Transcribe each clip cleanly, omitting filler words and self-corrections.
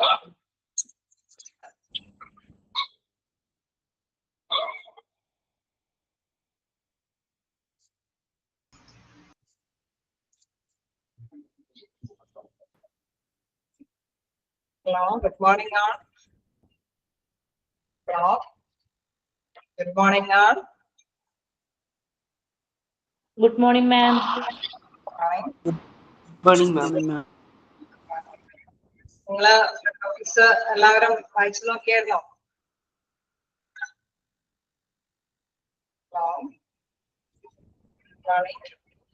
Hello, good morning all. Hello, good morning all. Good morning, ma'am. Good morning, ma'am. നിങ്ങള് office എല്ലാവരും വായിച്ചു നോക്കിയായിരുന്നോ?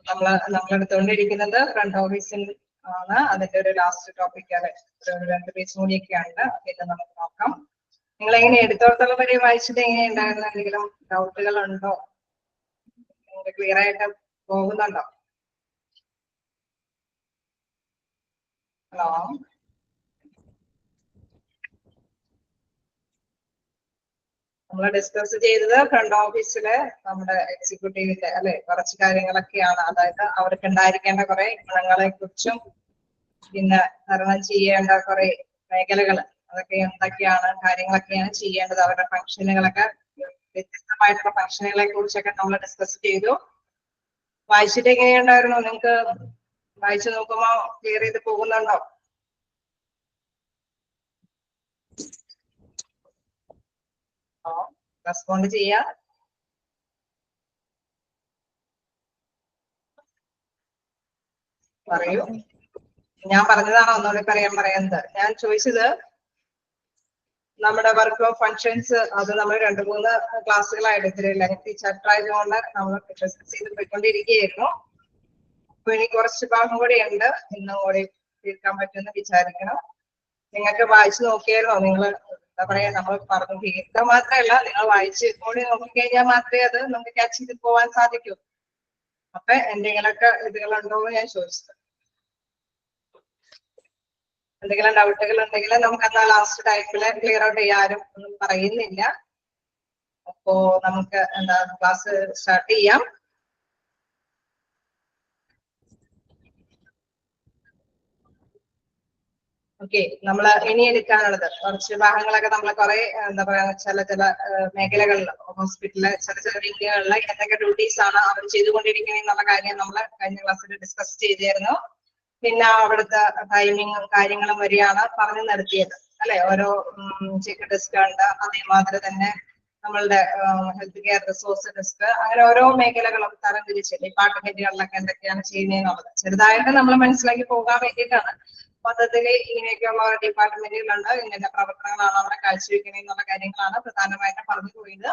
നമ്മൾ എടുത്തുകൊണ്ടിരിക്കുന്നത് front ഓഫീസിൽ ആണ്. അതിന്റെ ഒരു ലാസ്റ്റ് ടോപ്പിക്കാണ്. 2 പേജ് കൂടിയൊക്കെയാണ്. ഇത് നമുക്ക് നോക്കാം. നിങ്ങൾ എങ്ങനെ എടുത്തോടത്തോളം വരെ വായിച്ചത് എങ്ങനെയുണ്ടായിരുന്നു? എന്തെങ്കിലും ഡൗട്ടുകൾ ഉണ്ടോ? ക്ലിയർ ആയിട്ട് പോകുന്നുണ്ടോ? ഹലോ, നമ്മൾ ഡിസ്കസ് ചെയ്തത് ഫ്രണ്ട് ഓഫീസിലെ നമ്മുടെ എക്സിക്യൂട്ടീവിന്റെ അല്ലെ കുറച്ച് കാര്യങ്ങളൊക്കെയാണ്. അതായത് അവർക്ക് ഉണ്ടായിരിക്കേണ്ട കുറെ ഗുണങ്ങളെ കുറിച്ചും പിന്നെ തരണം ചെയ്യേണ്ട കുറെ മേഖലകൾ അതൊക്കെ എന്തൊക്കെയാണ് കാര്യങ്ങളൊക്കെയാണ് ചെയ്യേണ്ടത്, അവരുടെ ഫംഗ്ഷനുകളൊക്കെ വ്യത്യസ്തമായിട്ടുള്ള ഫംഗ്ഷനുകളെ കുറിച്ചൊക്കെ നമ്മൾ ഡിസ്കസ് ചെയ്തു. വായിച്ചിട്ട് എങ്ങനെയുണ്ടായിരുന്നു? നിങ്ങൾക്ക് വായിച്ചു നോക്കുമ്പോ ക്ലിയർ ചെയ്ത് പോകുന്നുണ്ടോ? റെസ്പോണ്ട് ചെയ്യാ. പറയൂ. ഞാൻ പറഞ്ഞതാണോ ഒന്നുകൂടി പറയുന്നത്? ഞാൻ ചോദിച്ചത് നമ്മുടെ വർക്ക് ഓഫ് ഫങ്ഷൻസ് അത് നമ്മൾ 2-3 ക്ലാസ്സുകളായിട്ട് ഇത്തിരി ലെങ്തി ചാപ്റ്റർ ആയതുകൊണ്ട് നമ്മൾ ഡിസ്കസ് ചെയ്ത് പോയിക്കൊണ്ടിരിക്കുകയായിരുന്നു. അപ്പൊ ഇനി കുറച്ച് ഭാഗം കൂടി ഉണ്ട്, ഇന്നും കൂടി തീർക്കാൻ പറ്റുമെന്ന് വിചാരിക്കണം. നിങ്ങൾക്ക് വായിച്ചു നോക്കിയായിരുന്നോ? നിങ്ങൾ എന്താ പറയാ, നമ്മൾ പറഞ്ഞു തീർക്കാൻ മാത്രമല്ല, നിങ്ങൾ വായിച്ച് കൂടി നോക്കിക്കഴിഞ്ഞാൽ മാത്രമേ അത് നമുക്ക് ക്യാച്ച് ചെയ്ത് പോവാൻ സാധിക്കൂ. അപ്പൊ എന്തെങ്കിലുമൊക്കെ ഇതുകളുണ്ടോ എന്ന് ഞാൻ ചോദിച്ചത്. എന്തെങ്കിലും ഡൗട്ടുകൾ ഉണ്ടെങ്കിൽ നമുക്ക് എന്നാ ലാസ്റ്റ് ടൈപ്പില് ക്ലിയർ ഔട്ട് ചെയ്യാനും ഒന്നും പറയുന്നില്ല. അപ്പോ നമുക്ക് എന്താ ക്ലാസ് സ്റ്റാർട്ട് ചെയ്യാം. ഓക്കെ, നമ്മൾ ഇനി എടുക്കാനുള്ളത് കുറച്ച് ഭാഗങ്ങളൊക്കെ നമ്മൾ കുറെ എന്താ പറയാ ചില മേഖലകളിൽ ഹോസ്പിറ്റലിലെ ചില വിങ്ങുകളിൽ എന്തൊക്കെ ഡ്യൂട്ടീസ് ആണ് അവർ ചെയ്തുകൊണ്ടിരിക്കുന്നത് എന്നുള്ള കാര്യം നമ്മൾ കഴിഞ്ഞ ക്ലാസ്സിൽ ഡിസ്കസ് ചെയ്തിരുന്നു. പിന്നെ അവിടുത്തെ ടൈമിങ്ങും കാര്യങ്ങളും വരെയാണ് പറഞ്ഞു നിർത്തിയത് അല്ലെ. ഓരോ ചെക്ക് ഡെസ്ക് ഉണ്ട്, അതേമാതിരി തന്നെ നമ്മളുടെ ഹെൽത്ത് കെയർ റിസോഴ്സ് ഡെസ്ക്, അങ്ങനെ ഓരോ മേഖലകളും തരം തിരിച്ച് ഡിപ്പാർട്ട്മെന്റുകളിലൊക്കെ എന്തൊക്കെയാണ് ചെയ്യുന്നതെന്നുള്ളത് ചെറുതായിട്ട് നമ്മൾ മനസ്സിലാക്കി പോകാൻ വേണ്ടിയിട്ടാണ്. മൊത്തത്തില് ഇങ്ങനെയൊക്കെയുള്ള ഡിപ്പാർട്ട്മെന്റുകളുണ്ട്, ഇങ്ങനെ പ്രവർത്തനങ്ങളാണ് അവിടെ കാഴ്ചവെക്കുന്നത് എന്നുള്ള കാര്യങ്ങളാണ് പ്രധാനമായിട്ടും പറഞ്ഞു പോയത്.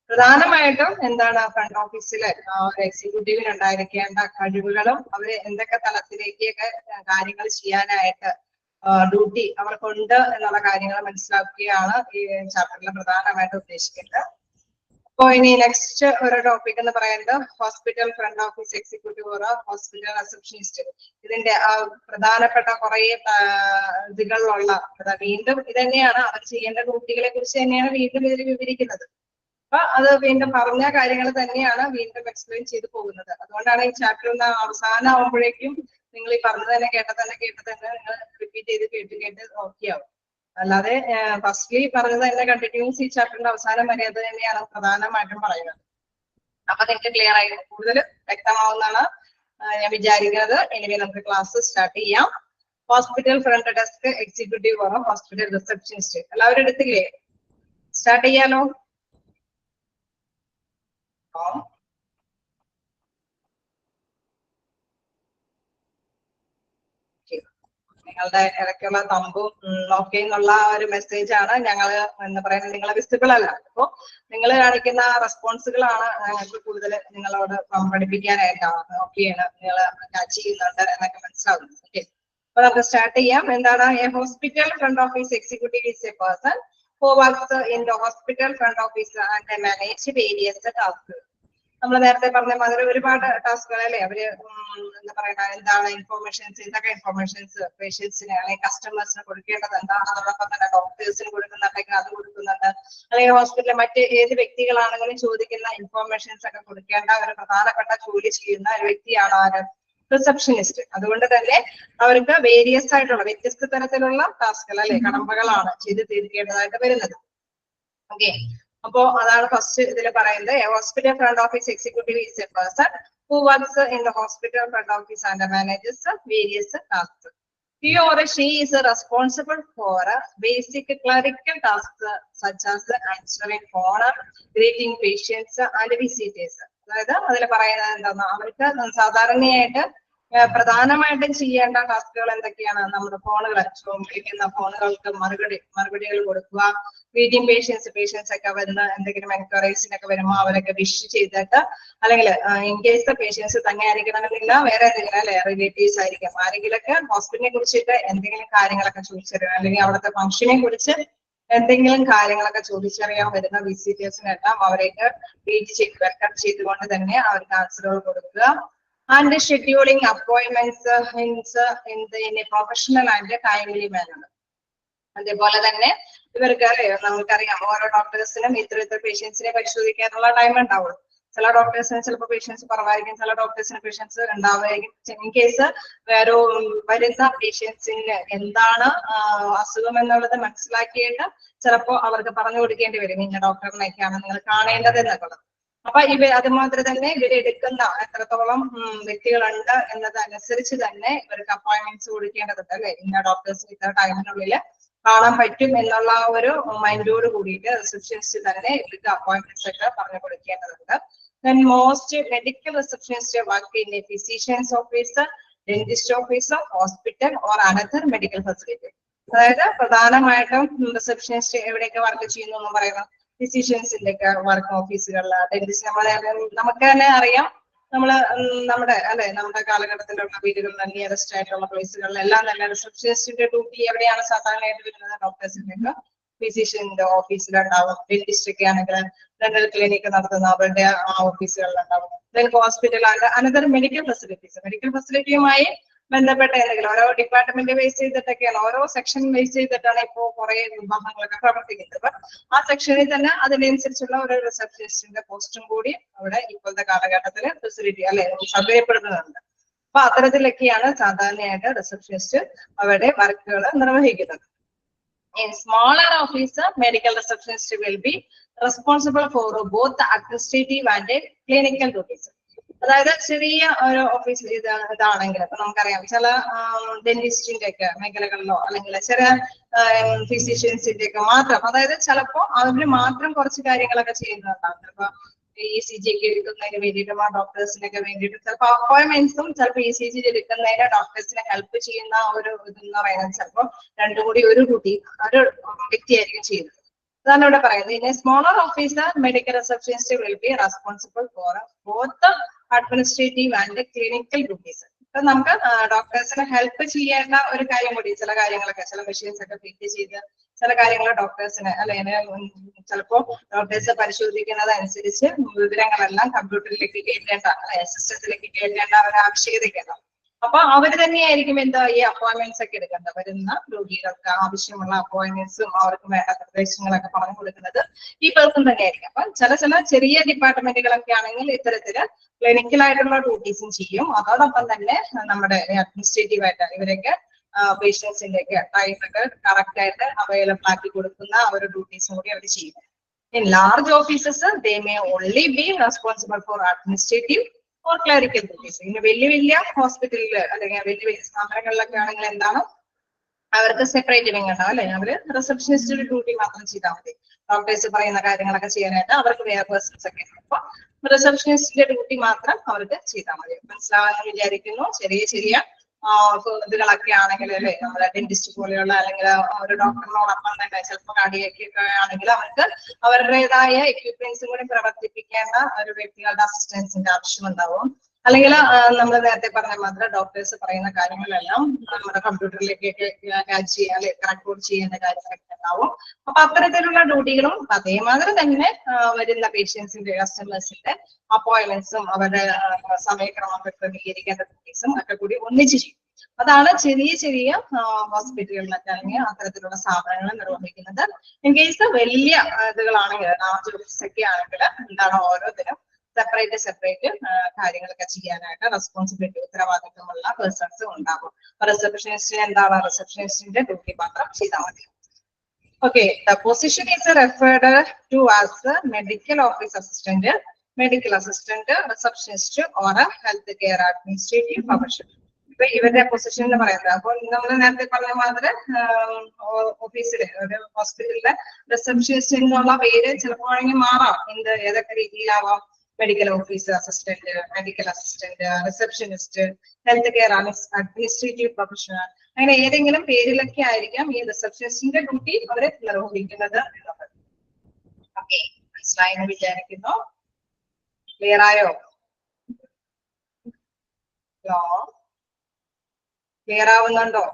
പ്രധാനമായിട്ടും എന്താണ് ഫ്രണ്ട് ഓഫീസിലെ എക്സിക്യൂട്ടീവിന് ഉണ്ടായിരിക്കേണ്ട കഴിവുകളും അവര് എന്തൊക്കെ തലത്തിലേക്കൊക്കെ കാര്യങ്ങൾ ചെയ്യാനായിട്ട് ഡ്യൂട്ടി അവർക്കുണ്ട് എന്നുള്ള കാര്യങ്ങൾ മനസ്സിലാക്കുകയാണ് ഈ ചാപ്റ്ററിൽ പ്രധാനമായിട്ട് ഉദ്ദേശിക്കുന്നത്. അപ്പൊ ഇനി നെക്സ്റ്റ് ഒരു ടോപ്പിക് എന്ന് പറയുന്നത് hospital front office executive or hospital receptionist. ഇതിന്റെ പ്രധാനപ്പെട്ട കുറെ ഇതുകളിലുള്ള വീണ്ടും ഇത് തന്നെയാണ് അവർ ചെയ്യേണ്ട ഡ്യൂട്ടികളെ കുറിച്ച് തന്നെയാണ് വീണ്ടും ഇതിൽ വിവരിക്കുന്നത്. അപ്പൊ അത് വീണ്ടും പറഞ്ഞ കാര്യങ്ങൾ തന്നെയാണ് വീണ്ടും എക്സ്പ്ലെയിൻ ചെയ്തു പോകുന്നത്. അതുകൊണ്ടാണ് ഈ ചാപ്റ്റർ അവസാനം ആവുമ്പോഴേക്കും നിങ്ങൾ ഈ പറഞ്ഞത് തന്നെ കേട്ടത് തന്നെ നിങ്ങൾ റിപ്പീറ്റ് ചെയ്ത് കേട്ട് നോക്കിയാവും. അല്ലാതെ ഫസ്റ്റ്ലി പറഞ്ഞത് തന്നെ കണ്ടിന്യൂസ് ഈ ചാപ്റ്ററിന്റെ അവസാനം വരെ അത് തന്നെയാണ് പ്രധാനമായിട്ടും പറയുന്നത്. അപ്പൊ നിങ്ങൾക്ക് ക്ലിയർ ആയി കൂടുതൽ വ്യക്തമാവുന്നതാണ് ഞാൻ വിചാരിക്കുന്നത്. ഇനി നമുക്ക് ക്ലാസ് സ്റ്റാർട്ട് ചെയ്യാം. Hospital front desk executive or hospital receptionist എല്ലാവരും എടുത്തില്ലേ? സ്റ്റാർട്ട് ചെയ്യാലോ? നിങ്ങളുടെ ഇടയ്ക്കുള്ള തമ്പും നോക്കി എന്നുള്ള ഒരു മെസ്സേജ് ആണ് ഞങ്ങൾ എന്താ പറയുന്നത്, നിങ്ങളെ വിസിബിൾ അല്ല. അപ്പൊ നിങ്ങൾ കാണിക്കുന്ന റെസ്പോൺസുകളാണ് ഞങ്ങൾക്ക് കൂടുതൽ നിങ്ങളോട് പഠിപ്പിക്കാനായിട്ടാണ്. ഓക്കെയാണ്, നിങ്ങൾ ക്യാച്ച് ചെയ്യുന്നുണ്ട് എന്നൊക്കെ മനസ്സിലാവുന്നു. ഓക്കെ, അപ്പൊ നമുക്ക് സ്റ്റാർട്ട് ചെയ്യാം. എന്താണ് a hospital front office executive is a person who works in the hospital front office and manage various tasks. നമ്മൾ നേരത്തെ പറഞ്ഞ മാതിരി ഒരുപാട് ടാസ്കുകൾ അല്ലെ അവര് എന്താ പറയുക, എന്താണ് ഇൻഫോർമേഷൻസ്, എന്തൊക്കെ ഇൻഫോർമേഷൻസ് പേഷ്യൻസിന് അല്ലെങ്കിൽ കസ്റ്റമേഴ്സിന് കൊടുക്കേണ്ടത് എന്താണ്, അതോടൊപ്പം തന്നെ ഡോക്ടേഴ്സിന് കൊടുക്കുന്നുണ്ടെങ്കിൽ അത് കൊടുക്കുന്നുണ്ട്, അല്ലെങ്കിൽ ഹോസ്പിറ്റലിലെ മറ്റ് ഏത് വ്യക്തികളാണെങ്കിലും ചോദിക്കുന്ന ഇൻഫോർമേഷൻസ് ഒക്കെ കൊടുക്കേണ്ട ഒരു പ്രധാനപ്പെട്ട ജോലി ചെയ്യുന്ന ഒരു വ്യക്തിയാണ് ആര്? റിസപ്ഷനിസ്റ്റ്. അതുകൊണ്ട് തന്നെ അവർക്ക് വേരിയസ് ആയിട്ടുള്ള വ്യത്യസ്ത തരത്തിലുള്ള ടാസ്കുകൾ അല്ലെ കടമ്പകളാണ് ചെയ്ത് തീർക്കേണ്ടതായിട്ട് വരുന്നത്. ഓക്കെ, അപ്പോ അതാണ് ഫസ്റ്റ് ഇതിൽ പറയുന്നത്. Hospital front office executive is a person who works in the hospital front office and manages various tasks. He or she is responsible for basic clerical tasks such as answering phone, greeting patients and visitors. അതായത് അതിൽ പറയുന്നത് എന്താണ്, അവർക്ക് സാധാരണയായിട്ട് പ്രധാനമായിട്ടും ചെയ്യേണ്ട ടാസ്കുകൾ എന്തൊക്കെയാണ്? നമ്മുടെ ഫോണുകൾ, വിളിക്കുന്ന ഫോണുകൾക്ക് മറുപടികൾ കൊടുക്കുക, ഗ്രീറ്റിംഗ് പേഷ്യൻസ് ഒക്കെ വരുന്ന എന്തെങ്കിലും എൻക്വയറീസിനൊക്കെ വരുമ്പോൾ അവരൊക്കെ വിഷ് ചെയ്തിട്ട്, അല്ലെങ്കിൽ ഇൻ കേസ് പേഷ്യൻസ് തന്നെ ആയിരിക്കണമെന്നില്ല, വേറെ എന്തെങ്കിലും അല്ലെ റിലേറ്റീവ്സ് ആയിരിക്കും, ആരെങ്കിലൊക്കെ ഹോസ്പിറ്റലിനെ കുറിച്ചിട്ട് എന്തെങ്കിലും കാര്യങ്ങളൊക്കെ ചോദിച്ചറിയാം, അല്ലെങ്കിൽ അവിടുത്തെ ഫംഗ്ഷനെ കുറിച്ച് എന്തെങ്കിലും കാര്യങ്ങളൊക്കെ ചോദിച്ചറിയാൻ വരുന്ന വിസിറ്റേഴ്സിനെല്ലാം അവരേക്ക് ട്രീറ്റ് ചെയ്ത് വെൽക്കം ചെയ്തുകൊണ്ട് തന്നെ അവർക്ക് ആൻസറുകൾ കൊടുക്കുക. And scheduling appointments in a professional and timely manner. അതേപോലെ തന്നെ ഇവർക്ക് നമുക്കറിയാം ഓരോ ഡോക്ടേഴ്സിനും ഇത്ര പേഷ്യൻസിനെ പരിശോധിക്കാനുള്ള ടൈം ഉണ്ടാവുള്ളൂ. ചില ഡോക്ടേഴ്സിന് ചിലപ്പോൾ പേഷ്യൻസ് കുറവായിരിക്കും, ചില ഡോക്ടേഴ്സിന് പേഷ്യൻസ് ഉണ്ടാവുമായിരിക്കും. ഇൻ കേസ് വരുന്ന പേഷ്യൻസിന് എന്താണ് അസുഖം എന്നുള്ളത് മനസ്സിലാക്കിയിട്ട് ചിലപ്പോൾ അവർക്ക് പറഞ്ഞു കൊടുക്കേണ്ടി വരും, ഇന്ന ഡോക്ടറിനെയൊക്കെയാണ് നിങ്ങൾ കാണേണ്ടത് എന്നുള്ളത്. അപ്പൊ അതുമാത്രം തന്നെ ഇവരെടുക്കുന്ന എത്രത്തോളം വ്യക്തികളുണ്ട് എന്നതനുസരിച്ച് തന്നെ ഇവർക്ക് അപ്പോയിന്റ്മെന്റ്സ് കൊടുക്കേണ്ടതുണ്ട് അല്ലെ. ഇന്ന ഡോക്ടേഴ്സ് ഇത്ര ടൈമിനുള്ളിൽ കാണാൻ പറ്റും എന്നുള്ള ഒരു മൈൻഡോട് കൂടിയിട്ട് റിസപ്ഷനിസ്റ്റ് തന്നെ ഇവർക്ക് അപ്പോയിന്റ്മെന്റ്സ് ഒക്കെ പറഞ്ഞു കൊടുക്കേണ്ടതുണ്ട്. Then most medical receptionists work in a physician's office, dentist office, hospital or another medical facility. അതായത് പ്രധാനമായിട്ടും റിസപ്ഷനിസ്റ്റ് എവിടെയൊക്കെ വർക്ക് ചെയ്യുന്നു എന്ന് പറയുന്നത് ഫിസിഷ്യൻസിന്റെ ഒക്കെ വർക്ക് ഓഫീസുകളിൽ, ഡെന്റിസ്റ്റ് നമുക്ക് തന്നെ അറിയാം. നമ്മുടെ കാലഘട്ടത്തിലുള്ള വീടുകളിൽ നിയറസ്റ്റ് ആയിട്ടുള്ള പ്ലേസുകളിലെല്ലാം തന്നെ റിസപ്ഷനിസ്റ്റിന്റെ ഡ്യൂട്ടി എവിടെയാണ് സാധാരണയായിട്ട് വരുന്നത്? ഡോക്ടേഴ്സിന്റെ ഒക്കെ ഫിസിഷ്യന്റെ ഓഫീസിലുണ്ടാവും. ഡെന്റിസ്റ്റ് ഒക്കെ ആണെങ്കിൽ ഡെന്റൽ ക്ലിനിക്ക് നടത്തുന്ന അവരുടെ ആ ഓഫീസുകളിലുണ്ടാവും. ഹോസ്പിറ്റൽ അനദർ മെഡിക്കൽ ഫെസിലിറ്റിയുമായി ബന്ധപ്പെട്ട എന്തെങ്കിലും ഓരോ ഡിപ്പാർട്ട്മെന്റ് ബേസ് ചെയ്തിട്ടൊക്കെയാണ്, ഓരോ സെക്ഷൻ ബേസ് ചെയ്തിട്ടാണ് ഇപ്പോ കുറെ വിഭാഗങ്ങളൊക്കെ പ്രവർത്തിക്കുന്നത്. അപ്പൊ ആ സെക്ഷനിൽ തന്നെ അതിനനുസരിച്ചുള്ള ഒരു റിസപ്ഷനിസ്റ്റിന്റെ പോസ്റ്റും കൂടി അവിടെ ഇപ്പോഴത്തെ കാലഘട്ടത്തില് ഫെസിലിറ്റി അല്ലെ സൗകര്യപ്പെടുന്നുണ്ട്. അപ്പൊ അത്തരത്തിലൊക്കെയാണ് സാധാരണയായിട്ട് റിസപ്ഷനിസ്റ്റ് അവരുടെ വർക്കുകൾ നിർവഹിക്കുന്നത്. In smaller office, medical receptionist will be responsible for both the administrative and clinical duties. അതായത് ചെറിയ ഒരു ഓഫീസ് ഇതാണെങ്കിൽ ഇപ്പൊ നമുക്കറിയാം ചില ഡെന്റിസ്റ്റിന്റെ ഒക്കെ മേഖലകളിലോ അല്ലെങ്കിൽ ചില ഫിസിഷ്യൻസിന്റെ ഒക്കെ മാത്രം, അതായത് ചിലപ്പോ അവര് മാത്രം കുറച്ച് കാര്യങ്ങളൊക്കെ ചെയ്യുന്നുണ്ടാവും. ചിലപ്പോ ECG ഒക്കെ എടുക്കുന്നതിന് വേണ്ടിയിട്ടും ആ ഡോക്ടേഴ്സിനൊക്കെ വേണ്ടിയിട്ടും ചിലപ്പോൾ അപ്പോയിന്റ്മെന്റ്സും ചിലപ്പോൾ ECG എടുക്കുന്നതിന് ഡോക്ടേഴ്സിനെ ഹെൽപ്പ് ചെയ്യുന്ന ഒരു ഇതെന്ന് പറയുന്നത് ചിലപ്പോൾ രണ്ടും കൂടി ഒരു വ്യക്തിയായിരിക്കും ചെയ്യുന്നത്. അതാണ് ഇവിടെ പറയുന്നത്. In A smaller officer medical receptionist will be responsible for both administrative and clinical duties. ഇപ്പൊ നമുക്ക് ഡോക്ടേഴ്സിനെ ഹെൽപ്പ് ചെയ്യേണ്ട ഒരു കാര്യം കൂടി, ചില കാര്യങ്ങളൊക്കെ ചില മെഷീൻസ് ഒക്കെ ഫിറ്റ് ചെയ്ത് ചില കാര്യങ്ങൾ ഡോക്ടേഴ്സിന് ചിലപ്പോ ഡോക്ടേഴ്സ് പരിശോധിക്കുന്നത് അനുസരിച്ച് വിവരങ്ങളെല്ലാം കമ്പ്യൂട്ടറിലേക്ക് കയറ്റേണ്ട സിസ്റ്റത്തിലേക്ക് കയറ്റേണ്ട ഒരു ആവശ്യകതയ്ക്കുണ്ട്. അപ്പൊ അവര് തന്നെയായിരിക്കും ഈ അപ്പോയിന്റ്മെന്റ്സ് ഒക്കെ എടുക്കേണ്ടത്. വരുന്ന രോഗികൾക്ക് ആവശ്യമുള്ള അപ്പോയിന്റ്മെന്റ്സും അവർക്ക് വേണ്ട നിർദ്ദേശങ്ങളൊക്കെ പറഞ്ഞു കൊടുക്കുന്നത് ഈ പേഴ്സൺ തന്നെയായിരിക്കും. അപ്പൊ ചില ചെറിയ ഡിപ്പാർട്ട്മെന്റുകളൊക്കെ ആണെങ്കിൽ ഇത്തരത്തില് ക്ലിനിക്കലായിട്ടുള്ള ഡ്യൂട്ടീസും ചെയ്യും. അതോടൊപ്പം തന്നെ നമ്മുടെ അഡ്മിനിസ്ട്രേറ്റീവ് ആയിട്ട് ഇവരൊക്കെ പേഷ്യൻസിന്റെ ഒക്കെ ടൈമൊക്കെ കറക്റ്റ് ആയിട്ട് അവൈലബിൾ ആക്കി കൊടുക്കുന്ന ഒരു ഡ്യൂട്ടീസും കൂടി അവർ ചെയ്യും. In large offices, they may only be responsible for administrative or clerical duties. ഇനി വലിയ ഹോസ്പിറ്റലിൽ അല്ലെങ്കിൽ വലിയ സ്ഥാപനങ്ങളിലൊക്കെ ആണെങ്കിൽ എന്താണ് അവർക്ക് സെപ്പറേറ്റ് വിങ് ഉണ്ടാവും അല്ലെ. അവര് റിസപ്ഷനിസ്റ്റിന്റെ ഡ്യൂട്ടി മാത്രം ചെയ്താൽ മതി. ഡോക്ടേഴ്സ് പറയുന്ന കാര്യങ്ങളൊക്കെ ചെയ്യാനായിട്ട് അവർക്ക് വേറെ പേഴ്സൺസ് ഒക്കെ ഉണ്ട്. അപ്പൊ റിസപ്ഷനിസ്റ്റിന്റെ ഡ്യൂട്ടി മാത്രം അവർക്ക് ചെയ്താൽ മതി. മനസ്സിലാവാൻ വിചാരിക്കുന്നു. ചെറിയ ഇതുകളൊക്കെ ആണെങ്കിൽ അല്ലെ നമ്മുടെ ഡെന്റിസ്റ്റ് പോലെയുള്ള അല്ലെങ്കിൽ ഒരു ഡോക്ടറിനോടൊപ്പം തന്നെ ചിലപ്പോൾ കാർഡിയാക്കൊക്കെ ആണെങ്കിൽ അവർക്ക് അവരുടേതായ എക്യുപ്മെന്റ്സും കൂടി പ്രവർത്തിപ്പിക്കേണ്ട ഒരു വ്യക്തികളുടെ അസിസ്റ്റൻസിന്റെ ആവശ്യമുണ്ടാവും. അല്ലെങ്കിൽ നമ്മൾ നേരത്തെ പറഞ്ഞ മാത്രം ഡോക്ടേഴ്സ് പറയുന്ന കാര്യങ്ങളെല്ലാം നമ്മുടെ കമ്പ്യൂട്ടറിലേക്കൊക്കെ ക്യാച്ച് ചെയ്യാൻ അല്ലെ റെക്കോർഡ് ചെയ്യേണ്ട കാര്യങ്ങളൊക്കെ ഉണ്ടാവും. അപ്പൊ അത്തരത്തിലുള്ള ഡ്യൂട്ടികളും അതേമാതിരി തന്നെ വരുന്ന പേഷ്യൻസിന്റെ കസ്റ്റമേഴ്സിന്റെ അപ്പോയിന്റ്മെന്റ്സും അവരുടെ സമയക്രമം ക്രമീകരിക്കേണ്ട ഡ്യൂട്ടീസും ഒക്കെ കൂടി ഒന്നിച്ച് ചെയ്യും. അതാണ് ചെറിയ ഹോസ്പിറ്റലുകളിലൊക്കെ അല്ലെങ്കിൽ അത്തരത്തിലുള്ള സ്ഥാപനങ്ങൾ നിർവഹിക്കുന്നത്. ഇൻ കേസ് വലിയ ഇതുകളാണെങ്കിൽ ലാർജ് ഓഫീസ് ഒക്കെ ആണെങ്കിൽ എന്താണ് ഓരോന്നിനും സെപ്പറേറ്റ് കാര്യങ്ങളൊക്കെ ചെയ്യാനായിട്ട് റെസ്പോൺസിബിലിറ്റി ഉത്തരവാദിത്വമുള്ള പേഴ്സൺസ് ഉണ്ടാകും. റിസപ്ഷനിസ്റ്റിന് എന്താണ് റിസപ്ഷനിസ്റ്റിന്റെ ഡ്യൂട്ടി മാത്രം ചെയ്താൽ മതി. Okay, the position is referred to as medical office assistant, medical assistant, receptionist or a healthcare administrative professional. ഇപ്പൊ ഇവരുടെ പൊസിഷൻ എന്ന് പറയുന്നത് അപ്പോൾ നമ്മൾ നേരത്തെ പറഞ്ഞ മാതിരി ഓഫീസിലെ ഒരു ഹോസ്പിറ്റലിലെ റിസപ്ഷനിസ്റ്റ് എന്നുള്ള പേര് ചിലപ്പോൾ വേണമെങ്കിൽ മാറാം. ഏതൊക്കെ രീതിയിലാവാം? Medical officer assistant, medical assistant, receptionist, health care administrative professional, അങ്ങനെ ഏതെങ്കിലും പേരിലൊക്കെ ആയിരിക്കാം ഈ റിസപ്ഷനിസ്റ്റിന്റെ ഡ്യൂട്ടി അവര് നിർവഹിക്കുന്നത് എന്നുള്ളത്. ഓക്കെ, മനസ്സിലായെന്ന് വിചാരിക്കുന്നു. ക്ലിയർ ആയോ? ഹലോ, ക്ലിയർ ആവുന്നുണ്ടോ?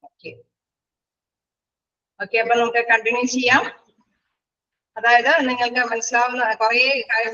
ഓക്കെ ഓക്കെ, അപ്പൊ നമുക്ക് കണ്ടിന്യൂ ചെയ്യാം. അതായത് നിങ്ങൾക്ക് മനസ്സിലാവുന്ന കുറെ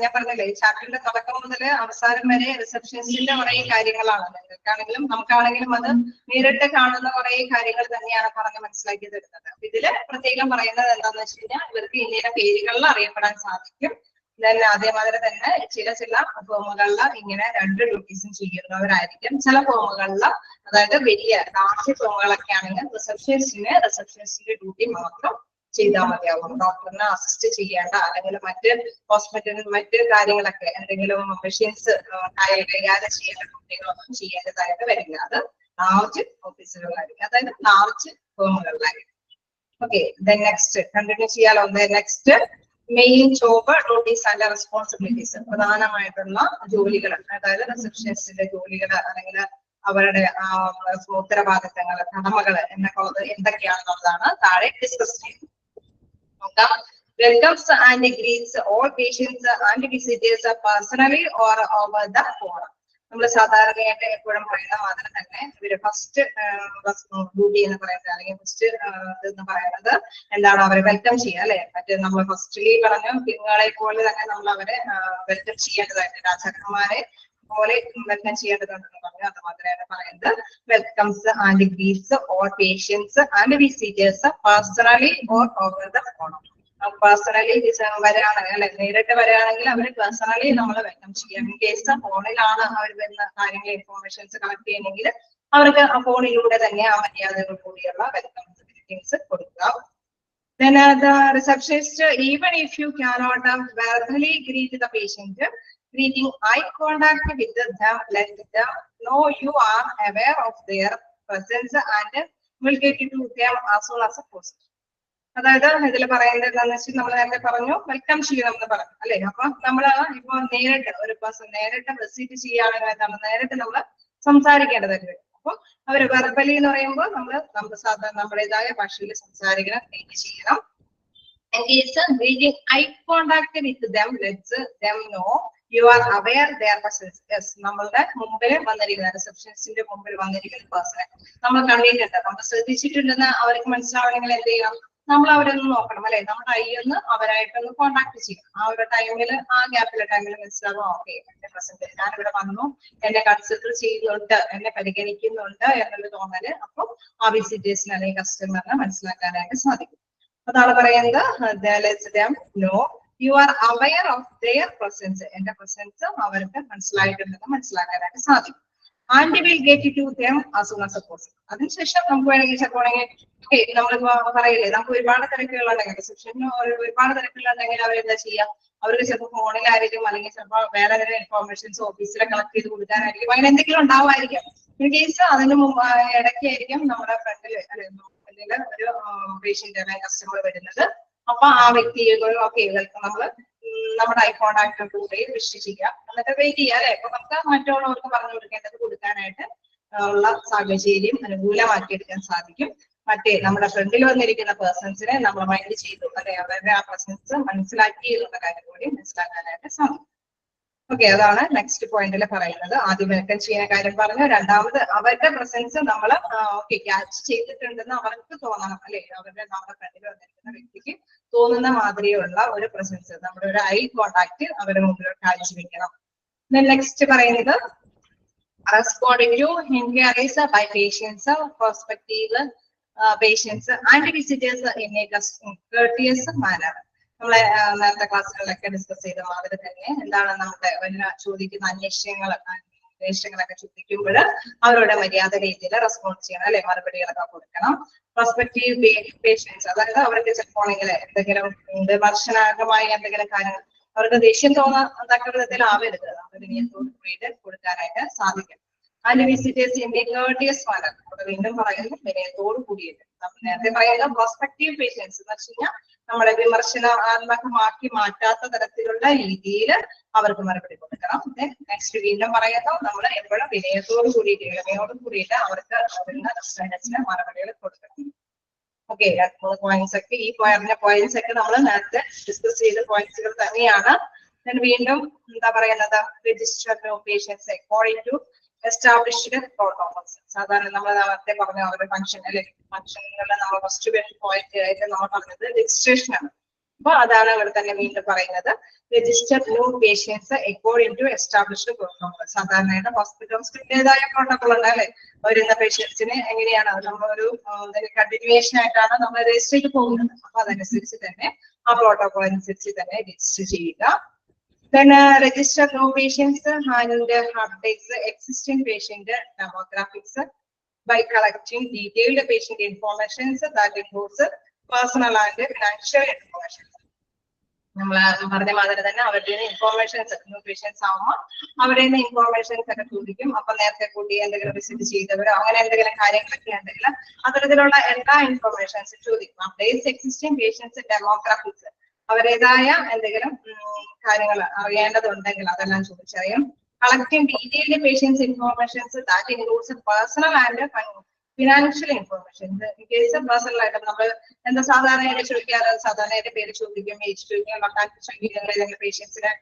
ഞാൻ പറഞ്ഞില്ലേ, ഈ ചാപ്റ്ററിന്റെ തുടക്കം മുതൽ അവസാനം വരെ റിസപ്ഷനിസ്റ്റിന്റെ കുറെ കാര്യങ്ങളാണ്. നിങ്ങൾക്കാണെങ്കിലും നമുക്കാണെങ്കിലും അത് നേരിട്ട് കാണുന്ന കുറെ കാര്യങ്ങൾ തന്നെയാണ് പറഞ്ഞ് മനസ്സിലാക്കി തരുന്നത്. ഇതില് പ്രത്യേകം പറയുന്നത് എന്താണെന്ന് വെച്ച് കഴിഞ്ഞാൽ ഇവർക്ക് ഇന്ന പേരുകളിൽ അറിയപ്പെടാൻ സാധിക്കും. അതേമാതിരി തന്നെ ചില ഫോമുകളിൽ ഇങ്ങനെ 2 ഡ്യൂട്ടീസും ചെയ്യുന്നവരായിരിക്കും. ചില ഫോമുകളിൽ അതായത് വലിയ ലാർജ് ഫോമുകളൊക്കെ ആണെങ്കിൽ റിസപ്ഷനിസ്റ്റിന്റെ ഡ്യൂട്ടി മാത്രം ചെയ്താൽ മതിയാവും. ഡോക്ടറിനെ അസിസ്റ്റ് ചെയ്യേണ്ട അല്ലെങ്കിൽ മറ്റ് ഹോസ്പിറ്റലിൽ മറ്റ് കാര്യങ്ങളൊക്കെ എന്തെങ്കിലും മെഷീൻസ് കൈകാര്യം ചെയ്യേണ്ട കുട്ടികളൊന്നും ചെയ്യേണ്ടതായിട്ട് വരില്ല. അത് ലാർജ് ഓഫീസുകളിലായിരിക്കും, അതായത് ലാർജ് ഫേമുകളിലായിരിക്കും. ഓക്കെ, നെക്സ്റ്റ് കണ്ടിന്യൂ ചെയ്യാലോ. Next main job duties and responsibilities, പ്രധാനമായിട്ടുള്ള ജോലികൾ, അതായത് റിസപ്ഷനിസ്റ്റിന്റെ ജോലികൾ അല്ലെങ്കിൽ അവരുടെ ഉത്തരവാദിത്തങ്ങൾ, കടമകൾ എന്നൊക്കെ എന്തൊക്കെയാണെന്നുള്ളതാണ് താഴെ ഡിസ്കസ് ചെയ്യുന്നത്. Welcomes and greets all patients and visitors personally or over the phone. നമ്മൾ സാധാരണയായിട്ട് എപ്പോഴും പറയുന്ന മാതിരി തന്നെ ഇവര് ഫസ്റ്റ് ഡ്യൂട്ടി എന്ന് പറയുന്നത് അല്ലെങ്കിൽ ഫസ്റ്റ് എന്ന് പറയുന്നത് എന്താണ്? അവരെ വെൽക്കം ചെയ്യുക അല്ലെ. മറ്റേ നമ്മൾ ഫസ്റ്റ്ലി പറഞ്ഞു നിങ്ങളെ പോലെ തന്നെ നമ്മൾ അവരെ വെൽക്കം ചെയ്യേണ്ടതായിട്ട് രാജാക്കന്മാരെ പോലെ വെൽക്കം ചെയ്യേണ്ടതുണ്ടെന്ന് പറഞ്ഞു. അത് മാത്രമാണ് പറയുന്നത്. Welcomes and greets all patients and visitors personally or over the phone. Personally വരികയാണെങ്കിൽ അല്ലെ, നേരിട്ട് വരികയാണെങ്കിൽ അവര് പേഴ്സണലി നമ്മൾ വെൽക്കം ചെയ്യാം. ഇൻ കേസ് ഫോണിലാണ് അവർ വരുന്ന കാര്യങ്ങൾ ഇൻഫോർമേഷൻസ് കളക്ട് ചെയ്യണമെങ്കിൽ അവർക്ക് ആ ഫോണിലൂടെ തന്നെ ആ മര്യാദകൾ കൂടിയുള്ള വെൽക്കം ഗ്രീറ്റിംഗ്സ് കൊടുക്കുക. Then the receptionist, even if you cannot verbally greet the patient, greeting eye contact with them, let them know you are aware of their presence and will get to them as soon as possible. അതായത് ഇതിൽ പറയുന്നത് എന്താണെന്ന് വെച്ചാൽ നമ്മൾ നേരത്തെ പറഞ്ഞു welcome ചെയ്യണം എന്ന് പറഞ്ഞു അല്ലെ. അപ്പൊ നമ്മള് ഇപ്പൊ നേരിട്ട് ഒരു പേഴ്സൺ നേരിട്ട് വിസിറ്റ് ചെയ്യുകയാണെങ്കിൽ എന്താണ്, നേരിട്ട് നമ്മൾ സംസാരിക്കേണ്ടതായിട്ട് വരും. അപ്പൊ അവര് വെർബലി എന്ന് പറയുമ്പോൾ നമ്മൾ സാധാരണ നമ്മുടേതായ ഭാഷയിൽ സംസാരിക്കണം, ട്രീറ്റ് ചെയ്യണം. Greeting eye contact with them lets them know you are aware their presence. Yes, നമ്മളുടെ മുമ്പിൽ വന്നിരിക്കുന്ന റിസപ്ഷനിസ്റ്റിന്റെ മുമ്പിൽ വന്നിരിക്കുന്ന പേഴ്സണെ നമ്മൾ കണ്ടിട്ടുണ്ട്, നമ്മൾ ശ്രദ്ധിച്ചിട്ടുണ്ടെന്ന് അവർക്ക് മനസ്സിലാവണമെങ്കിൽ എന്ത് ചെയ്യണം? നമ്മൾ അവരൊന്ന് നോക്കണം അല്ലെ. നമ്മുടെ ഒന്ന് അവരായിട്ടൊന്ന് കോണ്ടാക്ട് ചെയ്യണം. ആ ഒരു ടൈമിൽ, ആ ഗ്യാപ്പിലെ ടൈമിൽ മനസ്സിലാവും ഓക്കെ എന്റെ പ്രസന്റ് ഞാനിവിടെ വന്നു, എന്നെ കൺസിഡർ ചെയ്യുന്നുണ്ട്, എന്നെ പരിഗണിക്കുന്നുണ്ട് എന്നൊരു തോന്നല് അപ്പോൾ ആ വിസിറ്റേഴ്സിന് അല്ലെങ്കിൽ കസ്റ്റമറിനെ മനസ്സിലാക്കാനായിട്ട് സാധിക്കും. അതാണ് പറയുന്നത് you are aware of their presence. എന്റെ പ്രസൻസ് അവർക്ക് മനസ്സിലായിട്ടുണ്ടെന്ന് മനസ്സിലാക്കാനായിട്ട് സാധിക്കും. And will get to them as soon as possible. അതിനുശേഷം നമുക്ക് വേണമെങ്കിൽ ചിലപ്പോണെങ്കിൽ നമ്മളിപ്പോ പറയില്ലേ, നമുക്ക് ഒരുപാട് തിരക്കുകളുണ്ടെങ്കിൽ റിസപ്ഷന് ഒരുപാട് തിരക്കുകളുണ്ടെങ്കിൽ അവരെന്താ ചെയ്യാം? അവർക്ക് ചിലപ്പോൾ ഫോണിലായിരിക്കും അല്ലെങ്കിൽ ചിലപ്പോൾ വേറെ വേറെ ഇൻഫോർമേഷൻസ് ഓഫീസിലെ കളക്ട് ചെയ്ത് കൊടുക്കാനായിരിക്കും, അങ്ങനെ എന്തെങ്കിലും ഉണ്ടാവുമായിരിക്കും. ഇൻ കേസ് അതിന് ഇടയ്ക്കായിരിക്കും നമ്മുടെ ഫ്രണ്ടില് അല്ലെങ്കിൽ ഒരു പേഷ്യന്റ് അല്ലെങ്കിൽ കസ്റ്റമർ വരുന്നത്. അപ്പൊ ആ വ്യക്തികൾ ഓക്കെ വെൽക്കം നമ്മള് നമ്മുടെ ഐ കോണ്ടാക്ടിലൂടെ വിഷ് ചെയ്യാം, എന്നിട്ട് വെയിറ്റ് ചെയ്യാം അല്ലെ. അപ്പൊ നമുക്ക് മറ്റുള്ളവർക്ക് പറഞ്ഞു കൊടുക്കേണ്ടത് കൊടുക്കാനായിട്ട് ഉള്ള സാഹചര്യം അനുകൂലമാക്കിയെടുക്കാൻ സാധിക്കും. മറ്റേ നമ്മുടെ ഫ്രണ്ടിൽ വന്നിരിക്കുന്ന പേഴ്സൺസിനെ നമ്മൾ മൈൻഡ് ചെയ്തു അല്ലെ, അവരുടെ ആ പ്രസൻസ് മനസ്സിലാക്കി എന്നുള്ള കാര്യം കൂടി മനസ്സിലാക്കാനായിട്ട് സാധിക്കും. ഓക്കെ, അതാണ് നെക്സ്റ്റ് പോയിന്റിൽ പറയുന്നത്. ആദ്യം വെൽക്കം ചെയ്യുന്ന കാര്യം പറഞ്ഞു. രണ്ടാമത് അവരുടെ പ്രസൻസ് നമ്മൾ ഓക്കെ ക്യാച്ച് ചെയ്തിട്ടുണ്ടെന്ന് അവർക്ക് തോന്നണം അല്ലെ. നമ്മുടെ ഫ്രണ്ടിൽ വന്നിരിക്കുന്ന വ്യക്തിക്ക് തോന്നുന്ന മാതിരിയുള്ള ഒരു പ്രസൻസ്, നമ്മുടെ ഒരു ഐ കോണ്ടാക്ട് അവരുടെ മുമ്പിൽ കാഴ്ചവെക്കണം. നെക്സ്റ്റ് പറയുന്നത് responding to enquiries by patients, prospective patients and visitors in a courteous manner. നമ്മളെ നേരത്തെ ക്ലാസ്സുകളിലൊക്കെ ഡിസ്കസ് ചെയ്ത മാതിരി തന്നെ എന്താണ് നമ്മുടെ ചോദിക്കുന്ന അന്വേഷണങ്ങളൊക്കെ ചോദിക്കുമ്പോൾ അവരുടെ മര്യാദ രീതിയിൽ റെസ്പോണ്ട് ചെയ്യണം അല്ലെ, മറുപടികളൊക്കെ കൊടുക്കണം. പ്രോസ്പെക്റ്റീവ് പേഷ്യൻസ്, അതായത് അവർക്ക് ചിലപ്പോൾ എന്തെങ്കിലും വിമർശനാത്മകമായ എന്തെങ്കിലും കാര്യങ്ങൾ അവർക്ക് ദേഷ്യം തോന്നാത്തക്ക വിധത്തിലാവരുത്, അവർ വിനയത്തോട് കൂടിയിട്ട് കൊടുക്കാനായിട്ട് സാധിക്കും. And visitors in the courteous manner, അവിടെ വീണ്ടും പറയുന്നു വിനയത്തോട് കൂടിയിട്ട്. നമ്മൾ നേരത്തെ പറയുന്ന പ്രോസ്പെക്റ്റീവ് പേഷ്യൻസ് എന്ന് വെച്ച് കഴിഞ്ഞാൽ നമ്മളെ വിമർശനാത്മകമാക്കി മാറ്റാത്ത തരത്തിലുള്ള രീതിയിൽ അവർക്ക് മറുപടി കൊടുക്കണം. നെക്സ്റ്റ് വീണ്ടും പറയുന്നു നമ്മൾ എപ്പോഴും വിനയത്തോട് കൂടിയിട്ട് ഇളമയോട് കൂടിയിട്ട് അവർക്ക് സ്റ്റുഡൻസിന് മറുപടികൾ കൊടുക്കണം. ഓക്കെ, പോയിന്റ്സ് ഒക്കെ ഈ പറഞ്ഞ പോയിന്റ്സ് ഒക്കെ നമ്മൾ നേരത്തെ ഡിസ്കസ് ചെയ്ത പോയിന്റ്സുകൾ തന്നെയാണ്. വീണ്ടും എന്താ പറയുന്നത്, register patients according to established protocols. സാധാരണ നമ്മൾ നേരത്തെ പറഞ്ഞ അവരുടെ ഫംഗ്ഷൻ അല്ലെ, ഫംഗ്ഷനുകളിൽ നമ്മൾ ഫസ്റ്റ് പോയിന്റ് ആയിട്ട് നമ്മൾ പറഞ്ഞത് രജിസ്ട്രേഷൻ ആണ്. അപ്പൊ അതാണ് ഇവിടെ തന്നെ വീണ്ടും പറയുന്നത്, register new patients according to established protocol. സാധാരണയായിട്ട് ഹോസ്പിറ്റൽസിന്റേതായ പ്രോട്ടോകോൾ ഉണ്ട് അല്ലെ, വരുന്ന പേഷ്യൻസിന് എങ്ങനെയാണ് നമ്മളൊരു കണ്ടിന്യൂവേഷൻ ആയിട്ടാണ് നമ്മൾ രജിസ്റ്റർ ചെയ്ത് പോകുന്നത്. അപ്പൊ അതനുസരിച്ച് തന്നെ ആ പ്രോട്ടോകോൾ അനുസരിച്ച് തന്നെ രജിസ്റ്റർ ചെയ്യുക. Then register new patients and updates existing patient demographics by collecting detailed patient information that includes personal and financial information. നമ്മൾ പറഞ്ഞ മാതിരി തന്നെ അവരുടെ ഇൻഫോർമേഷൻസ് ന്യൂ പേഷ്യൻസ് ആവുമ്പോൾ അവരുടെ ഇൻഫോർമേഷൻസ് ഒക്കെ ചോദിക്കും. അപ്പൊ നേരത്തെ കൂട്ടി എന്തെങ്കിലും വിസിറ്റ് ചെയ്തവരോ അങ്ങനെ എന്തെങ്കിലും കാര്യങ്ങളൊക്കെ ഉണ്ടെങ്കിൽ അത്തരത്തിലുള്ള എല്ലാ ഇൻഫോർമേഷൻസ് ചോദിക്കും. അപ്ഡേറ്റ്സ് എക്സിസ്റ്റിംഗ് പേഷ്യൻസ് ഡെമോഗ്രാഫിക്സ്, അവരുടേതായ എന്തെങ്കിലും കാര്യങ്ങൾ അറിയേണ്ടതുണ്ടെങ്കിൽ അതെല്ലാം ചോദിച്ചറിയും. Collecting detailed patients informations that includes personal and financial informations. In case personal ആയിട്ട് നമ്മൾ എന്താ സാധാരണയായിട്ട് ചോദിക്കാറ്, സാധാരണയായിട്ട് പേര് ചോദിക്കും, ഏജ് ചോദിക്കും, ഏതെങ്കിലും പേഷ്യൻസിനെ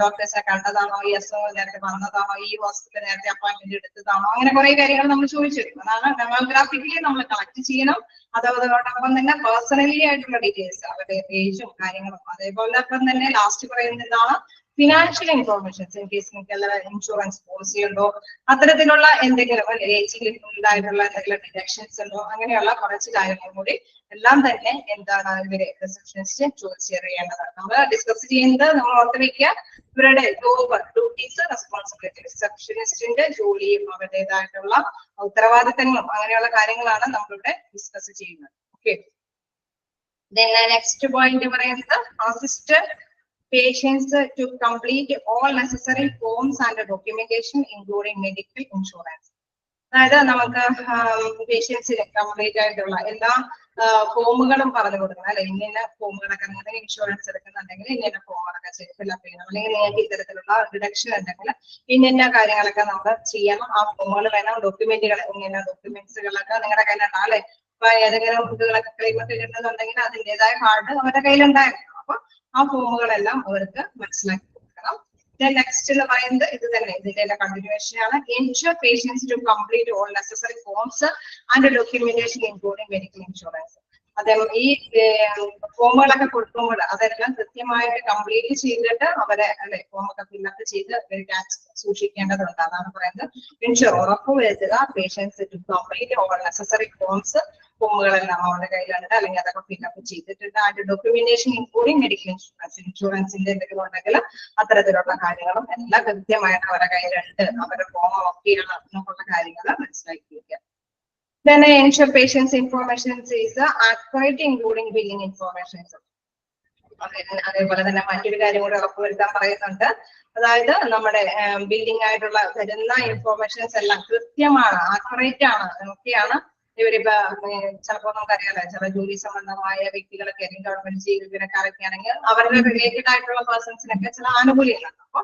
ഡോക്ടേഴ്സിനെ കണ്ടതാണോ, ഈ അസുഖം നേരത്തെ വന്നതാണോ, ഈ ഹോസ്പിറ്റലിൽ നേരത്തെ അപ്പോയിന്റ്മെന്റ് എടുത്തതാണോ, അങ്ങനെ കുറെ കാര്യങ്ങൾ നമ്മൾ ചോദിച്ചിരിക്കും. അതാണ് ഡെമോഗ്രാഫിക്കലി നമ്മൾ കളക്ട് ചെയ്യണം. അതോടൊപ്പം തന്നെ പേഴ്സണലി ആയിട്ടുള്ള ഡീറ്റെയിൽസ്, അവരുടെ ഏജും കാര്യങ്ങളും. അതേപോലെ തന്നെ ലാസ്റ്റ് പറയുന്നത് എന്താണ്, ഫിനാൻഷ്യൽ ഇൻഫോർമേഷൻസ്. ഇൻ കേസ് നിങ്ങൾക്ക് ഇൻഷുറൻസ് പോളിസി ഉണ്ടോ, അത്തരത്തിലുള്ള എന്തെങ്കിലും ഏജിൽ ഉണ്ടായിട്ടുള്ള എന്തെങ്കിലും ഡിഡക്ഷൻസ് ഉണ്ടോ, അങ്ങനെയുള്ള കുറച്ച് കാര്യങ്ങളും കൂടി എല്ലാം തന്നെ എന്താണ് ഇവര് റിസപ്ഷനിസ്റ്റ് ചോദിച്ചറിയേണ്ടതാണ്. നമ്മൾ ഡിസ്കസ് ചെയ്യുന്നത് നമ്മൾ ഓർത്ത് വെക്കുക, ഇവരുടെ ഡ്യൂട്ടീസ്, റെസ്പോൺസിബിലിറ്റി. റിസപ്ഷനിസ്റ്റിന്റെ ജോലിയും അവരുടേതായിട്ടുള്ള ഉത്തരവാദിത്തങ്ങളും അങ്ങനെയുള്ള കാര്യങ്ങളാണ് നമ്മളിവിടെ ഡിസ്കസ് ചെയ്യുന്നത്. ഓക്കെ, നെക്സ്റ്റ് പോയിന്റ് പറയുന്നത് assist patients to complete all necessary forms and documentation including medical insurance. അതായത് നമുക്ക് പേഷ്യൻസിന് കംപ്ലീറ്റ് ആയിട്ടുള്ള എല്ലാ ഫോമുകളും പറഞ്ഞു കൊടുക്കണം അല്ലെ. ഇന്ന ഫോമുകളൊക്കെ നിങ്ങൾ ഇൻഷുറൻസ് എടുക്കുന്നുണ്ടെങ്കിൽ ഇന്ന ഫോമുകളൊക്കെ ഫില്ലപ്പ് ചെയ്യണം, അല്ലെങ്കിൽ നിങ്ങൾക്ക് ഇത്തരത്തിലുള്ള ഡിഡക്ഷൻ ഉണ്ടെങ്കിൽ ഇന്ന കാര്യങ്ങളൊക്കെ നമ്മൾ ചെയ്യണം. ആ ഫോമുകൾ വേണം, ഡോക്യുമെന്റുകൾ, ഇന്ന ഡോക്യുമെന്റ്സുകളൊക്കെ നിങ്ങളുടെ കയ്യിലുണ്ടാവും അല്ലെ. അപ്പൊ ഏതെങ്കിലും കുട്ടികളൊക്കെ ക്ലെയിമൊക്കെ കിട്ടുന്നുണ്ടെങ്കിൽ അതിൻ്റെതായ കാർഡ് അവരുടെ കയ്യിലുണ്ടായിരുന്നു. അപ്പൊ ആ ഫോമുകളെല്ലാം അവർക്ക് മനസ്സിലാക്കി കൊടുക്കണം. നെക്സ്റ്റ് എന്ന് പറയുന്നത് ഇത് തന്നെ, ഇതിന്റെ കണ്ടിന്യൂവേഷൻ ആണ്. Ensure patients to complete all necessary forms and documentation including medical insurance. അതേ ഈ ഫോമുകളൊക്കെ കൊടുക്കുമ്പോൾ അതെല്ലാം കൃത്യമായിട്ട് കംപ്ലീറ്റ് ചെയ്തിട്ട് അവരെ അല്ലെ ഫോമൊക്കെ ഫില്ലപ്പ് ചെയ്ത് സൂക്ഷിക്കേണ്ടതുണ്ട്. അതാണ് പറയുന്നത് എൻഷുർ, ഉറപ്പുവരുത്തുക patients to complete all necessary forms. ഫോമുകളെല്ലാം അവരുടെ കയ്യിലുണ്ട്, അല്ലെങ്കിൽ അതൊക്കെ ഫില്ലപ്പ് ചെയ്തിട്ടുണ്ട്. അതിന്റെ ഡോക്യുമെന്റേഷൻ ഇൻക്ലൂഡിംഗ് മെഡിക്കൽ ഇൻഷുറൻസ്, ഇൻഷുറൻസിന്റെ എന്തെങ്കിലും ഉണ്ടെങ്കിൽ അത്തരത്തിലുള്ള കാര്യങ്ങളും എല്ലാം കൃത്യമായിട്ട് അവരുടെ കയ്യിലുണ്ട്. അവരുടെ ഫോം ഒക്കെയാണ് എന്നുള്ള കാര്യങ്ങൾ മനസ്സിലാക്കി വയ്ക്കുക. Then ensure patients information is accurate including billing information. അതേപോലെ തന്നെ മറ്റൊരു കാര്യം കൂടി ഉറപ്പുവരുത്താൻ പറയുന്നുണ്ട്. അതായത് നമ്മുടെ ബില്ലിംഗ് ആയിട്ടുള്ള വരുന്ന ഇൻഫോർമേഷൻസ് എല്ലാം കൃത്യമാണ്, ആക്യുറേറ്റ് ആണ്, ഒക്കെയാണ്. ഇവരിപ്പോ ചിലപ്പോൾ നമുക്കറിയാലോ, ചില ജോലി സംബന്ധമായ വ്യക്തികളൊക്കെ ആയിരിക്കും, ഗവൺമെന്റ് ജീവനക്കാരൊക്കെ ആണെങ്കിൽ അവരുടെ റിലേറ്റഡ് ആയിട്ടുള്ള പേഴ്സൺസിനൊക്കെ ചില ആനുകൂല്യങ്ങളുണ്ട്. അപ്പൊ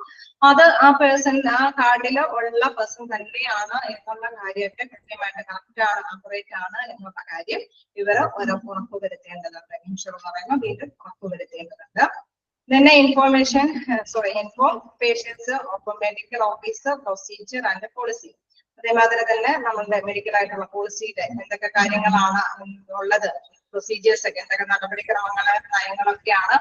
അത് ആ പേഴ്സൺ, ആ കാർഡിൽ ഉള്ള പേഴ്സൺ തന്നെയാണ് എന്നുള്ള കാര്യമൊക്കെ കൃത്യമായിട്ട് കറക്റ്റ് ആണ്, ആക്യുറേറ്റ് ആണ് എന്നുള്ള കാര്യം ഇവർ ഉറപ്പുവരുത്തേണ്ടതുണ്ട്. ഇൻഷുർ എന്ന് പറയുമ്പോൾ വീണ്ടും ഉറപ്പുവരുത്തേണ്ടതുണ്ട്. Then information, inform patients of medical officer, procedure and policy. അതേമാതിരി തന്നെ നമ്മളുടെ മെഡിക്കൽ ആയിട്ടുള്ള പോളിസിയുടെ എന്തൊക്കെ കാര്യങ്ങളാണ് ഉള്ളത്, പ്രൊസീജിയേഴ്സ് ഒക്കെ എന്തൊക്കെ നടപടിക്രമങ്ങള് നയങ്ങളൊക്കെയാണ്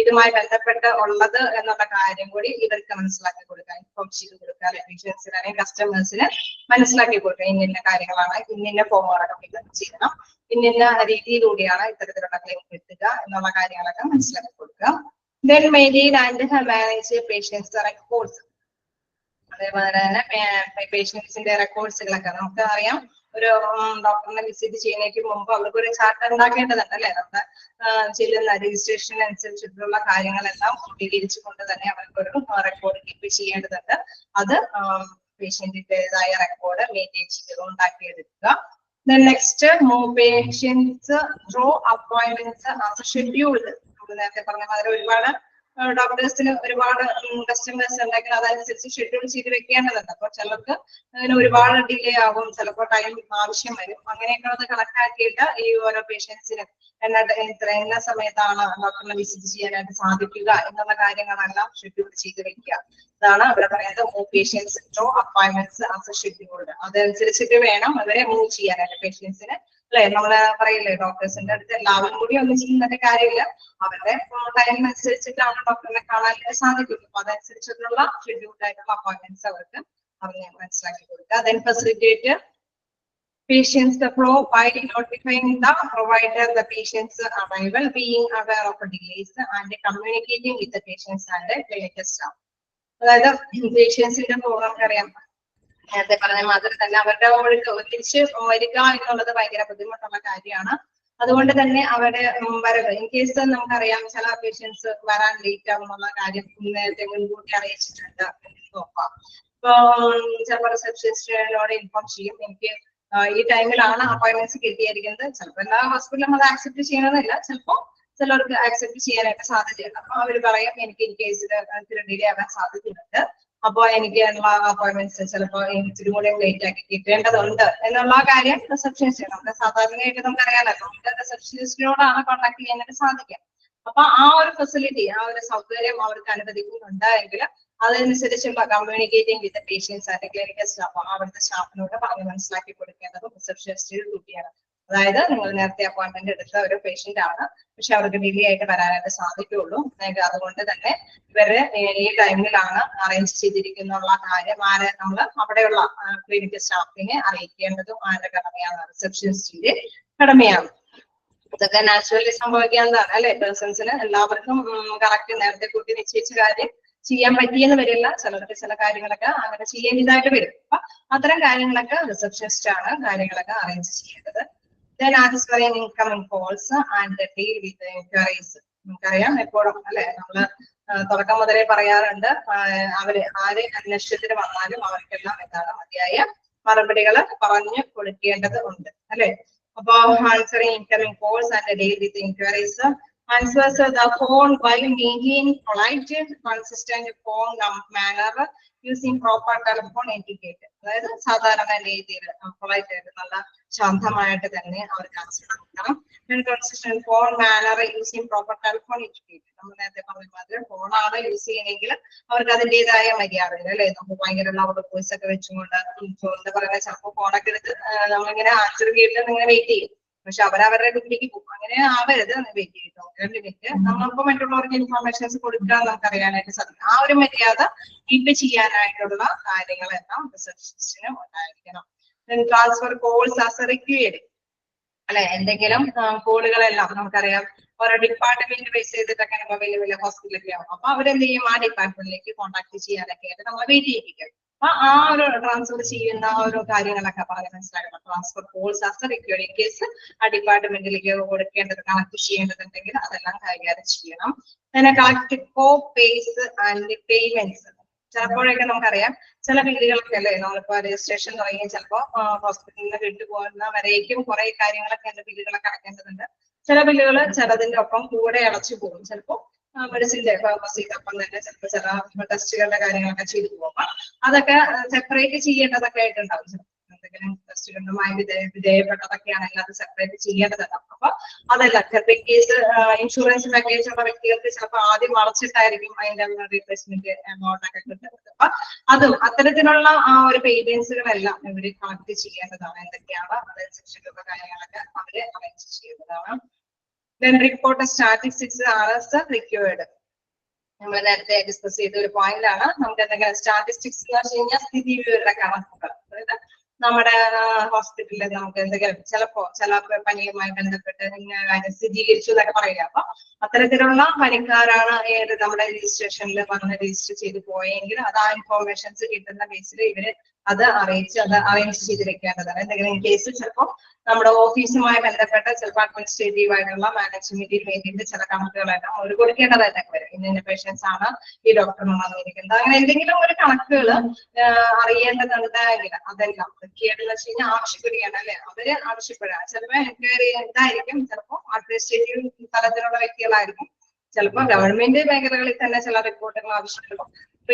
ഇതുമായി ബന്ധപ്പെട്ട് ഉള്ളത് എന്നുള്ള കാര്യം കൂടി ഇവർക്ക് മനസ്സിലാക്കി കൊടുക്കുക, ഇൻഫോം ചെയ്ത് കൊടുക്കുക. പേഷ്യൻസിന് അല്ലെങ്കിൽ കസ്റ്റമേഴ്സിന് മനസ്സിലാക്കി കൊടുക്കുക. ഇന്ന കാര്യങ്ങളാണ്, ഇന്ന ഫോമുകളൊക്കെ ഫില്ലപ്പ് ചെയ്യണം. ഇന്ന രീതിയിലൂടെയാണ് ഇത്തരത്തിലുള്ള ക്ലെയിം കിട്ടുക എന്നുള്ള കാര്യങ്ങളൊക്കെ മനസ്സിലാക്കി കൊടുക്കുക. Then maintain and manage patients records. അതേപോലെ തന്നെ പേഷ്യൻസിന്റെ റെക്കോർഡ്സുകളൊക്കെ നമുക്ക് അറിയാം. ഒരു ഡോക്ടറിനെ വിസിറ്റ് ചെയ്യുന്നതിന് മുമ്പ് അവർക്ക് ഒരു ചാർട്ട് ഉണ്ടാക്കേണ്ടതുണ്ട് അല്ലെ. നമ്മുടെ ചെല്ലുന്ന രജിസ്ട്രേഷൻ അനുസരിച്ചിട്ടുള്ള കാര്യങ്ങളെല്ലാം ക്രോഡീകരിച്ചുകൊണ്ട് തന്നെ അവർക്കൊരു റെക്കോർഡ് കീപ്പ് ചെയ്യേണ്ടതുണ്ട്. അത് പേഷ്യന്റിന്റേതായ റെക്കോർഡ് മെയിൻറ്റെയിൻ ചെയ്ത് ഉണ്ടാക്കിയെടുക്കുക. Then next, more patients draw appointments as scheduled. നമ്മൾ നേരത്തെ പറഞ്ഞ മാതിരി ഒരുപാട് ഡോക്ടേഴ്സിന് ഒരുപാട് കസ്റ്റമേഴ്സ് ഉണ്ടെങ്കിൽ അതനുസരിച്ച് ഷെഡ്യൂൾ ചെയ്ത് വെക്കേണ്ടതുണ്ട്. അപ്പൊ ചിലർക്ക് അതിന് ഒരുപാട് ഡിലേ ആകും, ചിലപ്പോൾ ടൈം ആവശ്യം വരും. അങ്ങനെയൊക്കെ അത് കണക്കാക്കിയിട്ട് ഈ ഓരോ പേഷ്യൻസിന് എന്ന സമയത്താണ് ഡോക്ടറിനെ വിസിറ്റ് ചെയ്യാനായിട്ട് സാധിക്കുക എന്നുള്ള കാര്യങ്ങളെല്ലാം ഷെഡ്യൂൾ ചെയ്ത് വെക്കുക. ഇതാണ് അവിടെ പറയുന്നത് move patients through appointments as scheduled. അതനുസരിച്ചിട്ട് വേണം അവരെ മൂവ് ചെയ്യാനായിട്ട് പേഷ്യൻസിന് അല്ലെ. നമ്മള് പറയില്ലേ ഡോക്ടേഴ്സിന്റെ അടുത്ത് എല്ലാവരും കൂടി ഒന്നും ചെയ്യുന്നതിന്റെ കാര്യമില്ല, അവരുടെ ടൈം അനുസരിച്ചിട്ടാണ് ഡോക്ടറിനെ കാണാനായിട്ട് സാധിക്കുള്ളൂ. അപ്പൊ അതനുസരിച്ചിട്ടുള്ള ഷെഡ്യൂൾഡ് ആയിട്ടുള്ള അപ്പോയിന്റ്മെന്റ്സ് അവർക്ക് അവരെ മനസ്സിലാക്കി കൊടുക്കുക. Then facilitate patients the flow by notifying the provider the patient's arrival, being aware of delays and communicating with the patients and the clinical staff. അതായത് പേഷ്യൻസിന്റെ പ്രോഗ്രാം അറിയാം, നേരത്തെ പറഞ്ഞ മാതിരി തന്നെ അവരുടെ തിരിച്ച് വരിക എന്നുള്ളത് ഭയങ്കര ബുദ്ധിമുട്ടുള്ള കാര്യമാണ്. അതുകൊണ്ട് തന്നെ അവരുടെ വരവ് ഇൻ കേസ് നമുക്കറിയാം ചില പേഷ്യൻസ് വരാൻ ലേറ്റ് ആകുന്നുള്ള കാര്യം നേരത്തെ മുൻകൂട്ടി അറിയിച്ചിട്ടുണ്ട് നോക്കാം. ഇപ്പൊ ചിലപ്പോൾ റിസപ്ഷനിസ്റ്റിനോട് ഇൻഫോം ചെയ്യും, എനിക്ക് ഈ ടൈമിലാണ് അപ്പോയിന്റ്മെന്റ്സ് കിട്ടിയിരിക്കുന്നത്. ചിലപ്പോൾ എല്ലാ ഹോസ്പിറ്റലും അത് ആക്സെപ്റ്റ് ചെയ്യണമെന്നില്ല, ചിലപ്പോൾ ചിലർക്ക് ആക്സെപ്റ്റ് ചെയ്യാനായിട്ട് സാധ്യതയുണ്ട്. അപ്പൊ അവർ പറയും എനിക്ക് ഇൻ കേസിൽ ഡിലേ ആകാൻ സാധ്യതയുണ്ട്, അപ്പൊ എനിക്ക് അപ്പോയിന്റ്മെന്റ്സ് ചിലപ്പോൾ ഇച്ചിരി കൂടെ ലേറ്റ് ആക്കി കിട്ടേണ്ടതുണ്ട് എന്നുള്ള കാര്യം റിസപ്ഷനിസ്റ്റ് നമുക്ക് സാധാരണയായിട്ട് നമുക്കറിയാമല്ലോ, നമുക്ക് റിസപ്ഷനിസ്റ്റിനോടാണ് കോൺടാക്ട് ചെയ്യാനായിട്ട് സാധിക്കുക. അപ്പൊ ആ ഒരു ഫെസിലിറ്റി, ആ ഒരു സൗകര്യം അവർക്ക് അനുവദിക്കുന്നുണ്ട് എങ്കിൽ അതനുസരിച്ചുള്ള communicating with patients and clinical staff അവിടുത്തെ സ്റ്റാഫിനോട് പറഞ്ഞ് മനസ്സിലാക്കി കൊടുക്കേണ്ടത് റിസപ്ഷനിസ്റ്റിന്റെ ഡ്യൂട്ടിയാണ്. അതായത് നിങ്ങൾ നേരത്തെ അപ്പോയിന്റ്മെന്റ് എടുത്ത ഒരു പേഷ്യന്റ് ആണ്, പക്ഷെ അവർക്ക് ഡിലേ ആയിട്ട് വരാനായിട്ട് സാധിക്കുള്ളൂ. അതുകൊണ്ട് തന്നെ ഇവര് ഈ ടൈമിലാണ് അറേഞ്ച് ചെയ്തിരിക്കുന്ന കാര്യം ആരെ നമ്മൾ അവിടെയുള്ള ക്ലിനിക്കൽ സ്റ്റാഫിനെ അറിയിക്കേണ്ടതും ആരുടെ കടമയാണ്, റിസപ്ഷനിസ്റ്റിന്റെ കടമയാണ്. ഇതൊക്കെ നാച്ചുറലി സംഭവിക്കാവുന്നതാണ് അല്ലെ. പേഴ്സൺസിന് എല്ലാവർക്കും കറക്റ്റ് നേരത്തെ കൂട്ടി നിശ്ചയിച്ച കാര്യം ചെയ്യാൻ പറ്റിയെന്ന് വരില്ല, ചിലർക്ക് ചില കാര്യങ്ങളൊക്കെ അങ്ങനെ ചെയ്യേണ്ടതായിട്ട് വരും. അപ്പൊ അത്തരം കാര്യങ്ങളൊക്കെ റിസപ്ഷനിസ്റ്റ് ആണ് കാര്യങ്ങളൊക്കെ അറേഞ്ച് ചെയ്യേണ്ടത്. Then answering incoming calls and deal with inquiries. നമുക്കറിയാം എപ്പോഴും അല്ലെ, നമ്മള് തുടക്കം മുതലേ പറയാറുണ്ട്, അവര് ആര് അന്വേഷണത്തിന് വന്നാലും അവർക്കെല്ലാം എന്താണ് മതിയായ മറുപടികൾ പറഞ്ഞു കൊടുക്കേണ്ടത് ഉണ്ട് അല്ലെ. അപ്പൊ answering incoming calls and deal with inquiries. Answers the phone while maintaining polite, consistent phone manner using proper telephone etiquette. അതായത് സാധാരണ രീതിയിൽ പൊളൈറ്റ് ആയിട്ട് നല്ല ശാന്തമായിട്ട് തന്നെ അവർക്ക് ആൻസർ കൊടുക്കണം. Consistent phone manner using proper telephone etiquette. നമ്മൾ നേരത്തെ പറഞ്ഞ മാതിരി ഫോണാണ് യൂസ് ചെയ്യണമെങ്കിൽ അവർക്ക് അതിൻ്റെതായ മര്യാദകൾ അല്ലെ. നമുക്ക് ഭയങ്കര ലൗഡ് വോയിസ് ഒക്കെ വെച്ചുകൊണ്ട് എന്താ പറയുക, ചിലപ്പോൾ ഫോണൊക്കെ എടുത്ത് നമ്മളിങ്ങനെ ആൻസർ കേട്ട് ഇങ്ങനെ വെയിറ്റ് ചെയ്യും, പക്ഷെ അവരവരുടെ ഡ്യൂട്ടിക്ക് പോകും. അങ്ങനെ ആവരുത്, വെയിറ്റ് ചെയ്തോ 2 മിനിറ്റ് നമ്മളിപ്പോ മറ്റുള്ളവർക്ക് ഇൻഫോർമേഷൻസ് കൊടുക്കാൻ നമുക്ക് അറിയാനായിട്ട് സാധിക്കും. ആ ഒരു മര്യാദ കീപ്പ് ചെയ്യാനായിട്ടുള്ള കാര്യങ്ങളെല്ലാം റിസപ്ഷനിസ്റ്റിന് ഉണ്ടായിരിക്കണം. ട്രാൻസ്ഫർ കോൾസ് ആസ് റിക്വയർഡ് അല്ലെ. എന്തെങ്കിലും കോളുകളെല്ലാം നമുക്കറിയാം ഓരോ ഡിപ്പാർട്ട്മെന്റ് ബേസ് ചെയ്തിട്ടൊക്കെ നമ്മൾ വലിയ വലിയ ഹോസ്പിറ്റലൊക്കെ ആവും. അപ്പൊ അവരെന്ത് ചെയ്യും, ആ ഡിപ്പാർട്ട്മെന്റിലേക്ക് കോൺടാക്ട് ചെയ്യാനൊക്കെ ആയിട്ട് നമ്മൾ വെയിറ്റ് ചെയ്യിപ്പിക്കും. അപ്പൊ ആ ഒരു ട്രാൻസ്ഫർ ചെയ്യുന്ന ഓരോ കാര്യങ്ങളൊക്കെ പറഞ്ഞ് മനസ്സിലാക്കണം. Transfer calls as required in case ആ ഡിപ്പാർട്ട്മെന്റിലേക്ക് കൊടുക്കേണ്ടത് കണക്ട് ചെയ്യേണ്ടതുണ്ടെങ്കിൽ അതെല്ലാം കൈകാര്യം ചെയ്യണം. പിന്നെ കളക്ട് കോപേസ് ആൻഡ് പേയ്മെന്റ്സ്. ചിലപ്പോഴൊക്കെ നമുക്കറിയാം ചില ബില്ലുകളൊക്കെ അല്ലേ, നമ്മളിപ്പോ രജിസ്ട്രേഷൻ തുടങ്ങി ചിലപ്പോ ഹോസ്പിറ്റലിൽ നിന്ന് വിട്ടുപോകുന്ന വരേക്കും കുറെ കാര്യങ്ങളൊക്കെ എന്റെ ബില്ലുകളൊക്കെ അടക്കേണ്ടതുണ്ട്. ചില ബില്ലുകൾ ചിലതിന്റെ ഒപ്പം കൂടെ അടച്ചു പോകും. ചിലപ്പോ മെഡിസിന്റെ ഫാർമസിക്കൊപ്പം തന്നെ ചിലപ്പോൾ ചില ടെസ്റ്റുകളുടെ കാര്യങ്ങളൊക്കെ ചെയ്തു പോകും. അതൊക്കെ സെപ്പറേറ്റ് ചെയ്യേണ്ടതൊക്കെ ആയിട്ടുണ്ടാവും. എന്തെങ്കിലും ടെസ്റ്റുകളുമായി വിധേയപ്പെട്ടതൊക്കെയാണെങ്കിൽ അത് സെപ്പറേറ്റ് ചെയ്യേണ്ടതുണ്ടാവും. അപ്പൊ അതല്ല കേസ് ഇൻഷുറൻസ് പാക്കേജ് ഉള്ള വ്യക്തികൾക്ക് ചിലപ്പോൾ ആദ്യം അടച്ചിട്ടായിരിക്കും അതിന്റെ റീപ്ലേസ്മെന്റ് എമൗണ്ട് ഒക്കെ കിട്ടുന്നത്. അപ്പൊ അതും അത്തരത്തിലുള്ള ആ ഒരു പേയ്മെന്റ്സുകളെല്ലാം ഇവര് കളക്ട് ചെയ്യേണ്ടതാണ്. എന്തൊക്കെയാണ് അതനുസരിച്ചിട്ടുള്ള കാര്യങ്ങളൊക്കെ അവര് അറേഞ്ച് ചെയ്യേണ്ടതാണ്. Then report statistics are required. നമ്മൾ നേരത്തെ ഡിസ്കസ് ചെയ്ത ഒരു പോയിന്റ് ആണ്. നമുക്ക് എന്തെങ്കിലും സ്റ്റാറ്റിസ്റ്റിക്സ് എന്ന് വെച്ച് കഴിഞ്ഞാൽ സ്ഥിതി വിവര കണക്കുകൾ, അതായത് നമ്മുടെ ഹോസ്പിറ്റലിൽ നമുക്ക് എന്തെങ്കിലും ചില പനിയുമായി ബന്ധപ്പെട്ട് കാര്യം സ്ഥിരീകരിച്ചു എന്നൊക്കെ പറയുക. അപ്പൊ അത്തരത്തിലുള്ള പനിക്കാരാണ് നമ്മുടെ രജിസ്ട്രേഷനിൽ വന്ന് രജിസ്റ്റർ ചെയ്ത് പോയെങ്കിൽ അത് ആ ഇൻഫോർമേഷൻസ് കിട്ടുന്ന ബേസിൽ ഇവര് അത് അറേഞ്ച് ചെയ്ത് വെക്കേണ്ടതാണ്. എന്തെങ്കിലും കേസ് ചിലപ്പോൾ നമ്മുടെ ഓഫീസുമായി ബന്ധപ്പെട്ട ചിലപ്പോൾ അഡ്മിനിസ്ട്രേറ്റീവ് ആയിട്ടുള്ള മാനേജ്മെന്റിന് വേണ്ടിയിട്ട് ചില കണക്കുകളെല്ലാം അവർ കൊടുക്കേണ്ടതായിട്ടൊക്കെ വരും. ഇന്ന പേഷ്യൻസ് ആണ് ഈ ഡോക്ടറിന് വന്നിരിക്കുന്നത്, അങ്ങനെ എന്തെങ്കിലും ഒരു കണക്കുകൾ അറിയേണ്ടതുണ്ടെങ്കിൽ അതെല്ലാം കൃത്യമായിട്ട് വെച്ച് കഴിഞ്ഞാൽ ആവശ്യപ്പെടുകയാണ് അല്ലെ. അവര് ആവശ്യപ്പെടുക ചിലപ്പോൾ എൻക്വയറി ഇതായിരിക്കും, ചിലപ്പോൾ അഡ്മിനിസ്ട്രേറ്റീവ് തലത്തിലുള്ള വ്യക്തികളായിരിക്കും, ചിലപ്പോൾ ഗവൺമെന്റ് മേഖലകളിൽ തന്നെ ചില റിപ്പോർട്ടുകൾ ആവശ്യപ്പെടും. ഇപ്പൊ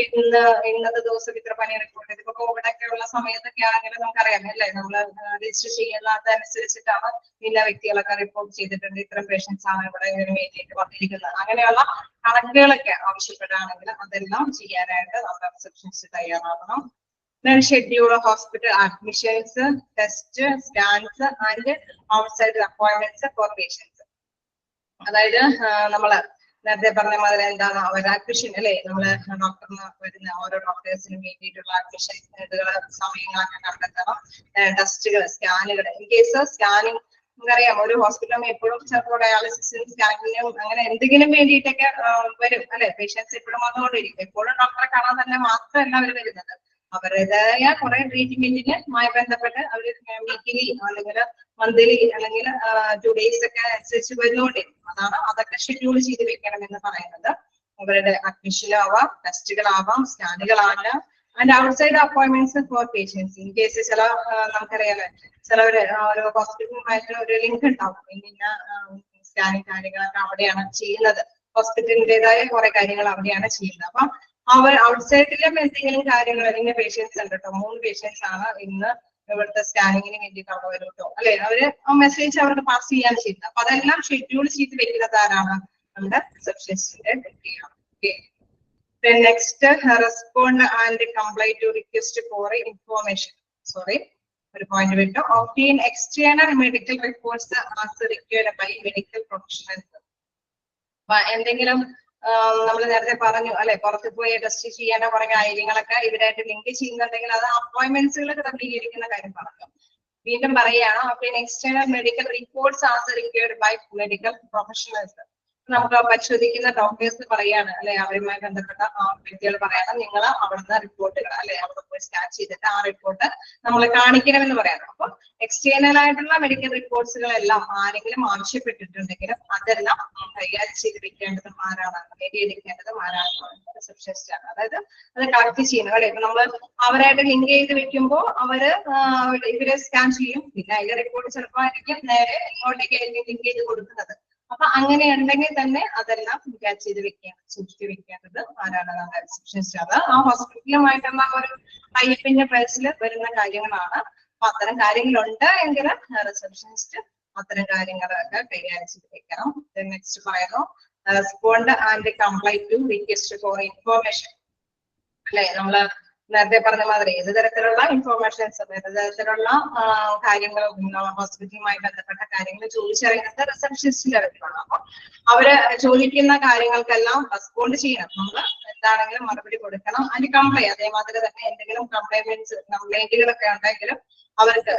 ഇന്നത്തെ ദിവസം ഇത്ര പനി റിപ്പോർട്ട് ചെയ്ത്, ഇപ്പൊ കോവിഡ് ഒക്കെ ഉള്ള സമയത്തൊക്കെ ആണെങ്കിൽ നമുക്കറിയാം അല്ലേ, നമ്മൾ രജിസ്റ്റർ ചെയ്യുന്നതനുസരിച്ചിട്ടാണ് ഇന്ന വ്യക്തികളൊക്കെ റിപ്പോർട്ട് ചെയ്തിട്ടുണ്ട്, ഇത്തരം പേഷ്യൻസ് ആണ് ഇവിടെ ഇതിന് വേണ്ടിയിട്ട് വന്നിരിക്കുന്നത്, അങ്ങനെയുള്ള കണക്കുകളൊക്കെ ആവശ്യപ്പെടുകയാണെങ്കിൽ അതെല്ലാം ചെയ്യാനായിട്ട് നമ്മുടെ റിസപ്ഷനിസ്റ്റ് തയ്യാറാകണം. Schedule hospital admissions, test, scans and outside appointments for patients. അതായത് നമ്മള് നേരത്തെ പറഞ്ഞ മാതിരി എന്താണ് അവരുടെ അഡ്മിഷൻ അല്ലെ, നമ്മള് ഡോക്ടറിന് വരുന്ന ഓരോ ഡോക്ടേഴ്സിനും വേണ്ടിയിട്ടുള്ള അഡ്മിഷൻ സമയങ്ങളൊക്കെ കണ്ടെത്തണം. ടെസ്റ്റുകൾ, സ്കാനുകൾ, ഇൻ കേസ് സ്കാനിങ് നമുക്കറിയാം ഒരു ഹോസ്പിറ്റലിൽ എപ്പോഴും ചിലപ്പോൾ ഡയാലിസിസിനും സ്കാനിങ്ങിനും അങ്ങനെ എന്തെങ്കിലും വേണ്ടിയിട്ടൊക്കെ വരും അല്ലെ. പേഷ്യൻസ് എപ്പോഴും വന്നുകൊണ്ടിരിക്കും. എപ്പോഴും ഡോക്ടറെ കാണാൻ തന്നെ മാത്രമല്ല അവർ വരുന്നത്, അവരുടേതായ കുറെ ട്രീറ്റ്മെന്റിനുമായി ബന്ധപ്പെട്ട് അവർ വീക്കിലി അല്ലെങ്കിൽ മന്ത്ലി അല്ലെങ്കിൽ 2 days ഒക്കെ അനുസരിച്ച് വരുന്നോണ്ടിരിക്കും. അതൊക്കെ ഷെഡ്യൂൾ ചെയ്ത് വെക്കണം എന്ന് പറയുന്നത്. അവരുടെ അഡ്മിഷനാവാം, ടെസ്റ്റുകളാവാം, സ്കാനുകളാണ്, and outside appointments for patients. In case നമുക്കറിയാലോ ചിലവര് ഒരു ഹോസ്പിറ്റലുമായിട്ട് ഒരു ലിങ്ക് ഉണ്ടാവും, ഇന്ന സ്കാനിങ് കാര്യങ്ങളൊക്കെ അവിടെയാണ് ചെയ്യുന്നത്, ഹോസ്പിറ്റലിൻ്റെതായ കുറെ കാര്യങ്ങൾ അവിടെയാണ് ചെയ്യുന്നത്. അപ്പൊ അവർ ഔട്ട്സൈഡിലും എന്തെങ്കിലും കാര്യങ്ങൾ, ഇന്ന പേഷ്യൻസ് ഉണ്ട് കേട്ടോ, 3 പേഷ്യൻസ് ആണ് ഇന്ന് ഇവിടുത്തെ സ്കാനിങ്ങിന് വേണ്ടിയിട്ട് അവിടെ വരും കേട്ടോ അല്ലെ, അവര് മെസ്സേജ് അവർക്ക് പാസ് ചെയ്യാൻ ചെയ്യുന്നത്. അപ്പൊ അതെല്ലാം ഷെഡ്യൂൾ ചെയ്ത് വെക്കുന്നത് ആരാണ്? നമ്മുടെ റിസപ്ഷനിസ്റ്റിന്റെ ഡ്യൂട്ടിയാണ്. Next respond and comply to request for information. ഒരു പോയിന്റ് വിട്ടു. obtain external medical reports as required by medical professionals. അപ്പൊ എന്തെങ്കിലും നമ്മൾ നേരത്തെ പറഞ്ഞു അല്ലെ, പുറത്ത് പോയി ടെസ്റ്റ് ചെയ്യേണ്ട കുറെ കാര്യങ്ങളൊക്കെ ഇവരായിട്ട് ലിങ്ക് ചെയ്യുന്നുണ്ടെങ്കിൽ അത് അപ്പോയിന്റ്മെന്റ്സുകൾ ക്രമീകരിക്കുന്ന കാര്യം പറഞ്ഞു. വീണ്ടും പറയുകയാണ്, obtain external medical reports as required by medical professionals. നമുക്ക് പരിശോധിക്കുന്ന ഡോക്ടേഴ്സ് പറയാണ് അല്ലെ, അവരുമായി ബന്ധപ്പെട്ട വ്യക്തികൾ പറയാണ്, നിങ്ങൾ അവിടുന്ന് റിപ്പോർട്ടുകൾ അല്ലെ അവിടെ പോയി സ്കാൻ ചെയ്തിട്ട് ആ റിപ്പോർട്ട് നമ്മൾ കാണിക്കണമെന്ന് പറയാറ്. അപ്പൊ എക്സ്റ്റേണൽ ആയിട്ടുള്ള മെഡിക്കൽ റിപ്പോർട്ട്സുകളെല്ലാം ആരെങ്കിലും ആവശ്യപ്പെട്ടിട്ടുണ്ടെങ്കിലും അതെല്ലാം കൈകാര്യം ചെയ്ത് വെക്കേണ്ടതും ആരാണ്, നേടിയെടുക്കേണ്ടതും ആരാണ്? റിസപ്ഷനിസ്റ്റ് ആണ്. അതായത് അത് കളക്ട് ചെയ്യുന്നത് അല്ലെ. ഇപ്പൊ നമ്മൾ അവരായിട്ട് ലിങ്ക് ചെയ്ത് വെക്കുമ്പോൾ ഇവരെ സ്കാൻ ചെയ്യും, പിന്നെ അതിന്റെ റിപ്പോർട്ട് ചിലപ്പോൾ ആയിരിക്കും നേരെ ഇങ്ങോട്ടേക്ക് ലിങ്ക് ചെയ്ത് കൊടുക്കുന്നത്. അപ്പൊ അങ്ങനെ ഉണ്ടെങ്കിൽ തന്നെ അതെല്ലാം ക്യാച്ച് ചെയ്ത് സൂക്ഷിച്ച് വെക്കേണ്ടത് ആരാണ്? നമ്മുടെ റിസപ്ഷനിസ്റ്റ്. അത് ആ ഹോസ്പിറ്റലുമായിട്ടുള്ള ഒരു ടൈപ്പിന്റെ പ്രൈസിൽ വരുന്ന കാര്യങ്ങളാണ്. അപ്പൊ അത്തരം കാര്യങ്ങളുണ്ട് എങ്കിൽ റിസപ്ഷനിസ്റ്റ് അത്തരം കാര്യങ്ങളൊക്കെ കൈകാര്യം ചെയ്ത് വെക്കണം. നെക്സ്റ്റ് പറയുന്നു, respond and comply to request for information അല്ലെ. നമ്മള് നേരത്തെ പറഞ്ഞ മാതിരി ഏത് തരത്തിലുള്ള ഇൻഫോർമേഷൻസ്, ഏത് തരത്തിലുള്ള കാര്യങ്ങളും ഹോസ്പിറ്റലുമായി ബന്ധപ്പെട്ട കാര്യങ്ങൾ ചോദിച്ചറിയുന്നത് റിസപ്ഷനിസ്റ്റിന്റെ അടുത്താണ്. അപ്പൊ അവര് ചോദിക്കുന്ന കാര്യങ്ങൾക്കെല്ലാം റെസ്പോണ്ട് ചെയ്യണം. നമ്മൾ എന്താണെങ്കിലും മറുപടി കൊടുക്കണം. അതിന് കംപ്ലൈന്റ് അതേമാതിരി തന്നെ എന്തെങ്കിലും കംപ്ലൈന്റുകളൊക്കെ ഉണ്ടെങ്കിലും അവർക്ക്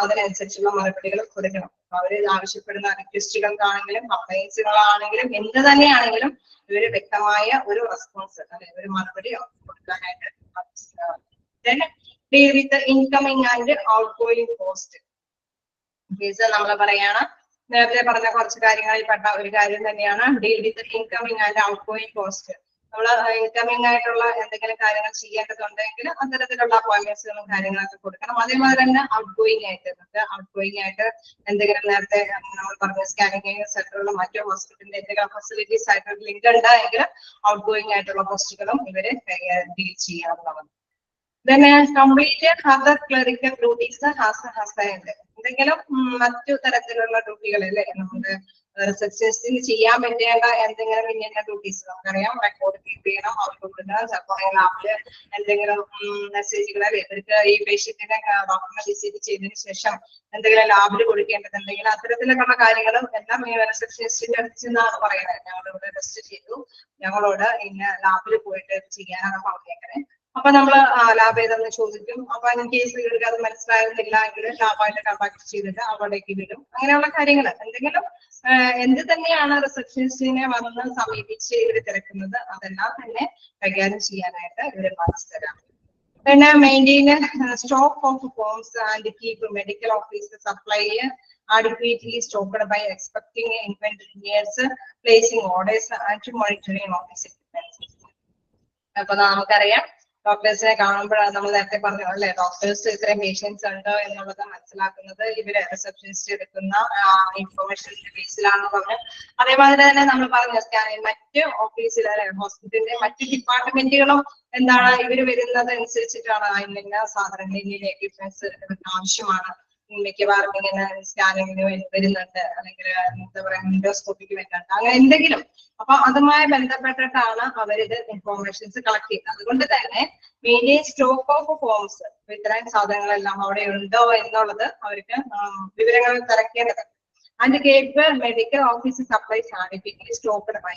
അതിനനുസരിച്ചുള്ള മറുപടികൾ കൊടുക്കണം. അവര് ആവശ്യപ്പെടുന്ന റിക്വസ്റ്റുകൾക്കാണെങ്കിലും കംപ്ലൈന്റ്സുകളാണെങ്കിലും എന്ത് തന്നെയാണെങ്കിലും ഇവര് വ്യക്തമായ ഒരു റെസ്പോൺസ് അല്ലെ, ഒരു മറുപടി കൊടുക്കാനായിട്ട്. Then deal with the incoming and outgoing cost. നമ്മൾ പറയാണ്, നേരത്തെ പറഞ്ഞ കുറച്ച് കാര്യങ്ങളിൽ പെട്ട ഒരു കാര്യം തന്നെയാണ് deal with incoming and out going cost. നമ്മൾ ഇൻകമിങ് ആയിട്ടുള്ള എന്തെങ്കിലും കാര്യങ്ങൾ ചെയ്യേണ്ടതുണ്ടെങ്കിൽ അത്തരത്തിലുള്ള അപ്പോയിന്റ്മെന്റ്സുകളും കാര്യങ്ങളൊക്കെ കൊടുക്കണം. അതേമാതിരി തന്നെ ഔട്ട് ഗോയിങ് ആയിട്ട് എന്തെങ്കിലും നേരത്തെ നമ്മൾ പറഞ്ഞ സ്കാനിങ് സെന്ററുകളും മറ്റു ഹോസ്പിറ്റലിന്റെ എന്തെങ്കിലും ഫെസിലിറ്റീസ് ആയിട്ട് ലിങ്ക് ഉണ്ടെങ്കിൽ ഔട്ട് ഗോയിങ് ആയിട്ടുള്ള കോസ്റ്റുകളും ഇവര് ഡീൽ ചെയ്യാവുന്നതാണ്. Then complete other clerical duties as assigned. എന്തെങ്കിലും മറ്റു തരത്തിലുള്ള ഡ്യൂട്ടികൾ അല്ലെ നമ്മുടെ റിസപ്ഷനിസ്റ്റിന് ചെയ്യാൻ പറ്റേണ്ട എന്തെങ്കിലും ഇന്ന ഡ്യൂട്ടീസ് നമുക്കറിയാം. റെക്കോർഡ് കീപ്പ് ചെയ്യണം, അവർക്ക് കൊടുക്കണം. ചിലപ്പോൾ ലാബില് എന്തെങ്കിലും മെസ്സേജുകൾ അല്ലെ, ഇവർക്ക് ഈ പേഷ്യന്റിനെ ഡോക്ടറിനെ വിസിറ്റ് ചെയ്തതിനു ശേഷം എന്തെങ്കിലും ലാബിൽ കൊടുക്കേണ്ടതുണ്ടെങ്കിൽ അത്തരത്തിലുള്ള കാര്യങ്ങളും എല്ലാം ഈ റിസപ്ഷനിസ്റ്റിന്റെ അടുത്ത് ചെന്നാണ് പറയുന്നത്. ഞങ്ങളിവിടെ ടെസ്റ്റ് ചെയ്തു, ഞങ്ങളോട് ഇന്ന ലാബിൽ പോയിട്ട് ചെയ്യാനാണ് പറഞ്ഞേക്കണേ. അപ്പൊ നമ്മള് ലാബ് ഏതെന്ന് ചോദിക്കും. അപ്പൊ ഇൻ കേസ് ഇവർക്ക് അത് മനസ്സിലാകുന്നില്ല എങ്കിൽ ലാബായിട്ട് കോൺടാക്ട് ചെയ്തിട്ട് അവിടേക്ക് വിടും. അങ്ങനെയുള്ള കാര്യങ്ങൾ എന്തെങ്കിലും എന്ത് തന്നെയാണ് റിസപ്ഷനിസ്റ്റിനെ വന്ന് സമീപിച്ച് ഇവർ തിരക്കുന്നത് അതെല്ലാം തന്നെ കൈകാര്യം ചെയ്യാനായിട്ട് ഇവര് ബാധ്യസ്ഥരാണ്. പിന്നെ maintain stock of forms and keep medical officer supply adequately stocked by expecting inventory needs, placing orders and monitoring office equipment. അപ്പൊ നമുക്കറിയാം ഡോക്ടേഴ്സിനെ കാണുമ്പോഴാണ് നമ്മൾ നേരത്തെ പറഞ്ഞു അല്ലെ, ഡോക്ടേഴ്സ് ഇത്രയും പേഷ്യൻസ് ഉണ്ട് എന്നുള്ളത് മനസ്സിലാക്കുന്നത് ഇവര് റിസപ്ഷനിസ്റ്റ് എടുക്കുന്ന ഇൻഫർമേഷന്റെ ബേസിലാണെന്ന് പറഞ്ഞു. അതേമാതിരി തന്നെ നമ്മൾ പറഞ്ഞു മറ്റ് ഓഫീസിൽ ഹോസ്പിറ്റലിന്റെ മറ്റ് ഡിപ്പാർട്ട്മെന്റുകളും എന്താണ് ഇവര് വരുന്നത് അനുസരിച്ചിട്ടാണ് ഇന്ന സാധനങ്ങൾ ഇന്ന എക്യുപ്മെന്റ്സ് ആവശ്യമാണ്, മിക്കവാറും ഇങ്ങനെ സ്കാനിങ്ങിന് വരുന്നുണ്ട്, അല്ലെങ്കിൽ എന്താ പറയാ എൻഡോസ്കോപ്പിക്ക് വരുന്നുണ്ട്, അങ്ങനെ എന്തെങ്കിലും. അപ്പൊ അതുമായി ബന്ധപ്പെട്ടിട്ടാണ് അവരിത് ഇൻഫോർമേഷൻസ് കളക്ട് ചെയ്യുന്നത്. അതുകൊണ്ട് തന്നെ മെയിൻലി സ്റ്റോക്ക് ഓഫ് ഫോംസ് ഇത്രയും സാധനങ്ങളെല്ലാം അവിടെ ഉണ്ടോ എന്നുള്ളത് അവർക്ക് വിവരങ്ങൾ തിരക്കേണ്ടത്. And keep medical office supplies adequately stocked by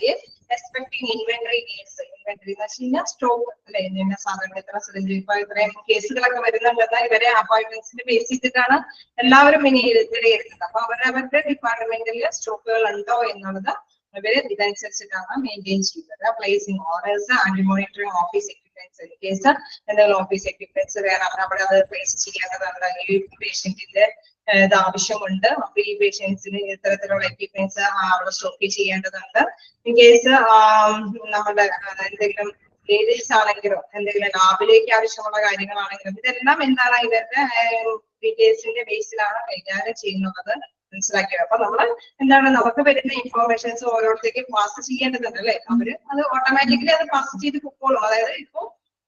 expecting inventory needs. Inventory എന്ന് വെച്ച് കഴിഞ്ഞാൽ സ്റ്റോക്ക് അല്ലെ, ഇന്ന സാധനങ്ങൾ ഇത്ര സിറിഞ്ച് ഇപ്പൊ ഇത്രയും കേസുകളൊക്കെ വരുന്നുണ്ടെന്നാൽ ഇവരെ അപ്പോയിന്റ്മെന്റ്സിന്റെ ബേസ് ചെയ്തിട്ടാണ് എല്ലാവരും ഇനി വിലയിരുത്തുന്നത്. അപ്പൊ അവരവരുടെ ഡിപ്പാർട്ട്മെന്റിൽ സ്റ്റോക്കുകൾ ഉണ്ടോ എന്നുള്ളത് ഇവര് ഇതനുസരിച്ചിട്ടാണ് മെയിൻറ്റെയിൻ ചെയ്യുന്നത്. Placing orders and monitoring office equipments in case എന്തെങ്കിലും ഓഫീസ് എക്യുപ്മെന്റ്സ് വേണം അവിടെ അത് പ്ലേസ് ചെയ്യേണ്ടതുണ്ട്. ഈ പേഷ്യന്റിന്റെ ഇത് ആവശ്യമുണ്ട്, അപ്പൊ ഈ പേഷ്യൻസിന് ഇത്തരത്തിലുള്ള എക്യുപ്മെന്റ്സ് അവിടെ സ്റ്റോക്ക് ചെയ്യേണ്ടതുണ്ട്. ഇൻ കേസ് നമ്മുടെ എന്തെങ്കിലും ലേഡീസ് ആണെങ്കിലോ എന്തെങ്കിലും ലാബിലേക്ക് ആവശ്യമുള്ള കാര്യങ്ങളാണെങ്കിലും ഇതെല്ലാം എന്താണ് ഇവരുടെ ഡീറ്റെയിൽസിന്റെ ബേസിലാണ് കൈകാര്യം ചെയ്യുന്നത് മനസ്സിലാക്കിയത്. അപ്പൊ നമ്മൾ എന്താണ് നമുക്ക് വരുന്ന ഇൻഫോർമേഷൻസ് ഓരോരുത്തേക്ക് പാസ് ചെയ്യേണ്ടതുണ്ട് അല്ലെ, അവര് അത് ഓട്ടോമാറ്റിക്കലി അത് പാസ് ചെയ്ത് പൊക്കോളും. അതായത് ഇപ്പൊ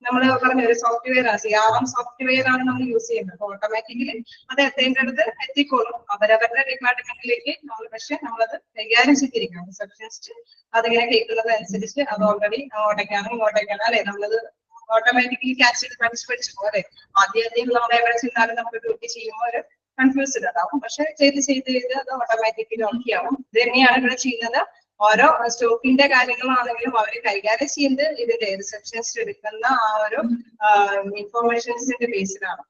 നമ്മൾ പറഞ്ഞ ഒരു സോഫ്റ്റ്വെയർ ആണ്, CRM സോഫ്റ്റ്വെയർ ആണ് നമ്മൾ യൂസ് ചെയ്യുന്നത്. അപ്പൊ ഓട്ടോമാറ്റിക്കലി അത് എത്തേണ്ടടുത്ത് എത്തിക്കോളും അവരവരുടെ ഡിപ്പാർട്ട്മെന്റിലേക്ക്. നമ്മൾ പക്ഷെ നമ്മളത് കൈകാര്യം ചെയ്തിരിക്കണം. റിസപ്ഷനിസ്റ്റ് അതിങ്ങനെ കേൾക്കുന്നത് അനുസരിച്ച് അത് ഓൾറെഡി അങ്ങോട്ടേക്കാണ് ഇങ്ങോട്ടേക്കാണ് അല്ലെ, നമ്മളത് ഓട്ടോമാറ്റിക്കലി ക്യാച്ച് ചെയ്ത് പഠിച്ചു പോലെ ആദ്യം നമ്മൾ എവിടെ ചെന്നാലും നമുക്ക് ഡ്യൂട്ടി ചെയ്യുമ്പോൾ ഒരു കൺഫ്യൂസ്ഡ് ഉണ്ടാവും. പക്ഷെ ചെയ്ത് അത് ഓട്ടോമാറ്റിക്കലി ഓക്കെ ആവും. ഇത് തന്നെയാണ് ഇവിടെ ചെയ്യുന്നത്. ഓരോ സ്റ്റോക്കിന്റെ കാര്യങ്ങളാണെങ്കിലും അവർ കൈകാര്യം ചെയ്യുന്നത് ഇതിന്റെ റിസപ്ഷനിസ്റ്റ് എടുക്കുന്ന ആ ഒരു ഇൻഫോർമേഷൻസിന്റെ ബേസിലാണ്.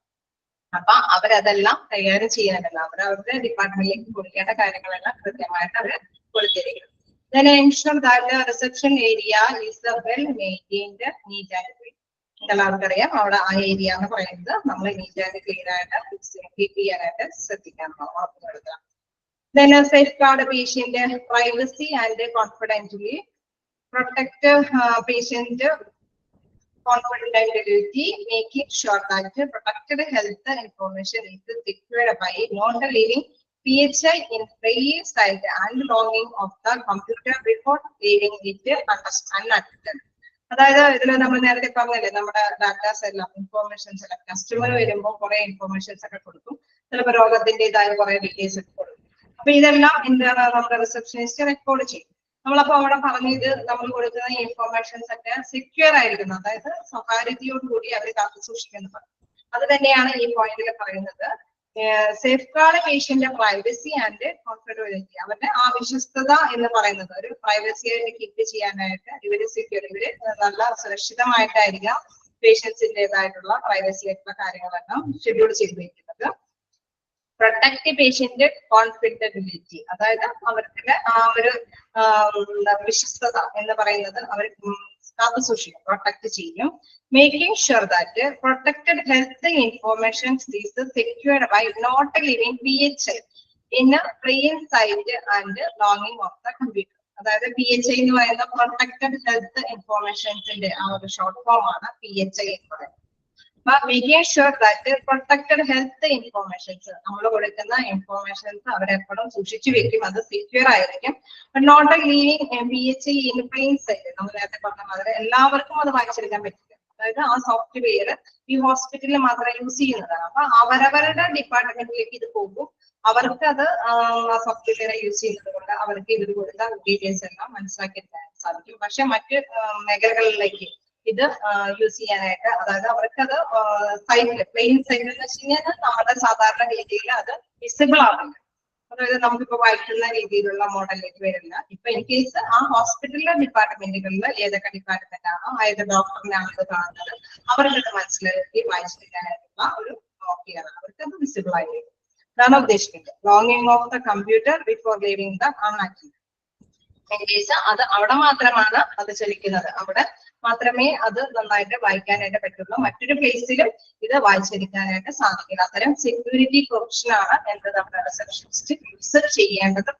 അപ്പൊ അവരതെല്ലാം കൈകാര്യം ചെയ്യാനല്ല, അവരവരുടെ ഡിപ്പാർട്ട്മെന്റിലേക്ക് കൊടുക്കേണ്ട കാര്യങ്ങളെല്ലാം കൃത്യമായിട്ട് അവർ കൊടുത്തിരിക്കും. Then ensure that the reception area is well maintained, neat and clean. എല്ലാവർക്കും അറിയാം അവിടെ ആ ഏരിയ എന്ന് പറയുന്നത് നമ്മൾ നീറ്റ് ആൻഡ് ക്ലീൻ ആയിട്ട് കീപ്പ് ചെയ്യാനായിട്ട് ശ്രദ്ധിക്കാൻ ഉറപ്പുവരുത്തുക. Then safeguard patient privacy and confidentiality, protect patient confidentiality, making sure that protected health information is secured by not leaving PHI in plain sight and logging of the computer before leaving it unattended. അതായത് ഇതിൽ നമ്മൾ നേരത്തെ പറഞ്ഞല്ലേ, നമ്മുടെ datas എല്ലാം informations എല്ലാം customer വരുമ്പോൾ കുറെ ഇൻഫോർമേഷൻസ് ഒക്കെ കൊടുക്കും, ചിലപ്പോൾ രോഗത്തിൻ്റെതായ കുറെ ഡീറ്റെയിൽസ് ഒക്കെ കൊടുക്കും. അപ്പൊ ഇതെല്ലാം എന്താണ് നമ്മുടെ റിസപ്ഷനിസ്റ്റ് റെക്കോർഡ് ചെയ്യും. നമ്മളപ്പോ അവിടെ പറഞ്ഞത് നമ്മൾ കൊടുക്കുന്ന ഇൻഫോർമേഷൻസ് ഒക്കെ സെക്യൂർ ആയിരിക്കുന്നു, അതായത് സ്വകാര്യതയോടുകൂടി അവർ കാത്തു സൂക്ഷിക്കുന്നത്. അത് തന്നെയാണ് ഈ പോയിന്റിൽ പറയുന്നത്. സേഫ്ഗാർഡ് പേഷ്യന്റ് പ്രൈവസി ആൻഡ് കോൺഫിഡൻഷ്യലിറ്റി, അവരുടെ ആ വിശ്വസ്തത എന്ന് പറയുന്നത് ഒരു പ്രൈവസി ആയിട്ട് കീപ്പ് ചെയ്യാനായിട്ട് ഇവര് നല്ല സുരക്ഷിതമായിട്ടായിരിക്കാം പേഷ്യൻസിൻ്റെതായിട്ടുള്ള പ്രൈവസി ആയിട്ടുള്ള കാര്യങ്ങളെല്ലാം ഷെഡ്യൂൾ ചെയ്ത് വെക്കുന്നത്. പ്രൊട്ടക്ട് പേഷ്യന്റ് കോൺഫിഡൻഷ്യലിറ്റി, അതായത് അവരുടെ ആ ഒരു വിശ്വസ്തത എന്ന് പറയുന്നത് അവർ കാത്തു സൂക്ഷിക്കും, പ്രൊട്ടക്ട് ചെയ്യും. Making sure that protected health information is secured by not leaving PHI in plain sight and logging off the computer. അതായത് PHI എന്ന് പറയുന്ന പ്രൊട്ടക്റ്റഡ് ഹെൽത്ത് ഇൻഫോർമേഷൻസിന്റെ ആ ഒരു ഷോർട്ട് ഫോം ആണ് PHI എന്ന് പറയുന്നത്. Making sure that protected health informations, നമ്മൾ കൊടുക്കുന്ന ഇൻഫോർമേഷൻസ് അവരെപ്പോഴും സൂക്ഷിച്ചു വെക്കും, അത് സെക്യൂർ ആയിരിക്കും. Not leaving PHI in plain sight, നമ്മൾ നേരത്തെ പറഞ്ഞ മാതിരി എല്ലാവർക്കും അത് വായിച്ചെടുക്കാൻ പറ്റില്ല. അതായത് ആ സോഫ്റ്റ്വെയർ ഈ ഹോസ്പിറ്റലിൽ മാത്രം യൂസ് ചെയ്യുന്നതാണ്. അപ്പൊ അവരവരുടെ ഡിപ്പാർട്ട്മെന്റിലേക്ക് ഇത് പോകും, അവർക്ക് അത് ആ സോഫ്റ്റ്വെയർ യൂസ് ചെയ്യുന്നത് കൊണ്ട് അവർക്ക് ഇത് കൊടുത്ത ഡീറ്റെയിൽസ് എല്ലാം മനസ്സിലാക്കി എടുക്കാൻ സാധിക്കും. പക്ഷെ മറ്റ് മേഖലകളിലേക്ക് ഇത് യൂസ് ചെയ്യാനായിട്ട്, അതായത് അവർക്ക് അത് സൈറ്റിൽ പ്ലെയിൻ സൈറ്റിൽ എന്ന് വെച്ച് കഴിഞ്ഞാൽ നമ്മുടെ സാധാരണ രീതിയിൽ അത് വിസിബിൾ ആവില്ല. അതായത് നമുക്കിപ്പോ വായിക്കുന്ന രീതിയിലുള്ള മോഡലിലേക്ക് വരില്ല. ഇപ്പൊ ഇൻ കേസ് ആ ഹോസ്പിറ്റലിലെ ഡിപ്പാർട്ട്മെന്റുകളിൽ ഏതൊക്കെ ഡിപ്പാർട്ട്മെന്റ് ആണോ ഏത് ഡോക്ടറിനാണ് അത് കാണുന്നത് അവരുടെ മനസ്സിലാക്കി വായിച്ചെടുക്കാനായിട്ടുള്ള ഒരു നോക്കിയാണ് അവർക്ക് അത് വിസിബിൾ ആയിരിക്കും. അതാണ് ഉദ്ദേശിക്കുന്നത്. Logging off the computer before leaving the unactive. In case അത് അവിടെ മാത്രമാണ് അത് ചലിക്കുന്നത്, അവിടെ മാത്രമേ അത് നന്നായിട്ട് വായിക്കാനായിട്ട് പറ്റുള്ളൂ. മറ്റൊരു പ്ലേസിലും ഇത് വായിച്ചെടുക്കാനായിട്ട് സാധിക്കില്ല. അത്തരം സെക്യൂരിറ്റി പ്രൊവിഷനാണ് എന്ത് നമ്മുടെ റിസപ്ഷനിസ്റ്റ് യൂസ് ചെയ്യേണ്ടത്,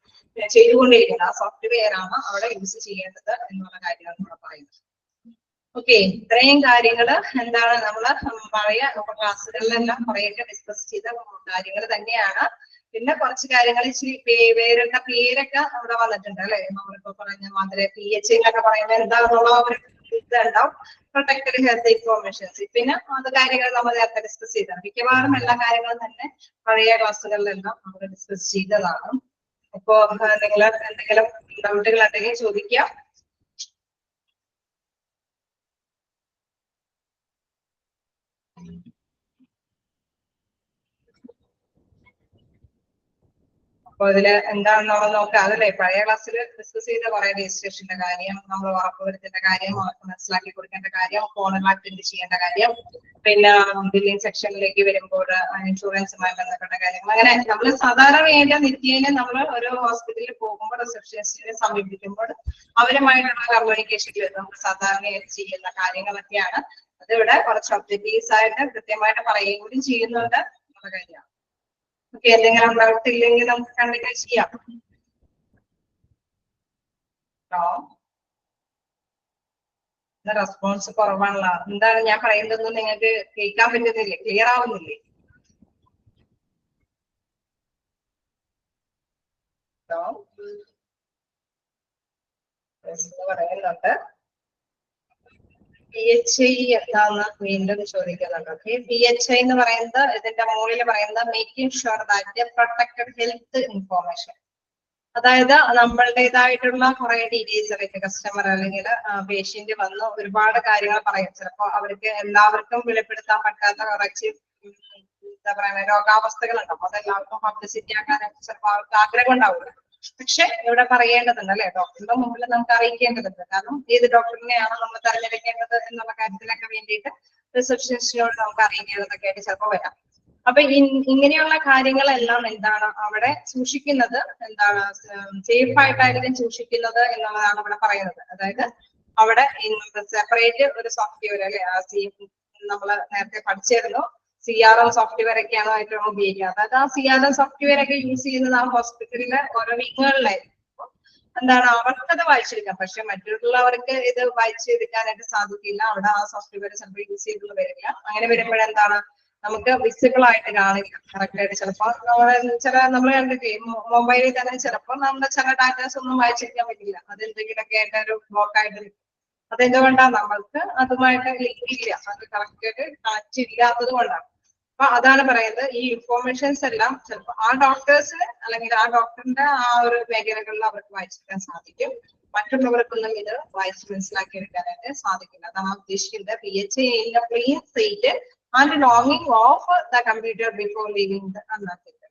ചെയ്തുകൊണ്ടിരിക്കുന്നത്. ആ സോഫ്റ്റ്വെയർ ആണ് അവിടെ യൂസ് ചെയ്യേണ്ടത് എന്നുള്ള കാര്യമാണ് നമ്മൾ പറയുന്നത്. ഓക്കെ, ഇത്രയും കാര്യങ്ങൾ എന്താണ് നമ്മൾ പഴയ ക്ലാസ്സുകളിലെല്ലാം കുറെയൊക്കെ ഡിസ്കസ് ചെയ്ത കാര്യങ്ങൾ തന്നെയാണ്. പിന്നെ കുറച്ച് കാര്യങ്ങൾ ഇച്ചിരി വേരുടെ പേരൊക്കെ അവിടെ വന്നിട്ടുണ്ട് അല്ലെ. നമ്മളിപ്പോ പറഞ്ഞ മാതിരി PH എന്നൊക്കെ പറയുന്നത് എന്താണെന്നുള്ള ഒരു ഇതുണ്ടാവും, പ്രൊട്ടക്റ്റഡ് ഹെൽത്ത് ഇൻഫോർമേഷൻസ്. പിന്നെ അത് കാര്യങ്ങൾ നമ്മൾ നേരത്തെ ഡിസ്കസ് ചെയ്തതാണ്. മിക്കവാറും എല്ലാ കാര്യങ്ങളും തന്നെ പഴയ ക്ലാസ്സുകളിലെല്ലാം നമ്മൾ ഡിസ്കസ് ചെയ്തതാണ്. അപ്പോ നിങ്ങൾ എന്തെങ്കിലും ഡൗട്ടുകൾ ഉണ്ടെങ്കിൽ ചോദിക്കാം. അപ്പൊ ഇതില് എന്താണെന്ന് നമ്മൾ നോക്കാം. അതല്ലേ പഴയ ക്ലാസ്സിൽ ഡിസ്കസ് ചെയ്ത കുറെ രജിസ്ട്രേഷന്റെ കാര്യം, നമ്മൾ ഉറപ്പുവരുത്തേണ്ട കാര്യം, അവർക്ക് മനസ്സിലാക്കി കൊടുക്കേണ്ട കാര്യം, ഫോണിൽ അറ്റൻഡ് ചെയ്യേണ്ട കാര്യം, പിന്നെ ബില്ലിംഗ് സെക്ഷനിലേക്ക് വരുമ്പോൾ ഇൻഷുറൻസുമായി ബന്ധപ്പെട്ട കാര്യങ്ങൾ, അങ്ങനെ നമ്മൾ സാധാരണ വേണ്ട നിത്യേന നമ്മൾ ഒരു ഹോസ്പിറ്റലിൽ പോകുമ്പോൾ റിസപ്ഷനിസ്റ്റിനെ സമീപിക്കുമ്പോൾ അവരുമായിട്ടുള്ള കമ്മ്യൂണിക്കേഷനിൽ നമ്മൾ സാധാരണയായിട്ട് ചെയ്യുന്ന കാര്യങ്ങളൊക്കെയാണ്. അതിവിടെ കുറച്ച് ഒബ്ജക്റ്റീവ്സ് ആയിട്ട് കൃത്യമായിട്ട് പറയുകയും കൂടി ചെയ്യുന്നുണ്ട് എന്നുള്ള കാര്യമാണ്. ഓക്കെ, എന്തെങ്കിലും ഡൗട്ട് ഇല്ലെങ്കിൽ നമുക്ക് കണ്ടിന്യൂ ചെയ്യാം. റെസ്പോൺസ് കുറവാണല്ലോ. എന്താണ് ഞാൻ പറയുന്നതൊന്നും നിങ്ങൾക്ക് കേൾക്കാൻ പറ്റുന്നില്ലേ? ക്ലിയർ ആവുന്നില്ലേ? പറയുന്നുണ്ട്. PHI എന്താന്ന് വീണ്ടും ചോദിക്കുന്നുണ്ട്. ഓക്കെ, PHI എന്ന് പറയുന്നത് ഇതിന്റെ മുകളിൽ പറയുന്നത് making sure that protected health information. അതായത് നമ്മളുടേതായിട്ടുള്ള കുറെ ഡീറ്റെയിൽസ് കസ്റ്റമർ അല്ലെങ്കിൽ പേഷ്യന്റ് വന്ന് ഒരുപാട് കാര്യങ്ങൾ പറയും. ചിലപ്പോൾ അവർക്ക് എല്ലാവർക്കും വെളിപ്പെടുത്താൻ പറ്റാത്ത കുറച്ച് എന്താ പറയുക രോഗാവസ്ഥകൾ ഉണ്ടാവും. അതെല്ലാവർക്കും പബ്ലിസിറ്റി ആക്കാനായിട്ട് ചിലപ്പോൾ അവർക്ക് ആഗ്രഹം ഉണ്ടാവില്ല. പക്ഷെ ഇവിടെ പറയേണ്ടതുണ്ട് അല്ലെ, ഡോക്ടറുടെ മുമ്പിൽ നമുക്ക് അറിയിക്കേണ്ടതുണ്ട്. കാരണം ഏത് ഡോക്ടറിനെയാണ് നമ്മൾ തെരഞ്ഞെടുക്കേണ്ടത് എന്നുള്ള കാര്യത്തിനൊക്കെ വേണ്ടിയിട്ട് റിസപ്ഷനിസ്റ്റിനോട് നമുക്ക് അറിയിക്കേണ്ടതൊക്കെ ആയിട്ട് ചിലപ്പോൾ വരാം. അപ്പൊ ഇങ്ങനെയുള്ള കാര്യങ്ങളെല്ലാം എന്താണ് അവിടെ സൂക്ഷിക്കുന്നത്, എന്താണ് സേഫ് ആയിട്ടായിരിക്കും സൂക്ഷിക്കുന്നത് എന്നുള്ളതാണ് ഇവിടെ പറയുന്നത്. അതായത് അവിടെ സെപ്പറേറ്റ് ഒരു സോഫ്റ്റ്വെയർ അല്ലെ, നമ്മൾ നേരത്തെ പഠിച്ചിരുന്നു, CRM സോഫ്റ്റ്വെയർ ഒക്കെയാണ് ഏറ്റവും ഉപയോഗിക്കുക. അതായത് ആ CRM സോഫ്റ്റ്വെയർ ഒക്കെ യൂസ് ചെയ്യുന്നത് ആ ഹോസ്പിറ്റലിലെ ഓരോ വിങ്ങുകളിലായിരിക്കും. എന്താണ് അവർക്കത് വായിച്ചെടുക്കാം, പക്ഷെ മറ്റുള്ളവർക്ക് ഇത് വായിച്ചെടുക്കാനായിട്ട് സാധിക്കില്ല. അവിടെ ആ സോഫ്റ്റ്വെയർ ചിലപ്പോൾ യൂസ് ചെയ്തുകൊണ്ട് വരില്ല. അങ്ങനെ വരുമ്പോഴെന്താണ് നമുക്ക് വിസിബിൾ ആയിട്ട് കാണില്ല കറക്റ്റ് ആയിട്ട്. ചിലപ്പോൾ നമ്മൾ കണ്ടിട്ട് മൊബൈലിൽ തന്നെ ചിലപ്പോൾ നമ്മുടെ ചില ഡാറ്റാസ് ഒന്നും വായിച്ചെടുക്കാൻ പറ്റില്ല. അതെന്തെങ്കിലുമൊക്കെ ആയിട്ട് ഒരു ബ്ലോക്ക് ആയിട്ട് അതെന്തുകൊണ്ടാണ് നമ്മൾക്ക് അതുമായിട്ട് ലിങ്ക് ഇല്ല, അത് കറക്റ്റ് ആയിട്ട് കണക്ട് ഇല്ലാത്തത് കൊണ്ടാണ്. അപ്പൊ അതാണ് പറയുന്നത്, ഈ ഇൻഫോർമേഷൻസ് എല്ലാം ചിലപ്പോൾ ആ ഡോക്ടേഴ്സിന് അല്ലെങ്കിൽ ആ ഡോക്ടറിന്റെ ആ ഒരു മേഖലകളിൽ അവർക്ക് വായിച്ചെടുക്കാൻ സാധിക്കും, മറ്റുള്ളവർക്കൊന്നും ഇത് വായിച്ച് മനസ്സിലാക്കി എടുക്കാനായിട്ട് സാധിക്കില്ല. അതാണ് ഉദ്ദേശിക്കുന്നത്. PHI in a clean state and logging off the computer before leaving the unactive.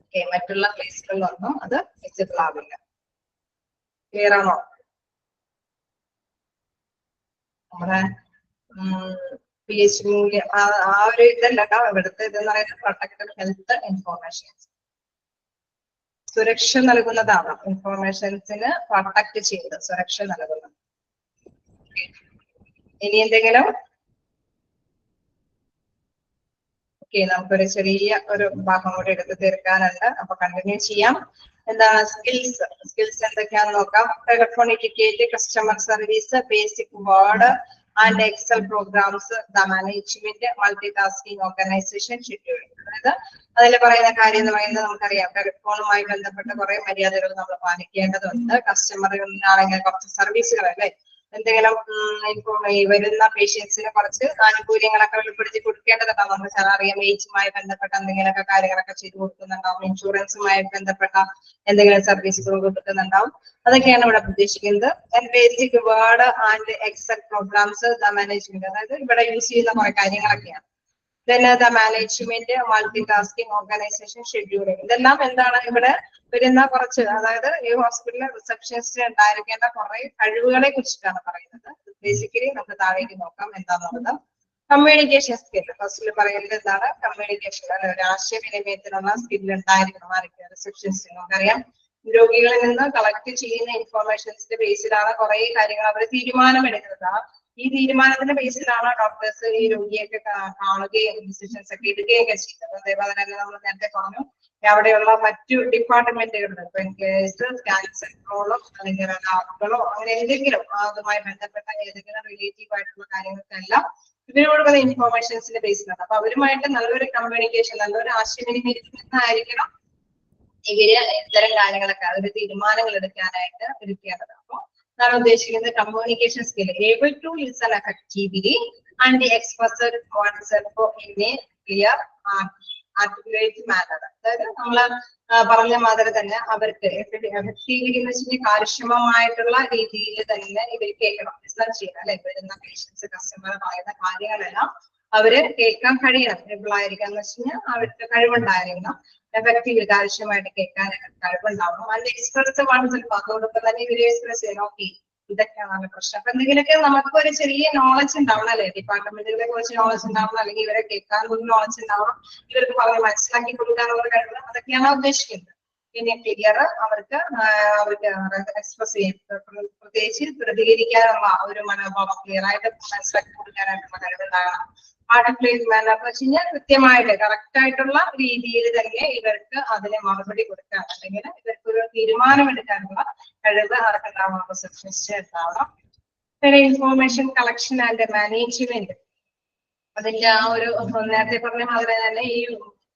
Okay, മറ്റുള്ള പ്ലേസുകളിലൊന്നും അത് വിസിബിൾ ആവില്ല. ക്ലിയർ ആണോ? നമ്മുടെ PHI ആ ഒരു ഇതല്ല ഇവിടുത്തെ ഇതെന്ന് പറയുന്നത് പ്രൊട്ടക്റ്റഡ് ഹെൽത്ത് ഇൻഫോർമേഷൻസ്, സുരക്ഷ നൽകുന്നതാണ്. ഇൻഫോർമേഷൻസിന് പ്രൊട്ടക്ട് ചെയ്ത് സുരക്ഷ നൽകുന്നത്. ഇനി എന്തെങ്കിലും? ഓക്കെ, നമുക്കൊരു ചെറിയ ഒരു ഭാഗം കൂടി എടുത്ത് തീർക്കാനുണ്ട്, അപ്പൊ കണ്ടിന്യൂ ചെയ്യാം. എന്താണ് സ്കിൽസ് എന്തൊക്കെയാണെന്ന് നോക്കാം. Telephone etiquette, customer service, basic word and Excel programs, the management, multitasking organisation, scheduling. അതായത് അതിൽ പറയുന്ന കാര്യം എന്ന് പറയുന്നത് നമുക്കറിയാം, ടെലിഫോണുമായി ബന്ധപ്പെട്ട കുറെ മര്യാദകൾ നമ്മൾ പാലിക്കേണ്ടതുണ്ട്. കസ്റ്റമറുകളിലാണെങ്കിൽ കുറച്ച് സർവീസുകൾ അല്ലെ, എന്തെങ്കിലും ഇപ്പോൾ ഈ വരുന്ന പേഷ്യൻസിന് കുറച്ച് ആനുകൂല്യങ്ങളൊക്കെ വെളിപ്പെടുത്തി കൊടുക്കേണ്ടതുണ്ടാവും. നമ്മൾ ചില അറിയാം ഏജുമായി ബന്ധപ്പെട്ട എന്തെങ്കിലുമൊക്കെ കാര്യങ്ങളൊക്കെ ചെയ്തു കൊടുക്കുന്നുണ്ടാവും, ഇൻഷുറൻസുമായി ബന്ധപ്പെട്ട എന്തെങ്കിലും സർവീസുകൾ കൊടുക്കുന്നുണ്ടാവും. അതൊക്കെയാണ് ഇവിടെ ഉദ്ദേശിക്കുന്നത്. Basic word and Excel programs, the management, അതായത് ഇവിടെ യൂസ് ചെയ്യുന്ന കുറെ കാര്യങ്ങളൊക്കെയാണ്. then the management, multitasking, organization, scheduling. ഇതെല്ലാം എന്താണ് ഇവിടെ വരുന്ന കുറച്ച്, അതായത് ഈ ഹോസ്പിറ്റലിലെ റിസപ്ഷനിസ്റ്റ് ഉണ്ടായിരിക്കേണ്ട കുറെ കഴിവുകളെ കുറിച്ചിട്ടാണ് പറയുന്നത്. ബേസിക്കലി നമുക്ക് താഴേക്ക് നോക്കാം എന്താണെന്നുള്ളത്. കമ്മ്യൂണിക്കേഷൻ സ്കിൽ ഫസ്റ്റിൽ പറയുന്നത് എന്താണ്? കമ്മ്യൂണിക്കേഷൻ, ഒരു ആശയവിനിമയത്തിനുള്ള സ്കിൽ ഉണ്ടായിരിക്കണം ആർക്ക്? റിസപ്ഷനിസ്റ്റ്. നമുക്കറിയാം രോഗികളിൽ നിന്ന് കളക്ട് ചെയ്യുന്ന ഇൻഫോർമേഷൻസിന്റെ ബേസിലാണ് കുറെ കാര്യങ്ങൾ അവർ തീരുമാനമെടുക്കുന്നത്. ഈ തീരുമാനത്തിന്റെ ബേസിലാണ് ഡോക്ടേഴ്സ് ഈ രോഗിയൊക്കെ കാണുകയും ഡിസിഷൻസ് ഒക്കെ എടുക്കുകയൊക്കെ ചെയ്യുന്നത്. അതേപോലെ തന്നെ നമ്മൾ നേരത്തെ പറഞ്ഞു അവിടെയുള്ള മറ്റു ഡിപ്പാർട്ട്മെന്റുകളുടെ ക്യാൻസർ കൺട്രോളോ അല്ലെങ്കിൽ ലാബുകളോ അങ്ങനെ എന്തെങ്കിലും അതുമായി ബന്ധപ്പെട്ട ഏതെങ്കിലും റിലേറ്റീവ് ആയിട്ടുള്ള കാര്യങ്ങൾക്കെല്ലാം ഇവര് കൊടുക്കുന്ന ഇൻഫോർമേഷൻസിന്റെ ബേസിലാണ്. അപ്പൊ അവരുമായിട്ട് നല്ലൊരു കമ്മ്യൂണിക്കേഷൻ, നല്ലൊരു ആശയവിനിമയത്തിൽ നിന്നായിരിക്കണം ഇവര് ഇത്തരം കാര്യങ്ങളൊക്കെ അതൊരു തീരുമാനങ്ങൾ എടുക്കാനായിട്ട് ഇരിക്കേണ്ടത്. അപ്പൊ ഞാൻ ഉദ്ദേശിക്കുന്നത് communication skill, able to listen effectively and express oneself in a clear articulate manner. അതായത് നമ്മള് പറഞ്ഞ മാതിരി തന്നെ അവർക്ക് എഫക്റ്റീവ്ലി എന്ന് വെച്ചാൽ കാര്യക്ഷമമായിട്ടുള്ള രീതിയിൽ തന്നെ ഇവർ കേൾക്കണം, ലിസൺ ചെയ്യണം അല്ലെ. വരുന്ന പേഷ്യൻസ് കസ്റ്റമർ പറയുന്ന കാര്യങ്ങളെല്ലാം അവര് കേൾക്കാൻ കഴിയണം. ഏബിൾ ആയിരിക്കണം എന്ന് വെച്ച് കഴിഞ്ഞാൽ അവർക്ക് കഴിവുണ്ടായിരിക്കണം. എഫക്റ്റീവ് കാര്യക്ഷമമായിട്ട് കേൾക്കാനൊക്കെ കഴിവുണ്ടാവണം. അതിന്റെ എക്സ്പ്രസ് വൺസെൽഫ്, അതോടൊപ്പം തന്നെ ഇവര് എക്സ്പ്രസ് ചെയ്യണം. ഓക്കെ ഇതൊക്കെയാണ് പ്രശ്നം. അപ്പൊ എന്തെങ്കിലുമൊക്കെ നമുക്ക് ഒരു ചെറിയ നോളജ് ഉണ്ടാവണം അല്ലെ, ഡിപ്പാർട്ട്മെന്റുകളെ കുറിച്ച് നോളജ് ഉണ്ടാവണം, അല്ലെങ്കിൽ ഇവരെ കേൾക്കാനുള്ള നോളജ് ഉണ്ടാവണം, ഇവർക്ക് പറഞ്ഞ് മനസ്സിലാക്കി കൊടുക്കാനുള്ള കഴിവ്, അതൊക്കെയാണ് ഉദ്ദേശിക്കുന്നത്. പിന്നെ ക്ലിയർ അവർക്ക് എക്സ്പ്രസ് ചെയ്യാൻ, പ്രത്യേകിച്ച് പ്രതികരിക്കാനുള്ള ഒരു മനോഭാവം, ക്ലിയർ ആയിട്ട് മനസ്സിലാക്കി കൊടുക്കാനായിട്ടുള്ള കഴിവുണ്ടാകണം. ആർട്ടിക്കുലേറ്റ് മാനർ എന്ന് വെച്ച് കഴിഞ്ഞാൽ കൃത്യമായിട്ട് കറക്റ്റ് ആയിട്ടുള്ള രീതിയിൽ തന്നെ ഇവർക്ക് അതിനെ മറുപടി കൊടുക്കാൻ, അല്ലെങ്കിൽ ഇവർക്ക് ഒരു തീരുമാനമെടുക്കാനുള്ള കഴിവ് ആർക്കുണ്ടാവണം? റിസപ്ഷനിസ്റ്റ് ഉണ്ടാവണം. പിന്നെ ഇൻഫോർമേഷൻ കളക്ഷൻ ആൻഡ് മാനേജ്മെന്റ്, അതിന്റെ ആ ഒരു നേരത്തെ പറഞ്ഞ മാതിരി തന്നെ ഈ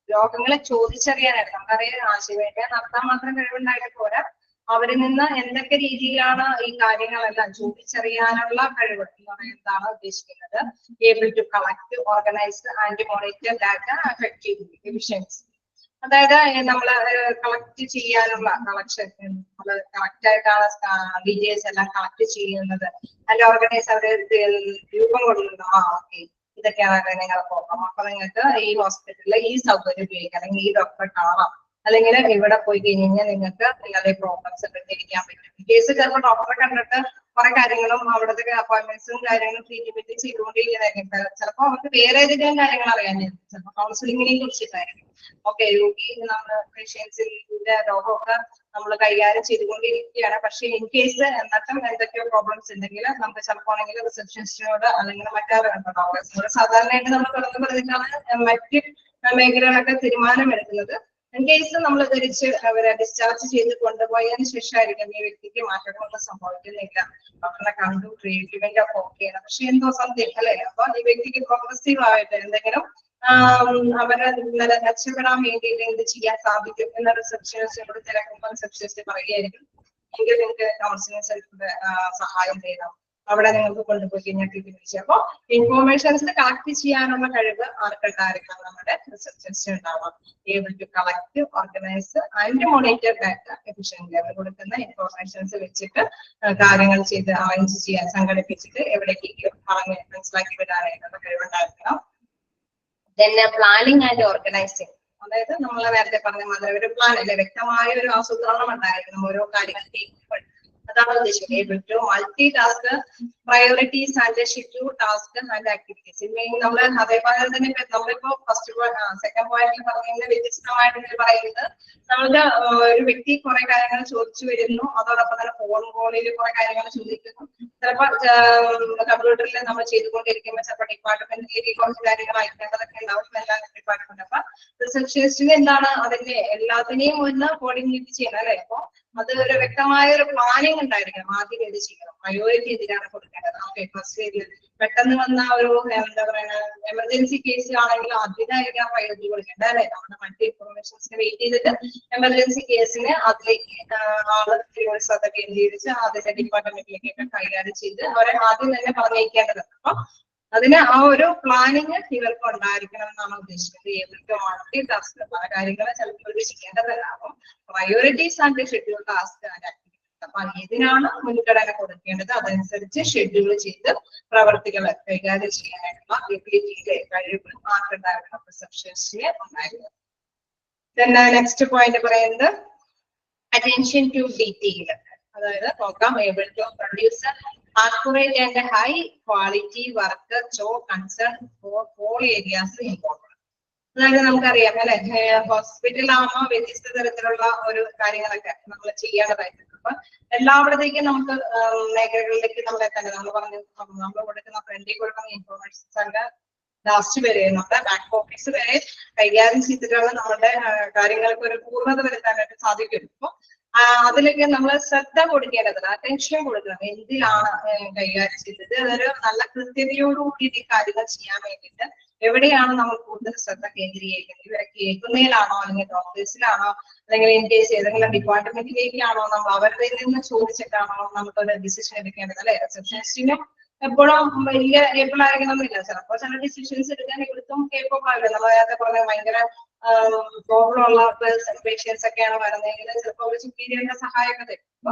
രോഗങ്ങളെ ചോദിച്ചറിയാനായിട്ട് നമുക്കറിയാം ആശയവിനിമയം നടത്താൻ മാത്രം കഴിവുണ്ടായിട്ട് പോരാ, അവരിൽ നിന്ന് എന്തൊക്കെ രീതിയിലാണ് ഈ കാര്യങ്ങളെല്ലാം ചോദിച്ചറിയാനുള്ള കഴിവ് എന്ന് പറയുന്നതാണ് ഉദ്ദേശിക്കുന്നത്. Able to collect, organise and monitor data effectively, efficiency. അതായത് നമ്മള് കളക്ട് ചെയ്യാനുള്ള കളക്ഷൻ, നമ്മള് കറക്റ്റ് ആയിട്ടാണ് ഡീറ്റെയിൽസ് എല്ലാം കളക്ട് ചെയ്യുന്നത്. അതിന്റെ ഓർഗനൈസ് അവര് രൂപം കൊടുക്കുന്നു. ഓക്കെ ഇതൊക്കെയാണ് നിങ്ങൾ പോകാം, അപ്പൊ നിങ്ങൾക്ക് ഈ ഹോസ്പിറ്റലിൽ ഈ സൗകര്യം ഉപയോഗിക്കാം, അല്ലെങ്കിൽ ഈ ഡോക്ടറെ കാണാം, അല്ലെങ്കിൽ ഇവിടെ പോയി കഴിഞ്ഞാൽ നിങ്ങൾക്ക് നിങ്ങളുടെ പ്രോബ്ലംസ് പരിഹരിക്കാൻ പറ്റും. കേസ് ചിലപ്പോൾ ഡോക്ടറെ കണ്ടിട്ട് കുറെ കാര്യങ്ങളും അവിടുത്തെ അപ്പോയിന്റ്മെന്റ്സും കാര്യങ്ങളും ട്രീറ്റ്മെന്റ് ചെയ്തുകൊണ്ടിരിക്കുന്നതായിരിക്കും. ചിലപ്പോൾ അവർക്ക് വേറെ ഏതെങ്കിലും കാര്യങ്ങൾ അറിയാനായിരിക്കും, ചിലപ്പോൾ കൗൺസിലിങ്ങിനെ കുറിച്ചിട്ടായിരിക്കും. ഓക്കെ രോഗി നമ്മൾ പേഷ്യൻസിന്റെ രോഗമൊക്കെ നമ്മൾ കൈകാര്യം ചെയ്തുകൊണ്ടിരിക്കുകയാണ്, പക്ഷെ ഇൻ കേസ് എന്നിട്ടും എന്തൊക്കെയോ പ്രോബ്ലംസ് ഉണ്ടെങ്കിൽ നമുക്ക് ചിലപ്പോൾ ആണെങ്കിൽ റിസപ്ഷനിസ്റ്റിനോട് അല്ലെങ്കിൽ മറ്റാളുകളുടെ സാധാരണയായിട്ട് നമ്മൾ തുറന്നു പറഞ്ഞിട്ടാണ് മറ്റ് മേഖലകളൊക്കെ തീരുമാനമെടുക്കുന്നത്. ഇൻ കേസ് നമ്മൾ തിരിച്ച് അവരെ ഡിസ്ചാർജ് ചെയ്ത് കൊണ്ടുപോയതിനു ശേഷമായിരിക്കും ഈ വ്യക്തിക്ക് മാറ്റങ്ങളൊന്നും സംഭവിക്കുന്നില്ല, ഡോക്ടറെ കണ്ടു ട്രീറ്റ്മെന്റ് ഒക്കെ ഓക്കെയാണ്, പക്ഷെ എന്തോ സംതിങ് അല്ലെ. അപ്പൊ ഈ വ്യക്തിക്ക് പ്രോഗ്രസീവ് ആയിട്ട് എന്തെങ്കിലും അവരെ രക്ഷപ്പെടാൻ വേണ്ടിയിട്ട് എന്ത് ചെയ്യാൻ സാധിക്കും എന്ന റിസപ്ഷനിസ്റ്റിനോട് തിരക്കുമ്പോൾ റിസപ്ഷനിസ്റ്റ് പറയുകയായിരിക്കും, എങ്കിൽ നിങ്ങൾക്ക് കൗൺസിലിംഗ് സെന്ററിന്റെ സഹായം തേടാം, അവിടെ നിങ്ങൾക്ക് കൊണ്ടുപോയി കഴിഞ്ഞാൽ ട്രീറ്റ്മെന്റ്. അപ്പൊ ഇൻഫോർമേഷൻസ് കളക്ട് ചെയ്യാനുള്ള കഴിവ് ആർക്കുണ്ടായിരിക്കണം? നമ്മുടെ റിസപ്ഷനിസ്റ്റ് ഉണ്ടാവാം. Able to collect, organise and monitor data efficient, അവർ കൊടുക്കുന്ന ഇൻഫോർമേഷൻസ് വെച്ചിട്ട് കാര്യങ്ങൾ ചെയ്ത് അറേഞ്ച് ചെയ്യാൻ, സംഘടിപ്പിച്ചിട്ട് എവിടേക്ക് പറഞ്ഞ് മനസ്സിലാക്കി വിടാനായിട്ടുള്ള കഴിവുണ്ടായിരിക്കണം. പിന്നെ പ്ലാനിങ് ആൻഡ് ഓർഗനൈസിങ്, അതായത് നമ്മൾ നേരത്തെ പറഞ്ഞ മാതിരി ഒരു പ്ലാൻ അല്ലെ, വ്യക്തമായ ഒരു ആസൂത്രണം ഉണ്ടായിരിക്കണം ഓരോ കാര്യങ്ങൾ ചെയ്യുമ്പോൾ. അതാണ് ഉദ്ദേശിക്കുന്നത്. Able to multi task, priorities and schedule task and activities. നമ്മൾ അതേപോലെ തന്നെ നമ്മളിപ്പോ സെക്കൻഡ് പോയിന്റിൽ പറഞ്ഞതിന്റെ വ്യത്യസ്തമായിട്ട് പറയുന്നത്, നമ്മൾക്ക് ഒരു വ്യക്തി കുറെ കാര്യങ്ങൾ ചോദിച്ചു വരുന്നു, അതോടൊപ്പം തന്നെ ഫോൺ കോളിൽ കുറെ കാര്യങ്ങൾ ചോദിക്കുന്നു. ചിലപ്പോൾ കമ്പ്യൂട്ടറിൽ നമ്മൾ ചെയ്തുകൊണ്ടിരിക്കുമ്പോൾ ചിലപ്പോൾ ഡിപ്പാർട്ട്മെന്റിലേക്ക് കുറച്ച് കാര്യങ്ങൾ അയക്കേണ്ടതൊക്കെ ഉണ്ടാവും, എല്ലാ ഡിപ്പാർട്ട്മെന്റ്. അപ്പൊ റിസപ്ഷനിസ്റ്റിന് എന്താണ് അതിന്റെ എല്ലാത്തിനെയും ഒന്ന് കോർഡിനേറ്റ് ചെയ്യണം അല്ലെ. അപ്പൊ അത് ഒരു വ്യക്തമായ ഒരു പ്ലാനിങ് ഉണ്ടായിരിക്കണം. ആദ്യം ഇത് ചെയ്യണം, പ്രയോറിറ്റി എന്തിനാണ് കൊടുക്കേണ്ടത്. ഓക്കെ ഫസ്റ്റ് പെട്ടെന്ന് വന്ന ഒരു എന്താ പറയുക എമർജൻസി കേസ് ആണെങ്കിൽ അതിനായിരിക്കും പ്രയോറിറ്റി കൊടുക്കേണ്ടത് അല്ലെ. നമ്മുടെ മറ്റ് ഇൻഫോർമേഷൻസിന് വെയിറ്റ് ചെയ്തിട്ട് എമർജൻസി കേസിന് അതിലേക്ക് ആള് ശ്രദ്ധ കേന്ദ്രീകരിച്ച് അതിന്റെ ഡിപ്പാർട്ട്മെന്റിലേക്കൊക്കെ കൈകാര്യം ചെയ്ത് അവരെ ആദ്യം തന്നെ പറഞ്ഞേക്കേണ്ടത്. അപ്പൊ അതിന് ആ ഒരു പ്ലാനിങ് ഇവർക്ക് ഉണ്ടായിരിക്കണം എന്നാണ് ഉദ്ദേശിക്കുന്നത്. ഇവർക്ക് മൾട്ടി ടാസ്ക് പല കാര്യങ്ങൾ ചിലപ്പോൾ ചെയ്യേണ്ടതല്ല. അപ്പം priorities and schedule task and activities അപ്പൊ ഇതിനാണ് മുൻഗണന കൊടുക്കേണ്ടത്. അതനുസരിച്ച് ഷെഡ്യൂൾ ചെയ്ത് പ്രവർത്തികൾ കൈകാര്യം ചെയ്യാനായിട്ടുള്ള എബിലിറ്റിയിലെ കഴിവ് ആർക്കുണ്ടായിരുന്നു? റിസപ്ഷനിസ്റ്റിന് ഉണ്ടായിരുന്നു. പിന്നെ നെക്സ്റ്റ് പോയിന്റ് പറയുന്നത് attention to detail. അതായത് നോക്കാം, able to produce accurate and high quality work, show concern for all areas important. അതായത് നമുക്കറിയാം അല്ലെ, ഹോസ്പിറ്റലാകുമ്പോൾ വ്യത്യസ്ത തരത്തിലുള്ള ഒരു കാര്യങ്ങളൊക്കെ നമ്മൾ ചെയ്യേണ്ടതായിട്ടുണ്ട്. അപ്പൊ എല്ലാവിടത്തേക്കും നമുക്ക് മേഖലകളിലേക്ക് നമ്മൾ എത്തേണ്ടത്, നമ്മൾ പറഞ്ഞു നമ്മൾ കൊടുക്കുന്ന ഫ്രണ്ടിൽ കൊടുക്കുന്ന ഇൻഫോർമേഷൻസ് ഒക്കെ ലാസ്റ്റ് വരെ നമ്മുടെ ബാക്ക് ഓഫീസ് വരെ കൈകാര്യം ചെയ്തിട്ടുള്ള നമ്മുടെ കാര്യങ്ങൾക്ക് ഒരു പൂർണ്ണത വരുത്താനായിട്ട് സാധിക്കും. അപ്പൊ അതിലൊക്കെ നമ്മൾ ശ്രദ്ധ കൊടുക്കേണ്ടത്, അറ്റൻഷൻ കൊടുക്കണം. എന്തിലാണ് കൈകാര്യം ചെയ്തത്, അതൊരു നല്ല കൃത്യതയോടുകൂടി ഈ കാര്യങ്ങൾ ചെയ്യാൻ വേണ്ടിയിട്ട് എവിടെയാണ് നമ്മൾ കൂടുതൽ ശ്രദ്ധ കേന്ദ്രീകരിക്കുന്നത്? ഇവരെ കേൾക്കുന്നതിലാണോ, അല്ലെങ്കിൽ ഡോക്ടേഴ്സിലാണോ, അല്ലെങ്കിൽ ഇൻ കേസ് ഏതെങ്കിലും ഡിപ്പാർട്ട്മെന്റിലേക്കാണോ, നമ്മൾ അവരുടെ നിന്ന് ചോദിച്ചിട്ടാണോ നമുക്കൊരു ഡിസിഷൻ എടുക്കേണ്ടത്? അല്ലെ, റിസപ്ഷനിസ്റ്റിനും എപ്പോഴും വലിയ കേബിൾ ആയിരിക്കണമെന്നില്ല. ചിലപ്പോ ചില ഡിസിഷൻസ് എടുക്കാൻ ഇവിടുത്തും കേബിൾ ആവില്ല. നമ്മൾ നേരത്തെ പറഞ്ഞ ഭയങ്കര പ്രോബ്ലം ഉള്ള പേഷ്യൻസ് ഒക്കെയാണ് വരുന്നതെങ്കിൽ ചിലപ്പോൾ ഒരു സുപ്പീരിയറിന്റെ സഹായമൊക്കെ തരും. അപ്പൊ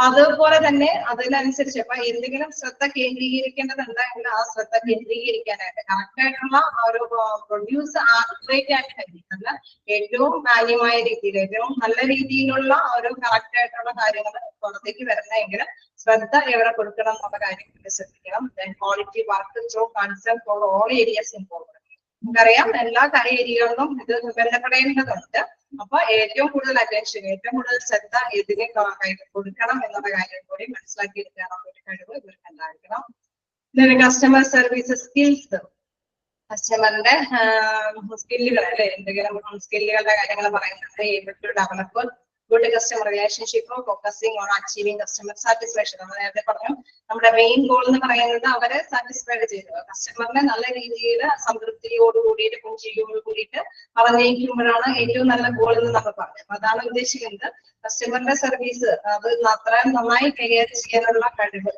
അതുപോലെ തന്നെ അതിനനുസരിച്ച് ഇപ്പൊ എന്തെങ്കിലും ശ്രദ്ധ കേന്ദ്രീകരിക്കേണ്ടതുണ്ടെങ്കിൽ ആ ശ്രദ്ധ കേന്ദ്രീകരിക്കാനായിട്ട് കറക്റ്റ് ആയിട്ടുള്ള ഒരു പ്രൊഡ്യൂസ് ആക്യുറേറ്റ് ആയിട്ട് കഴിയുന്നല്ല, ഏറ്റവും മാന്യമായ രീതിയിൽ ഏറ്റവും നല്ല രീതിയിലുള്ള ഒരു കറക്റ്റ് ആയിട്ടുള്ള കാര്യങ്ങൾ പുറത്തേക്ക് വരണമെങ്കിൽ ശ്രദ്ധ എവിടെ കൊടുക്കണം എന്നുള്ള കാര്യങ്ങൾ ശ്രദ്ധിക്കണം. Quality work through concern for all areas important. നമുക്കറിയാം എല്ലാ ഏരിയകളിലും ഇത് ബന്ധപ്പെടേണ്ടതുണ്ട്. അപ്പൊ ഏറ്റവും കൂടുതൽ അറ്റൻഷൻ, ഏറ്റവും കൂടുതൽ ശ്രദ്ധ ഇതിനെ കൊടുക്കണം എന്നുള്ള കാര്യം കൂടി മനസ്സിലാക്കിയെടുക്കാനുള്ള ഒരു കഴിവ് ഇവർക്ക് ഉണ്ടായിരിക്കണം. പിന്നെ കസ്റ്റമർ സർവീസ് സ്കിൽസ്, കസ്റ്റമറിന്റെ സ്കില്ലുകൾ അല്ലെ, എന്തെങ്കിലും സ്കില്ലുകളുടെ കാര്യങ്ങൾ പറയുന്നത്. Able to develop good customer relationship, focusing on achieving customer satisfaction. നമ്മൾ നേരത്തെ പറഞ്ഞു, നമ്മുടെ മെയിൻ ഗോൾ എന്ന് പറയുന്നത് അവരെ സാറ്റിസ്ഫൈഡ് ചെയ്തത്, കസ്റ്റമറിനെ നല്ല രീതിയിൽ സംതൃപ്തിയോട് കൂടിയിട്ട് പുഞ്ചിരിയോട് കൂടിയിട്ട് പറഞ്ഞേക്കുമ്പോഴാണ് ഏറ്റവും നല്ല ഗോൾ എന്ന് നമ്മൾ പറഞ്ഞു. അപ്പൊ അതാണ് ഉദ്ദേശിക്കുന്നത്. കസ്റ്റമറിന്റെ സർവീസ് അത് അത്രയും നന്നായി കൈകാര്യം ചെയ്യാനുള്ള കഴിവ്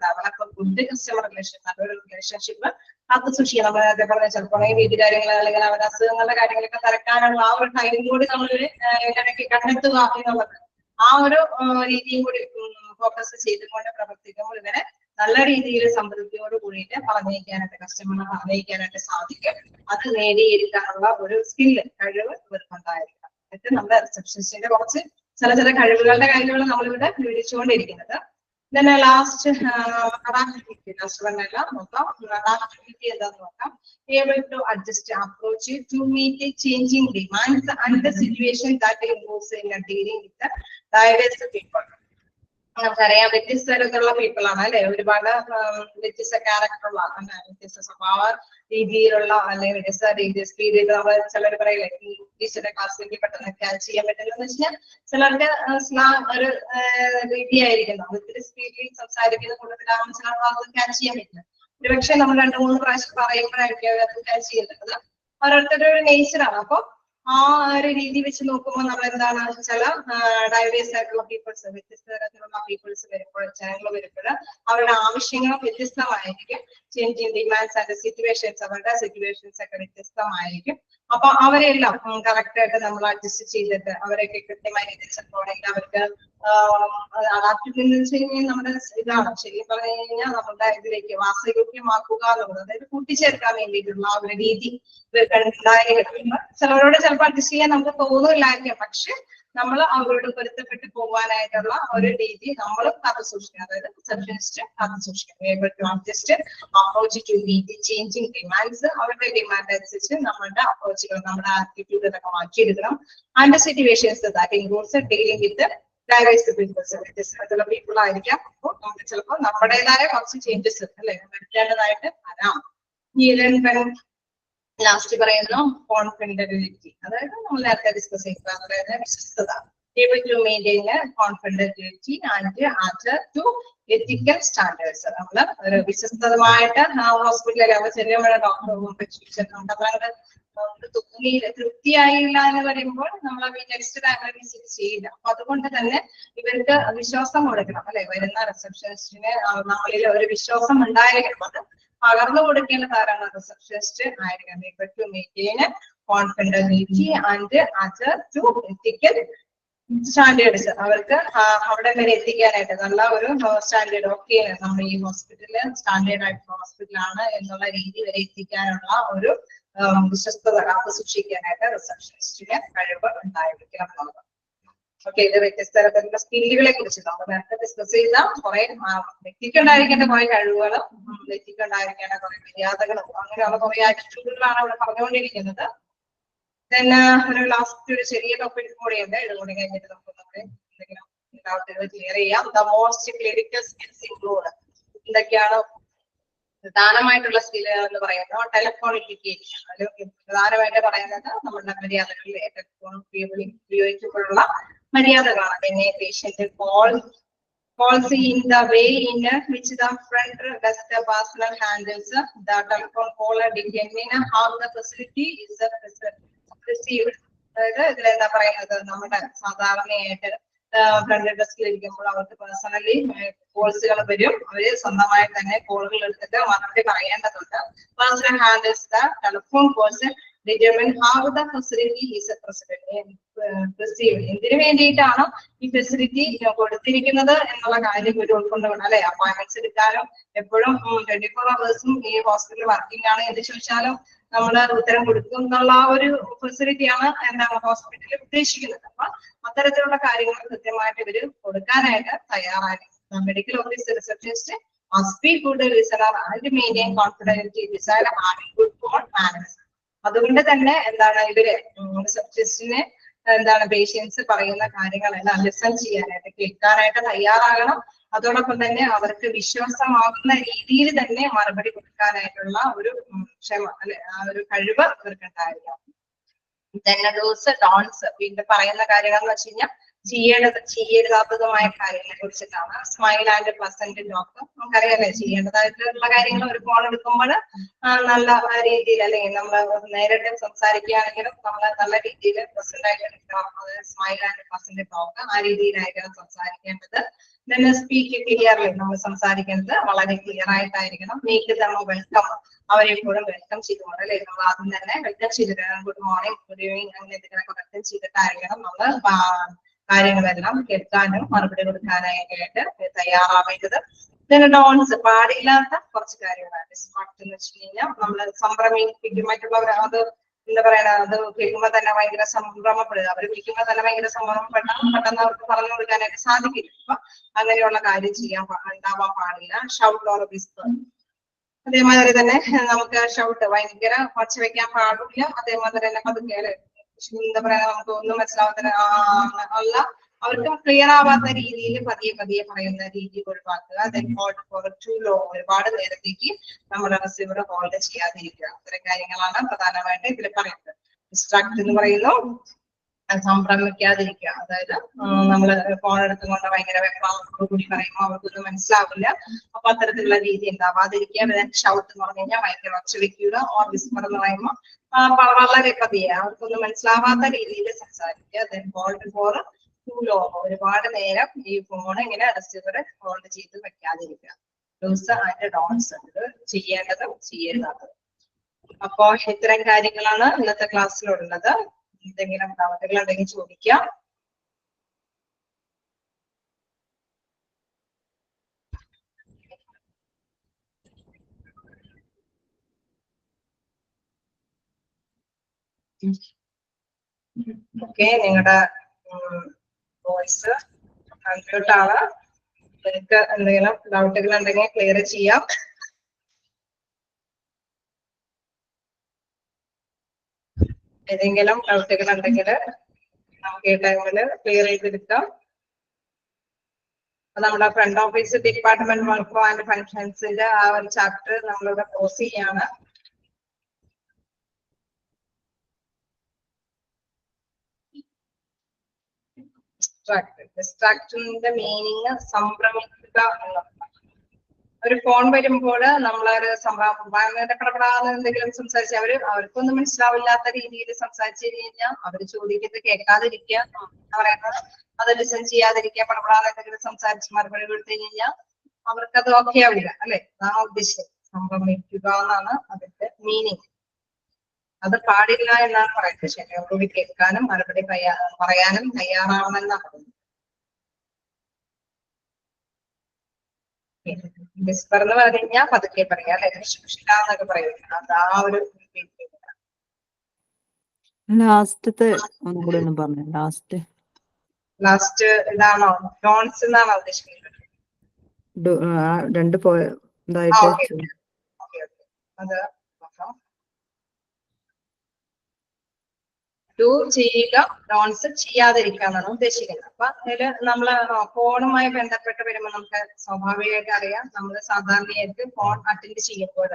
ഡെവലപ്പ് ഗുഡ് കസ്റ്റമർ റിലേഷൻ, നല്ലൊരു റിലേഷൻഷിപ്പ് അത് സൂക്ഷിക്കുക. നമ്മൾ നേരത്തെ പറഞ്ഞ ചിലപ്പോൾ വീട്ടു കാര്യങ്ങൾ അല്ലെങ്കിൽ അവരുടെ അസുഖങ്ങളുടെ കാര്യങ്ങളൊക്കെ തിരക്കാനുള്ള ആ ഒരു ടൈം കൂടി നമ്മളൊരു ഇടയ്ക്ക് കണ്ടെത്തുക എന്നുള്ളത്, ആ ഒരു രീതിയും കൂടി ഫോക്കസ് ചെയ്തുകൊണ്ട് പ്രവർത്തിക്കുമ്പോൾ ഇവരെ നല്ല രീതിയിൽ സംതൃപ്തിയോട് കൂടിയിട്ട് പറഞ്ഞേക്കാനായിട്ട്, കസ്റ്റമറിനെ പറഞ്ഞേക്കാനായിട്ട് സാധിക്കും. അത് നേടിയെടുക്കാനുള്ള ഒരു സ്കില്ല്, കഴിവ് ഇവർക്കുണ്ടായിരിക്കണം. എന്നിട്ട് നമ്മുടെ റിസപ്ഷനിസ്റ്റിന്റെ കുറച്ച് ചില കഴിവുകളുടെ കാര്യങ്ങൾ നമ്മളിവിടെ വിവരിച്ചുകൊണ്ടിരിക്കുന്നത്. Then last one നോക്കാം. Adaptability എന്താന്ന് നോക്കാം. Able to adjust approach to meet changing demands and the situation that involves in dealing with the diverse people. നമുക്കറിയാം വ്യത്യസ്ത തരത്തിലുള്ള പീപ്പിൾ ആണ് അല്ലെ, ഒരുപാട് വ്യത്യസ്ത ക്യാരക്ടറുള്ള, വ്യത്യസ്ത സ്വഭാവ രീതിയിലുള്ള അല്ലെങ്കിൽ വ്യത്യസ്ത രീതി സ്പീഡ്. നമ്മൾ ചിലർ പറയില്ലേ ടീച്ചറുടെ ക്ലാസ്സിലേക്ക് പെട്ടെന്ന് ക്യാച്ച് ചെയ്യാൻ പറ്റില്ല എന്ന് വെച്ചാൽ ചിലർക്ക് ഒരു രീതിയായിരിക്കും, ഒത്തിരി സ്പീഡിൽ സംസാരിക്കുന്ന കൂട്ടത്തിലാകുമ്പോൾ ചിലർക്ക് ക്യാച്ച് ചെയ്യാൻ പറ്റില്ല. ഒരുപക്ഷെ നമ്മൾ 2-3 പ്രാവശ്യം പറയുമ്പോഴായിരിക്കും അത് ക്യാച്ച് ചെയ്യുന്നത്. ഓരോരുത്തരുടെ ഒരു നേച്ചറാണ്. അപ്പൊ ആ ഒരു രീതി വെച്ച് നോക്കുമ്പോൾ നമ്മൾ എന്താണ്, ചില ഡൈവേഴ്സ് ആയിട്ടുള്ള പീപ്പിൾസ്, വ്യത്യസ്ത തരത്തിലുള്ള പീപ്പിൾസ് വരുമ്പോൾ, ജനങ്ങൾ വരുമ്പോൾ അവരുടെ ആവശ്യങ്ങളും വ്യത്യസ്തമായിരിക്കും. ചേഞ്ചിങ് ഡിമാൻഡ്സ് ആൻഡ് സിറ്റുവേഷൻസ്, അവരുടെ സിറ്റുവേഷൻസ് ഒക്കെ വ്യത്യസ്തമായിരിക്കും. അപ്പൊ അവരെല്ലാം കറക്റ്റ് ആയിട്ട് നമ്മൾ അഡ്ജസ്റ്റ് ചെയ്തിട്ട് അവരൊക്കെ കൃത്യമായ രീതിയിൽ ചെറുപ്പോണെങ്കിൽ അവർക്ക് നമ്മുടെ ഇതാണ് ശരിക്കും പറഞ്ഞു കഴിഞ്ഞാൽ നമ്മുടെ ഇതിലേക്ക് വാസയോഗ്യമാക്കുക എന്നുള്ളത്, അതായത് കൂട്ടിച്ചേർക്കാൻ വേണ്ടിയിട്ടുള്ള ആ ഒരു രീതി ഇവർക്കുണ്ടായിരിക്കും. ചിലവരോട് ചിലപ്പോൾ അഡ്ജസ്റ്റ് ചെയ്യാൻ നമുക്ക് തോന്നില്ലായിരിക്കും, പക്ഷെ നമ്മൾ അവരോട് പൊരുത്തപ്പെട്ട് പോകാനായിട്ടുള്ള ഒരു രീതി നമ്മൾ കാത്തു സൂക്ഷിക്കണം. അതായത് റിസപ്ഷനിസ്റ്റ് കാത്തു സൂക്ഷിക്കണം. Able to adjust approach to meet changing demands, അവരുടെ ഡിമാൻഡ് അനുസരിച്ച് നമ്മളുടെ അപ്രോച്ചുകൾ, നമ്മുടെ ആറ്റിറ്റ്യൂഡ് ഒക്കെ മാറ്റിയെടുക്കണം. And situations that includes dealing with diverse peoples, വ്യത്യസ്തമായിട്ടുള്ള പീപ്പിൾ ആയിരിക്കാം. അപ്പോൾ നമുക്ക് ചിലപ്പോൾ നമ്മുടേതായ കുറച്ച് ചേഞ്ചസ് അല്ലെ വരുത്തേണ്ടതായിട്ട് വരാം. ലാസ്റ്റ് പറയുന്നു കോൺഫിഡന്റബിലിറ്റി, അതായത് നമ്മൾ നേരത്തെ ഡിസ്കസ് ചെയ്തത്, അതായത് വിശ്വസ്തത. Able to maintain confidentiality and adhere to ethical standards. നമ്മൾ ഒരു വിശ്വസ്തമായിട്ട് ഹോസ്പിറ്റലിൽ ചെല്ലുമ്പോഴേ ഡോക്ടർ തോന്നിയില്ല, തൃപ്തിയായില്ല എന്ന് പറയുമ്പോൾ നമ്മൾ നെക്സ്റ്റ് ടൈം വിസിറ്റ് ചെയ്യില്ല. അപ്പൊ അതുകൊണ്ട് തന്നെ ഇവർക്ക് വിശ്വാസം കൊടുക്കണം അല്ലെ, വരുന്ന റിസപ്ഷനിസ്റ്റിന് നമ്മളിൽ ഒരു വിശ്വാസം ഉണ്ടായിരിക്കണം. അത് പകർന്നു കൊടുക്കേണ്ട താരാണ് റിസപ്ഷനിസ്റ്റ് ആയിരിക്കണം. Able to maintain confidentiality and adhere to ethical standards അവർക്ക് അവിടെ വരെ എത്തിക്കാനായിട്ട് നല്ല ഒരു സ്റ്റാൻഡേർഡ് ഓക്കെ നമ്മൾ ഈ ഹോസ്പിറ്റലില് സ്റ്റാൻഡേർഡ് ആയിട്ടുള്ള ഹോസ്പിറ്റലാണ് എന്നുള്ള രീതി വരെ എത്തിക്കാനുള്ള ഒരു വിശ്വസ്തത കാത്തു സൂക്ഷിക്കാനായിട്ട് റിസപ്ഷനിസ്റ്റിന് കഴിവ് ഉണ്ടായിരിക്കണം എന്നുള്ളത്. ഓക്കെ, ഇത് വ്യത്യസ്ത തരത്തിലുള്ള സ്കില്ലുകളെ കുറിച്ച് നമ്മൾ നേരത്തെ ഡിസ്കസ് ചെയ്ത കുറെ വ്യക്തിക്കുണ്ടായിരിക്കേണ്ട കുറെ കഴിവുകളും വ്യക്തിക്കുണ്ടായിരിക്കേണ്ട കുറെ മര്യാദകളും അങ്ങനെയുള്ള കുറെ ആറ്റിറ്റ്യൂഡുകളാണ് അവിടെ പറഞ്ഞുകൊണ്ടിരിക്കുന്നത്. പിന്നെ ഒരു ലാസ്റ്റ് ഒരു ചെറിയ ടോപ്പിക് കൂടെയുണ്ട്, ഇതുകൂടി കഴിഞ്ഞിട്ട് നമുക്ക് എന്തെങ്കിലും ഡൗട്ടുകൾ ക്ലിയർ ചെയ്യാം. The most clinical skills include എന്തൊക്കെയാണ് പ്രധാനമായിട്ടുള്ള സ്കില്ലുകൾ എന്ന് പറയുന്നത് ടെലിഫോൺ എഡ്യൂക്കേഷൻ. അതിൽ പ്രധാനമായിട്ട് പറയുന്നത് നമ്മുടെ മര്യാദകളിൽ ടെലിഫോൺ ഉപയോഗിക്കുമ്പോഴുള്ള മര്യാദകളാണ്. പിന്നെ patient calls in the way in which the front desk personnel handles the telephone call determine how the facility is received. അതായത് ഇതിലെന്താ പറയുന്നത്, നമ്മുടെ സാധാരണയായിട്ട് ഫ്രണ്ട് ഡെസ്കിൽ ഇരിക്കുമ്പോൾ അവർക്ക് പേഴ്സണലി കോൾസുകൾ വരും. അവര് സ്വന്തമായി തന്നെ കോളുകൾ എടുത്തിട്ട് മറുപടി പറയേണ്ടതുണ്ട്. Personal handles the telephone calls determine how the facility is received. എന്തിനു വേണ്ടിയിട്ടാണ് ഈ ഫെസിലിറ്റി കൊടുത്തിരിക്കുന്നത് എന്നുള്ള കാര്യം ഒരു ഉൾക്കൊണ്ടുകൊണ്ട് അല്ലെ. അപ്പോയിന്റ്മെന്റ്സ് എടുക്കാനും എപ്പോഴും 24 hours ഈ ഹോസ്പിറ്റൽ വർക്കിംഗ് ആണ് എന്ന് ചോദിച്ചാലും നമ്മള് ഉത്തരം കൊടുക്കും എന്നുള്ള ഒരു ഫെസിലിറ്റിയാണ് എന്താണ് ഹോസ്പിറ്റലിൽ ഉദ്ദേശിക്കുന്നത്. അപ്പൊ അത്തരത്തിലുള്ള കാര്യങ്ങൾ കൃത്യമായിട്ട് ഇവര് കൊടുക്കാനായിട്ട് തയ്യാറായിരിക്കും. Medical officer receptionist must be good listener and maintain confidentiality beside having good phone manners. അതുകൊണ്ട് തന്നെ എന്താണ് ഇവര് റിസപ്ഷനിസ്റ്റിനെ എന്താണ് പേഷ്യൻസ് പറയുന്ന കാര്യങ്ങളെല്ലാം ലിസൺ ചെയ്യാനായിട്ട് കേൾക്കാനായിട്ട് തയ്യാറാകണം. അതോടൊപ്പം തന്നെ അവർക്ക് വിശ്വാസമാകുന്ന രീതിയിൽ തന്നെ മറുപടി കൊടുക്കാനായിട്ടുള്ള ഒരു ക്ഷമ അല്ലെ, ആ ഒരു കഴിവ് അവർക്ക് ഉണ്ടായിരിക്കണം. ഡോസ് ഡോൺസ് വീണ്ടും പറയുന്ന കാര്യങ്ങൾ എന്ന് വെച്ച് കഴിഞ്ഞാൽ ചെയ്യരുതാത്തതുമായ കാര്യങ്ങളെ കുറിച്ചിട്ടാണ്. സ്മൈൽ ആൻഡ് പ്ലസന്റ് ടോക്ക് നമുക്കറിയാലേ, ചെയ്യേണ്ടതായിട്ടുള്ള കാര്യങ്ങൾ ഒരു ഫോൺ എടുക്കുമ്പോൾ നല്ല രീതിയിൽ അല്ലെങ്കിൽ നമ്മൾ നേരിട്ട് സംസാരിക്കുകയാണെങ്കിലും നമ്മൾ നല്ല രീതിയിൽ പ്രസന്റ് ആയിട്ട് എടുക്കണം. അതായത് സ്മൈൽ ആൻഡ് പ്ലസന്റ് ടോക്ക് ആ രീതിയിലായിരിക്കണം സംസാരിക്കേണ്ടത്. then സ്പീക്ക് ക്ലിയർലി, നമ്മൾ സംസാരിക്കുന്നത് വളരെ ക്ലിയർ ആയിട്ടായിരിക്കണം. മേക്ക് ദം വെൽക്കം, അവരെപ്പോഴും വെൽക്കം ചെയ്തുകൊണ്ട് അല്ലെ, നമ്മൾ ആദ്യം തന്നെ വെൽക്കം ചെയ്തിട്ട് ഗുഡ് മോർണിംഗ് ഗുഡ് ഈവനിങ് അങ്ങനെ എന്തെങ്കിലുമൊക്കെ വെൽക്കം ചെയ്തിട്ടായിരിക്കണം നമ്മൾ കാര്യങ്ങളെല്ലാം കേൾക്കാനും മറുപടി കൊടുക്കാനായിട്ട് തയ്യാറാവേണ്ടത്. പിന്നെ ഡോൺസ് പാടില്ലാത്ത കുറച്ച് കാര്യങ്ങളാണ്. ഡിസ്ട്രാക്ട് എന്ന് വെച്ച് കഴിഞ്ഞാൽ നമ്മൾ സംഭ്രമിപ്പിക്കും മറ്റുള്ളവർ. അത് എന്താ പറയണ, അത് കേൾക്കുമ്പോൾ തന്നെ ഭയങ്കര സംഭ്രമപ്പെടുക. അവർ വിളിക്കുമ്പോൾ തന്നെ ഭയങ്കര പെട്ടെന്ന് അവർക്ക് പറഞ്ഞു കൊടുക്കാനായിട്ട് സാധിക്കില്ല. അപ്പൊ അങ്ങനെയുള്ള കാര്യം ഉണ്ടാവാൻ പാടില്ല. ഷൗട്ട് ഓർ വിസ്പർ, അതേമാതിരി തന്നെ നമുക്ക് ഷൗട്ട് ഭയങ്കര ഒച്ച വെക്കാൻ പാടില്ല. അതേമാതിരി തന്നെ പതുക്കെ എന്താ പറയാ, നമുക്ക് ഒന്നും മനസ്സിലാവാത്ത അല്ല, അവർക്ക് ക്ലിയർ ആവാത്ത രീതിയിൽ പതിയെ പറയുന്ന രീതി ഒഴിവാക്കുക. ഒരുപാട് നേരത്തേക്ക് നമ്മുടെ റിസീവർ ഹോൾഡ് ചെയ്യാതിരിക്കുക. അത്തരം കാര്യങ്ങളാണ് പ്രധാനമായിട്ട് ഇതിൽ പറയുന്നത്. ഡിസ്ട്രാക്ട് എന്ന് പറയുന്നു സംഭ്രമിക്കാതിരിക്കുക. അതായത് നമ്മള് ഫോൺ എടുത്തുകൊണ്ട് ഭയങ്കര കൂടി പറയുമ്പോൾ അവർക്കൊന്നും മനസ്സിലാവില്ല. അപ്പൊ അത്തരത്തിലുള്ള രീതി ഉണ്ടാവാതിരിക്കുക. ഷൗട്ട് എന്ന് പറഞ്ഞു കഴിഞ്ഞാൽ ഭയങ്കര ഒച്ച വെക്കുക. ഓർ വിസ്പർ എന്ന് പറയുമ്പോൾ വളരെ പതിയെ അവർക്കൊന്നും മനസ്സിലാവാത്ത രീതിയിൽ സംസാരിക്കുക. ഒരുപാട് നേരം ഈ ഫോൺ ഇങ്ങനെ റിസീവർ ഹോൾഡ് ചെയ്ത് വെക്കാതിരിക്കുക. ഡൂസ് ആൻഡ് ഡോൺസ്, ഇത് ചെയ്യേണ്ടതും ചെയ്യരുതാത്തതും. അപ്പോ ഇത്തരം കാര്യങ്ങളാണ് ഇന്നത്തെ ക്ലാസ്സിലുള്ളത്. എന്തെങ്കിലും ഡൗട്ടുകൾ ഉണ്ടെങ്കിൽ ചോദിക്കാം. ഓക്കെ, നിങ്ങളുടെ വോയിസ് അൺമ്യൂട്ടാണ്. നിങ്ങൾക്ക് എന്തെങ്കിലും ഡൗട്ടുകൾ ഉണ്ടെങ്കിൽ ക്ലിയർ ചെയ്യാം. ഏതെങ്കിലും ഡൗട്ടുകൾ ഉണ്ടെങ്കിൽ നമുക്ക് ഈ ടൈമിൽ ക്ലിയർ ചെയ്തെടുക്കാം. നമ്മുടെ front office department work and ഫങ്ഷൻസിന്റെ ആ ഒരു ചാപ്റ്റർ നമ്മളിവിടെ ക്ലോസ് ചെയ്യാണ്. ഡിസ്ട്രാക്ഷന്റെ മീനിങ് സംഭ്രമിക്കുക എന്നുള്ളതാണ്. ഒരു ഫോൺ വരുമ്പോൾ നമ്മളൊരു പ്രബടാന്ന് എന്തെങ്കിലും സംസാരിച്ച് അവർക്കൊന്നും മനസ്സിലാവില്ലാത്ത രീതിയിൽ സംസാരിച്ചു കഴിഞ്ഞാൽ അവര് ചോദിക്കുന്നത് കേൾക്കാതിരിക്കുക, എന്താ പറയുന്നത് അത് ലിസൺ ചെയ്യാതിരിക്കുക. പ്രബടാന്ന് എന്തെങ്കിലും സംസാരിച്ച് മറുപടി കൊടുത്തു കഴിഞ്ഞാൽ അവർക്കത് ഓക്കെ ആവില്ല അല്ലെ. ആ ഉദ്ദേശം സംഭ്രമിക്കുക എന്നാണ് അതിന്റെ മീനിങ്. അത് പാടില്ല എന്നാണ് പറയുന്നത്. ക്ഷമയോടുകൂടി കേൾക്കാനും മറുപടി പറയാനും തയ്യാറാവണമെന്നാണ് പറയുന്നത്. വിസ്പർ എന്ന് പറഞ്ഞു കഴിഞ്ഞാൽ പതുക്കെ പറയാ, അല്ലെങ്കിൽ എന്നൊക്കെ പറയുന്നത്. അത് ആ ഒരു ലാസ്റ്റത്തെ ഒന്നും കൂടെ ഒന്ന് പറഞ്ഞു. ലാസ്റ്റ് ഇതാണോ ഡോൺസ് എന്നാണോ ഉദ്ദേശിക്കുന്നത്? രണ്ട് ഇതായിട്ട് അത് ഡു ചെയ്യുക, ഡോൺസ് ചെയ്യാതിരിക്കുക എന്നാണ് ഉദ്ദേശിക്കുന്നത്. അപ്പൊ അതില് നമ്മള് ഫോണുമായി ബന്ധപ്പെട്ട് വരുമ്പോൾ നമുക്ക് സ്വാഭാവികമായിട്ട് അറിയാം, നമ്മൾ സാധാരണയായിട്ട് ഫോൺ അറ്റൻഡ് ചെയ്യുമ്പോൾ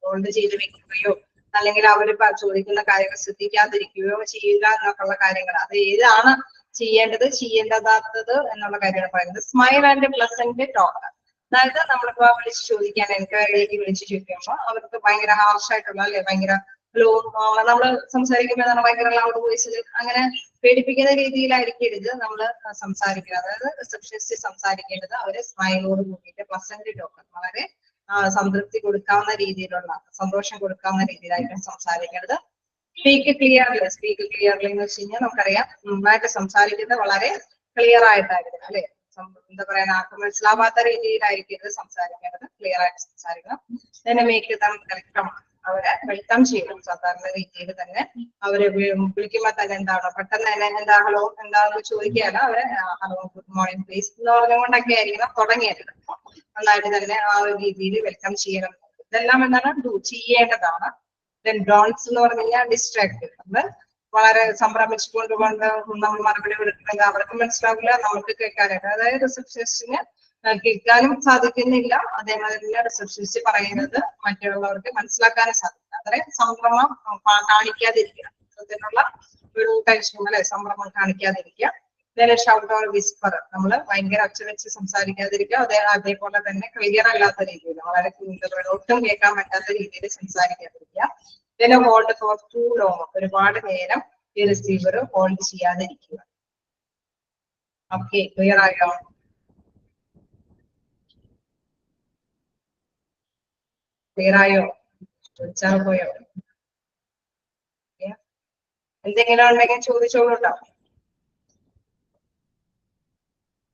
ഹോൾഡ് ചെയ്ത് വെക്കുകയോ അല്ലെങ്കിൽ അവർ ചോദിക്കുന്ന കാര്യങ്ങൾ ശ്രദ്ധിക്കാതിരിക്കുകയോ ചെയ്യുക എന്നൊക്കെയുള്ള കാര്യങ്ങൾ, അത് ഏതാണ് ചെയ്യേണ്ടത് ചെയ്യേണ്ടതാത്തത് എന്നുള്ള കാര്യമാണ് പറയുന്നത്. Smile and pleasant talk. അതായത് നമ്മളിപ്പോ വിളിച്ച് ചോദിക്കാൻ എൻക്വയറിയിലേക്ക് വിളിച്ച് ചോദിക്കുമ്പോൾ അവർക്ക് ഭയങ്കര ഹാർഷായിട്ടുള്ള അല്ലെ, ഭയങ്കര ഹലോ നമ്മള് സംസാരിക്കുമ്പോൾ ഭയങ്കര ലൗഡ് വോയിസിൽ അങ്ങനെ പേടിപ്പിക്കുന്ന രീതിയിലായിരിക്കരുത് നമ്മൾ സംസാരിക്കുന്നത്. അതായത് റിസപ്ഷനിസ്റ്റ് സംസാരിക്കേണ്ടത് അവര് സ്മൈലോട് കൂടിയിട്ട് പ്ലസന്റ് ടോക്ക്, വളരെ സംതൃപ്തി കൊടുക്കാവുന്ന രീതിയിലുള്ള, സന്തോഷം കൊടുക്കാവുന്ന രീതിയിലായിരിക്കും സംസാരിക്കേണ്ടത്. സ്പീക്ക് ക്ലിയർലി എന്ന് വെച്ച് കഴിഞ്ഞാൽ നമുക്കറിയാം, നന്നായിട്ട് സംസാരിക്കുന്നത് വളരെ ക്ലിയർ ആയിട്ടായിരിക്കും അല്ലെ, എന്താ പറയാ, ആർക്ക് മനസ്സിലാവാത്ത രീതിയിലായിരിക്കും സംസാരിക്കേണ്ടത്, ക്ലിയർ ആയിട്ട് സംസാരിക്കണം. തന്നെ മേക്ക് ദം വെൽക്കം, അവരെ വെൽക്കം ചെയ്യണം. സാധാരണ രീതിയിൽ തന്നെ അവര് വിളിക്കുമ്പോ തന്നെ എന്താണ് പെട്ടെന്ന് തന്നെ എന്താ ഹലോ എന്താണെന്ന് ചോദിക്കുകയാണ്, അവരെ ഹലോ ഗുഡ് മോർണിംഗ് പ്ലീസ് എന്ന് പറഞ്ഞുകൊണ്ടൊക്കെ ആയിരിക്കണം തുടങ്ങിയത്. നന്നായിട്ട് തന്നെ ആ ഒരു രീതിയിൽ വെൽക്കം ചെയ്യണം. ഇതെല്ലാം എന്താണ് ഡു ചെയ്യേണ്ടതാണ്. ദെൻ ഡോൺസ് എന്ന് പറഞ്ഞു കഴിഞ്ഞാൽ ഡിസ്ട്രാക്ട്, നമ്മൾ വളരെ സംഭ്രമിച്ചുകൊണ്ട് നമ്മൾ മറുപടി കൊടുക്കുന്നത് അവർക്ക് മനസ്സിലാവില്ല, നമുക്ക് കേൾക്കാനായിട്ട്. അതായത് റിസപ്ഷനിസ്റ്റിന് കേൾക്കാനും സാധിക്കുന്നില്ല, അതേമാതിരി തന്നെ റിസപ്ഷനിസ്റ്റ് പറയുന്നത് മറ്റുള്ളവർക്ക് മനസ്സിലാക്കാനും സാധിക്കില്ല. അത്രയും സംഭ്രമം കാണിക്കാതിരിക്കുക, അതിനുള്ള ഒരു ടെൻഷൻ അല്ലെ, സംഭ്രമം കാണിക്കാതിരിക്കുക. ഷൗട്ട് ഓർ വിസ്പർ, നമ്മൾ ഭയങ്കര ഒച്ച വെച്ച് സംസാരിക്കാതിരിക്കുക. അതേപോലെ തന്നെ ക്ലിയർ അല്ലാത്ത രീതിയിൽ, വളരെ ഒട്ടും കേൾക്കാൻ പറ്റാത്ത രീതിയിൽ സംസാരിക്കാതിരിക്കുക. പിന്നെ ഹോൾഡ് ഫോർ ടു ലോങ്, ഒരുപാട് നേരം ഈ റിസീവർ ഹോൾഡ് ചെയ്യാതിരിക്കുക. ഓക്കെ, ക്ലിയർ ആയോ? ക്ലിയർ ആയോ? ചോദിച്ചാൽ പോയോ? എന്തെങ്കിലും ഉണ്ടെങ്കിൽ ചോദിച്ചോളൂട്ടോ.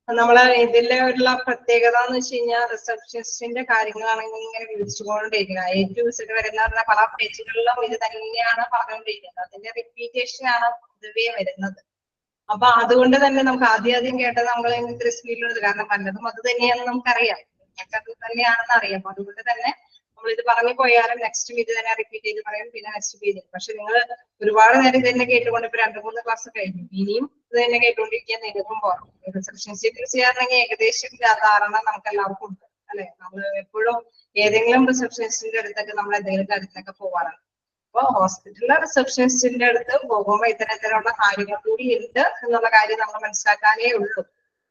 നമ്മള് ഇതിലെ ഉള്ള പ്രത്യേകത എന്ന് വെച്ച് കഴിഞ്ഞാൽ റിസപ്ഷനിസ്റ്റിന്റെ കാര്യങ്ങളാണെങ്കിൽ ഇങ്ങനെ വിളിച്ചുകൊണ്ടിരിക്കുന്നത്. ഏറ്റവും വിസിറ്റ് വരുന്ന പല പേജുകളിലും ഇത് തന്നെയാണ് പറഞ്ഞുകൊണ്ടിരിക്കുന്നത്. അതിന്റെ റിപ്പീറ്റേഷൻ ആണ് പൊതുവേ വരുന്നത്. അപ്പൊ അതുകൊണ്ട് തന്നെ നമുക്ക് ആദ്യം കേട്ടത് നമ്മൾ ഇത്ര സ്പീഡിലുള്ളത്, കാരണം പലതും അത് തന്നെയാണെന്ന് നമുക്കറിയാം, അത് തന്നെയാണെന്ന് അറിയാം. അതുകൊണ്ട് തന്നെ നമ്മൾ ഇത് പറഞ്ഞു പോയാലും നെക്സ്റ്റ് ഇത് തന്നെ റിപ്പീറ്റ് ചെയ്ത് പറയും, പിന്നെ നെക്സ്റ്റ് പേജ്. പക്ഷെ നിങ്ങൾ ഒരുപാട് നേരം ഇത് തന്നെ കേട്ടുകൊണ്ട് ഇപ്പൊ 2-3 ക്ലാസ് കഴിഞ്ഞു, ഇനിയും ഇത് തന്നെ കേട്ടുകൊണ്ടിരിക്കാൻ നിൽക്കുമ്പോൾ റിസപ്ഷനിസ്റ്റ് ചെയ്യാറുണ്ടെങ്കിൽ ഏകദേശം ധാരണ നമുക്ക് എല്ലാവർക്കും ഉണ്ട് അല്ലെ. നമ്മൾ എപ്പോഴും ഏതെങ്കിലും റിസപ്ഷനിസ്റ്റിന്റെ അടുത്തൊക്കെ നമ്മൾ എന്തെങ്കിലും കാര്യത്തിനൊക്കെ പോകാറുണ്ട്. അപ്പൊ ഹോസ്പിറ്റലിലെ റിസപ്ഷനിസ്റ്റിന്റെ അടുത്ത് പോകുമ്പോൾ ഇത്തരത്തിലുള്ള കാര്യങ്ങൾ കൂടി ഉണ്ട് എന്നുള്ള കാര്യം നമ്മൾ മനസ്സിലാക്കാനേ ഉള്ളൂ.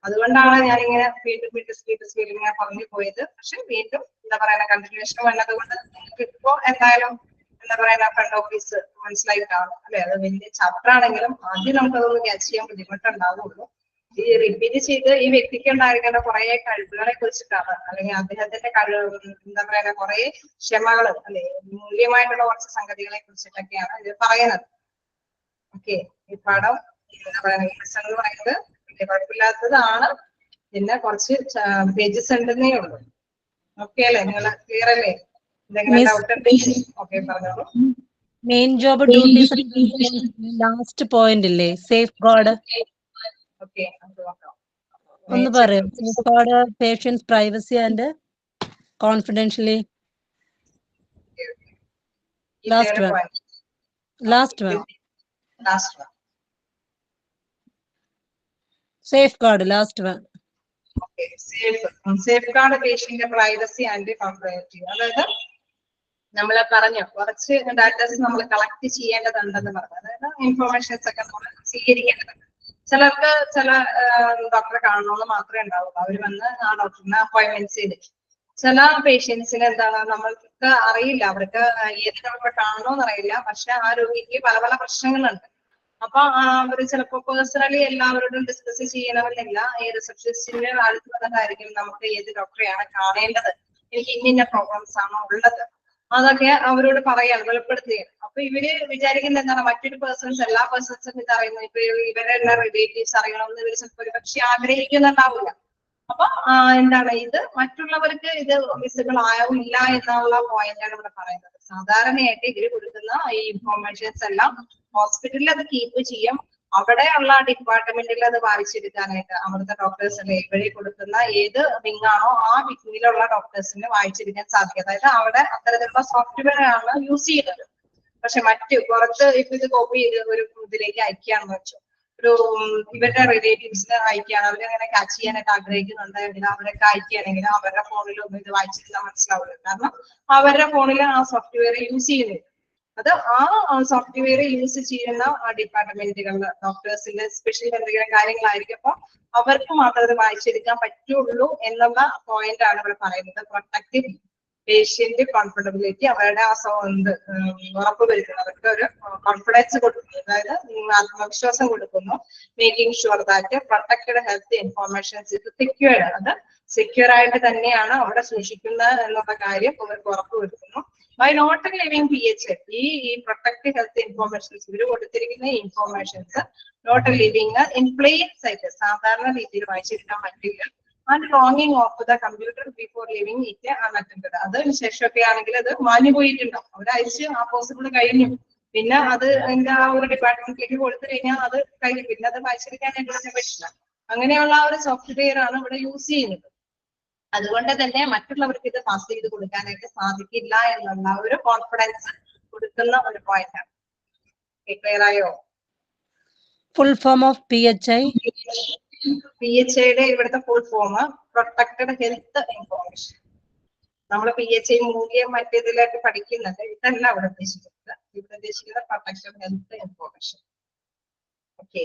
അതുകൊണ്ടാണ് ഞാനിങ്ങനെ വീണ്ടും സ്പീഡ് ഇങ്ങനെ പറഞ്ഞു പോയത്. പക്ഷെ വീണ്ടും എന്താ പറയുക, കണ്ടിന്യൂഷൻ വന്നത് കൊണ്ട് നിങ്ങൾക്ക് ഇപ്പോ എന്തായാലും എന്താ പറയുക ഫ്രണ്ട് ഓഫീസ് മനസ്സിലായി കാണും അല്ലെ. അത് വലിയ ചാപ്റ്റർ ആണെങ്കിലും ആദ്യം നമുക്കതൊന്ന് ക്യാച്ച് ചെയ്യാൻ ബുദ്ധിമുട്ടുണ്ടാവുള്ളൂ. ഈ റിപ്പീറ്റ് ചെയ്ത് ഈ വ്യക്തിക്ക് ഉണ്ടായിരിക്കേണ്ട കുറെ കഴിവുകളെ കുറിച്ചിട്ടാണ്, അല്ലെങ്കിൽ അദ്ദേഹത്തിന്റെ കഴിവ് എന്താ പറയുക കുറെ ക്ഷമകൾ അല്ലെ, മൂല്യമായിട്ടുള്ള കുറച്ച് സംഗതികളെ കുറിച്ചിട്ടൊക്കെയാണ് ഇത് പറയുന്നത്. ഓക്കെ, ഈ പാഠം എന്താ പറയുക എന്ന് പറയുന്നത് വലിയ കുഴപ്പമില്ലാത്തതാണ്. പിന്നെ കുറച്ച് പേജസ് ഉണ്ടെന്നേ ഉള്ളൂ. ഓക്കെ അല്ലേ, നിങ്ങൾ ക്ലിയർ അല്ലേ? എന്തെങ്കിലും ഡൗട്ട് ഉണ്ടെങ്കിൽ ഓക്കെ പറഞ്ഞോളൂ. Main job duties last point ഇല്ലേ, സേഫ് ഗാർഡ്. ഓക്കെ, അത് നോക്കാം. ഒന്ന് പറയാം, safeguard patients privacy and confidentially. Last one safeguard last one. Safeguard patient privacy and confidentiality. അതായത് നമ്മൾ പറഞ്ഞു കുറച്ച് ഡാറ്റാസ് നമ്മൾ കളക്ട് ചെയ്യേണ്ടതുണ്ടെന്ന് പറഞ്ഞു. അതായത് ഇൻഫോർമേഷൻസ് ഒക്കെ നമ്മൾ സ്വീകരിക്കേണ്ടതുണ്ട്. ചിലർക്ക് ചില ഡോക്ടറെ കാണണമെന്ന് മാത്രമേ ഉണ്ടാവുള്ളൂ, അവർ വന്ന് ആ ഡോക്ടറിനെ അപ്പോയിന്റ്മെന്റ് ചെയ്ത്. ചില പേഷ്യൻസിന് എന്താണ് നമ്മൾക്ക് അറിയില്ല, അവർക്ക് ഏത് ഡോക്ടറെ കാണണമെന്ന് അറിയില്ല, പക്ഷെ ആ രോഗിക്ക് പല പല പ്രശ്നങ്ങളുണ്ട്. അപ്പൊ അവര് ചിലപ്പോ പേഴ്സണലി എല്ലാവരോടും ഡിസ്കസ് ചെയ്യണമെന്നില്ല. ഈ റിസപ്ഷനിസ്റ്റിന്റെ അടുത്ത് വന്നിട്ടായിരിക്കും നമുക്ക് ഏത് ഡോക്ടറെയാണ് കാണേണ്ടത്, എനിക്ക് ഇന്ന പ്രോബ്ലംസ് ആണോ ഉള്ളത്, അതൊക്കെ അവരോട് പറയാൻ വെളിപ്പെടുത്തുകയാണ്. അപ്പൊ ഇവര് വിചാരിക്കുന്നത് എന്താണ്, മറ്റൊരു പേഴ്സൺസ് എല്ലാ പേഴ്സൺസും ഇത് അറിയുന്നു, ഇപ്പൊ ഇവരുടെ എല്ലാ റിലേറ്റീവ്സ് അറിയണമെന്ന് ഇവർ ചിലപ്പോൾ ഒരു പക്ഷെ ആഗ്രഹിക്കുന്നുണ്ടാവില്ല. അപ്പൊ എന്താണ് ഇത് മറ്റുള്ളവർക്ക് ഇത് വിസിബിൾ ആവില്ല എന്നുള്ള പോയിന്റാണ് ഇവിടെ പറയുന്നത്. സാധാരണയായിട്ട് ഇവര് കൊടുക്കുന്ന ഈ ഇൻഫോർമേഷൻസ് എല്ലാം ഹോസ്പിറ്റലിൽ അത് കീപ്പ് ചെയ്യും, അവിടെയുള്ള ഡിപ്പാർട്ട്മെന്റിൽ അത് വായിച്ചെടുക്കാനായിട്ട് അവിടുത്തെ ഡോക്ടേഴ്സ് അല്ലെ ഇവര് കൊടുക്കുന്ന ഏത് വിങ് ആണോ ആ വിങ്ങിലുള്ള ഡോക്ടേഴ്സിന് വായിച്ചെടുക്കാൻ സാധിക്കും. അതായത് അവിടെ അത്തരത്തിലുള്ള സോഫ്റ്റ്വെയർ ആണ് യൂസ് ചെയ്യുന്നത്. പക്ഷെ മറ്റ് പുറത്ത് ഇപ്പൊ ഇത് കോപ്പി ചെയ്ത് ഒരു ഇതിലേക്ക് അയക്കുകയാണെന്ന് വെച്ചു, ഒരു ഇവരുടെ റിലേറ്റീവ്സിന് അയക്കുകയാണ്, അവരങ്ങനെ ക്യാച്ച് ചെയ്യാനായിട്ട് ആഗ്രഹിക്കുന്നുണ്ടെങ്കിൽ അവരൊക്കെ അയക്കുകയാണെങ്കിൽ അവരുടെ ഫോണിലൊന്നും ഇത് വായിച്ചിരുന്നാൽ മനസ്സിലാവില്ല. കാരണം അവരുടെ ഫോണിൽ ആ സോഫ്റ്റ്വെയർ യൂസ് ചെയ്യുന്നില്ല. അത് ആ സോഫ്റ്റ്വെയർ യൂസ് ചെയ്യുന്ന ഡിപ്പാർട്ട്മെന്റുകളിൽ ഡോക്ടേഴ്സിന്റെ സ്പെഷ്യൽ എന്തെങ്കിലും കാര്യങ്ങളായിരിക്കും, അപ്പൊ അവർക്ക് മാത്രം അത് വായിച്ചെടുക്കാൻ പറ്റുള്ളൂ എന്നുള്ള പോയിന്റ് ആണ് ഇവിടെ പറയുന്നത്. പ്രൊട്ടക്റ്റീവ് പേഷ്യന്റ് കോൺഫിഡബിലിറ്റി, അവരുടെ ആ ഉറപ്പ് വരുത്തുന്നു, അവർക്ക് ഒരു കോൺഫിഡൻസ് കൊടുക്കുന്നു, അതായത് ആത്മവിശ്വാസം കൊടുക്കുന്നു. Making sure that protected health informations ഇത് സെക്യൂർഡ്, അത് സെക്യൂർ ആയിട്ട് തന്നെയാണ് അവിടെ സൂക്ഷിക്കുന്നത് എന്നുള്ള കാര്യം അവർക്ക് ഉറപ്പ് വരുത്തുന്നു. ബൈ നോട്ട് ലിവിംഗ് PHA, ഈ പ്രൊട്ടക്റ്റീവ് ഹെൽത്ത് ഇൻഫോർമേഷൻസ് ഇവർ കൊടുത്തിരിക്കുന്ന informations not leaving in plain sight, സാധാരണ രീതിയിൽ വായിച്ചെടുക്കാൻ പറ്റില്ല. ആൻഡ് ലോങ്ങിങ് off the computer before leaving it unattended, അതിന് ശേഷമൊക്കെ ആണെങ്കിൽ അത് മാഞ്ഞു പോയിട്ടുണ്ടാവും, ഒരാഴ്ച ആ പോസിബിൾ കഴിഞ്ഞു, പിന്നെ അത് അതിന്റെ ആ ഒരു ഡിപ്പാർട്ട്മെന്റിലേക്ക് കൊടുത്തു കഴിഞ്ഞാൽ അത് കഴിഞ്ഞു, പിന്നെ അത് വായിച്ചെടുക്കാനായിട്ട് പറ്റില്ല. അങ്ങനെയുള്ള ഒരു സോഫ്റ്റ്വെയർ ആണ് ഇവിടെ യൂസ് ചെയ്യുന്നത്. അതുകൊണ്ട് തന്നെ മറ്റുള്ളവർക്ക് ഇത് പാസ് ചെയ്ത് കൊടുക്കാനായിട്ട് സാധിക്കില്ല എന്നുള്ള ഒരു കോൺഫിഡൻസ് കൊടുക്കുന്ന ഒരു പോയിന്റ് ആണ്. ക്ലിയർ ആയോ? Full form of PHI. PHIയുടെ ഇവിടുത്തെ full form protected health information. നമ്മൾ PHI മൂല്യം മറ്റേതിലേക്ക് പഠിക്കുന്നത് ഇതല്ല ഇവിടെ ഉദ്ദേശിക്കുന്നത്. ഇവിടെ ഉദ്ദേശിക്കുന്നത് protected health information. Okay,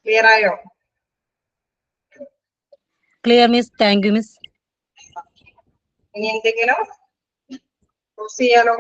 clear ആയോ? Clear miss, thank you miss. ഇനി എന്തെങ്കിലും ചെയ്യാലോ?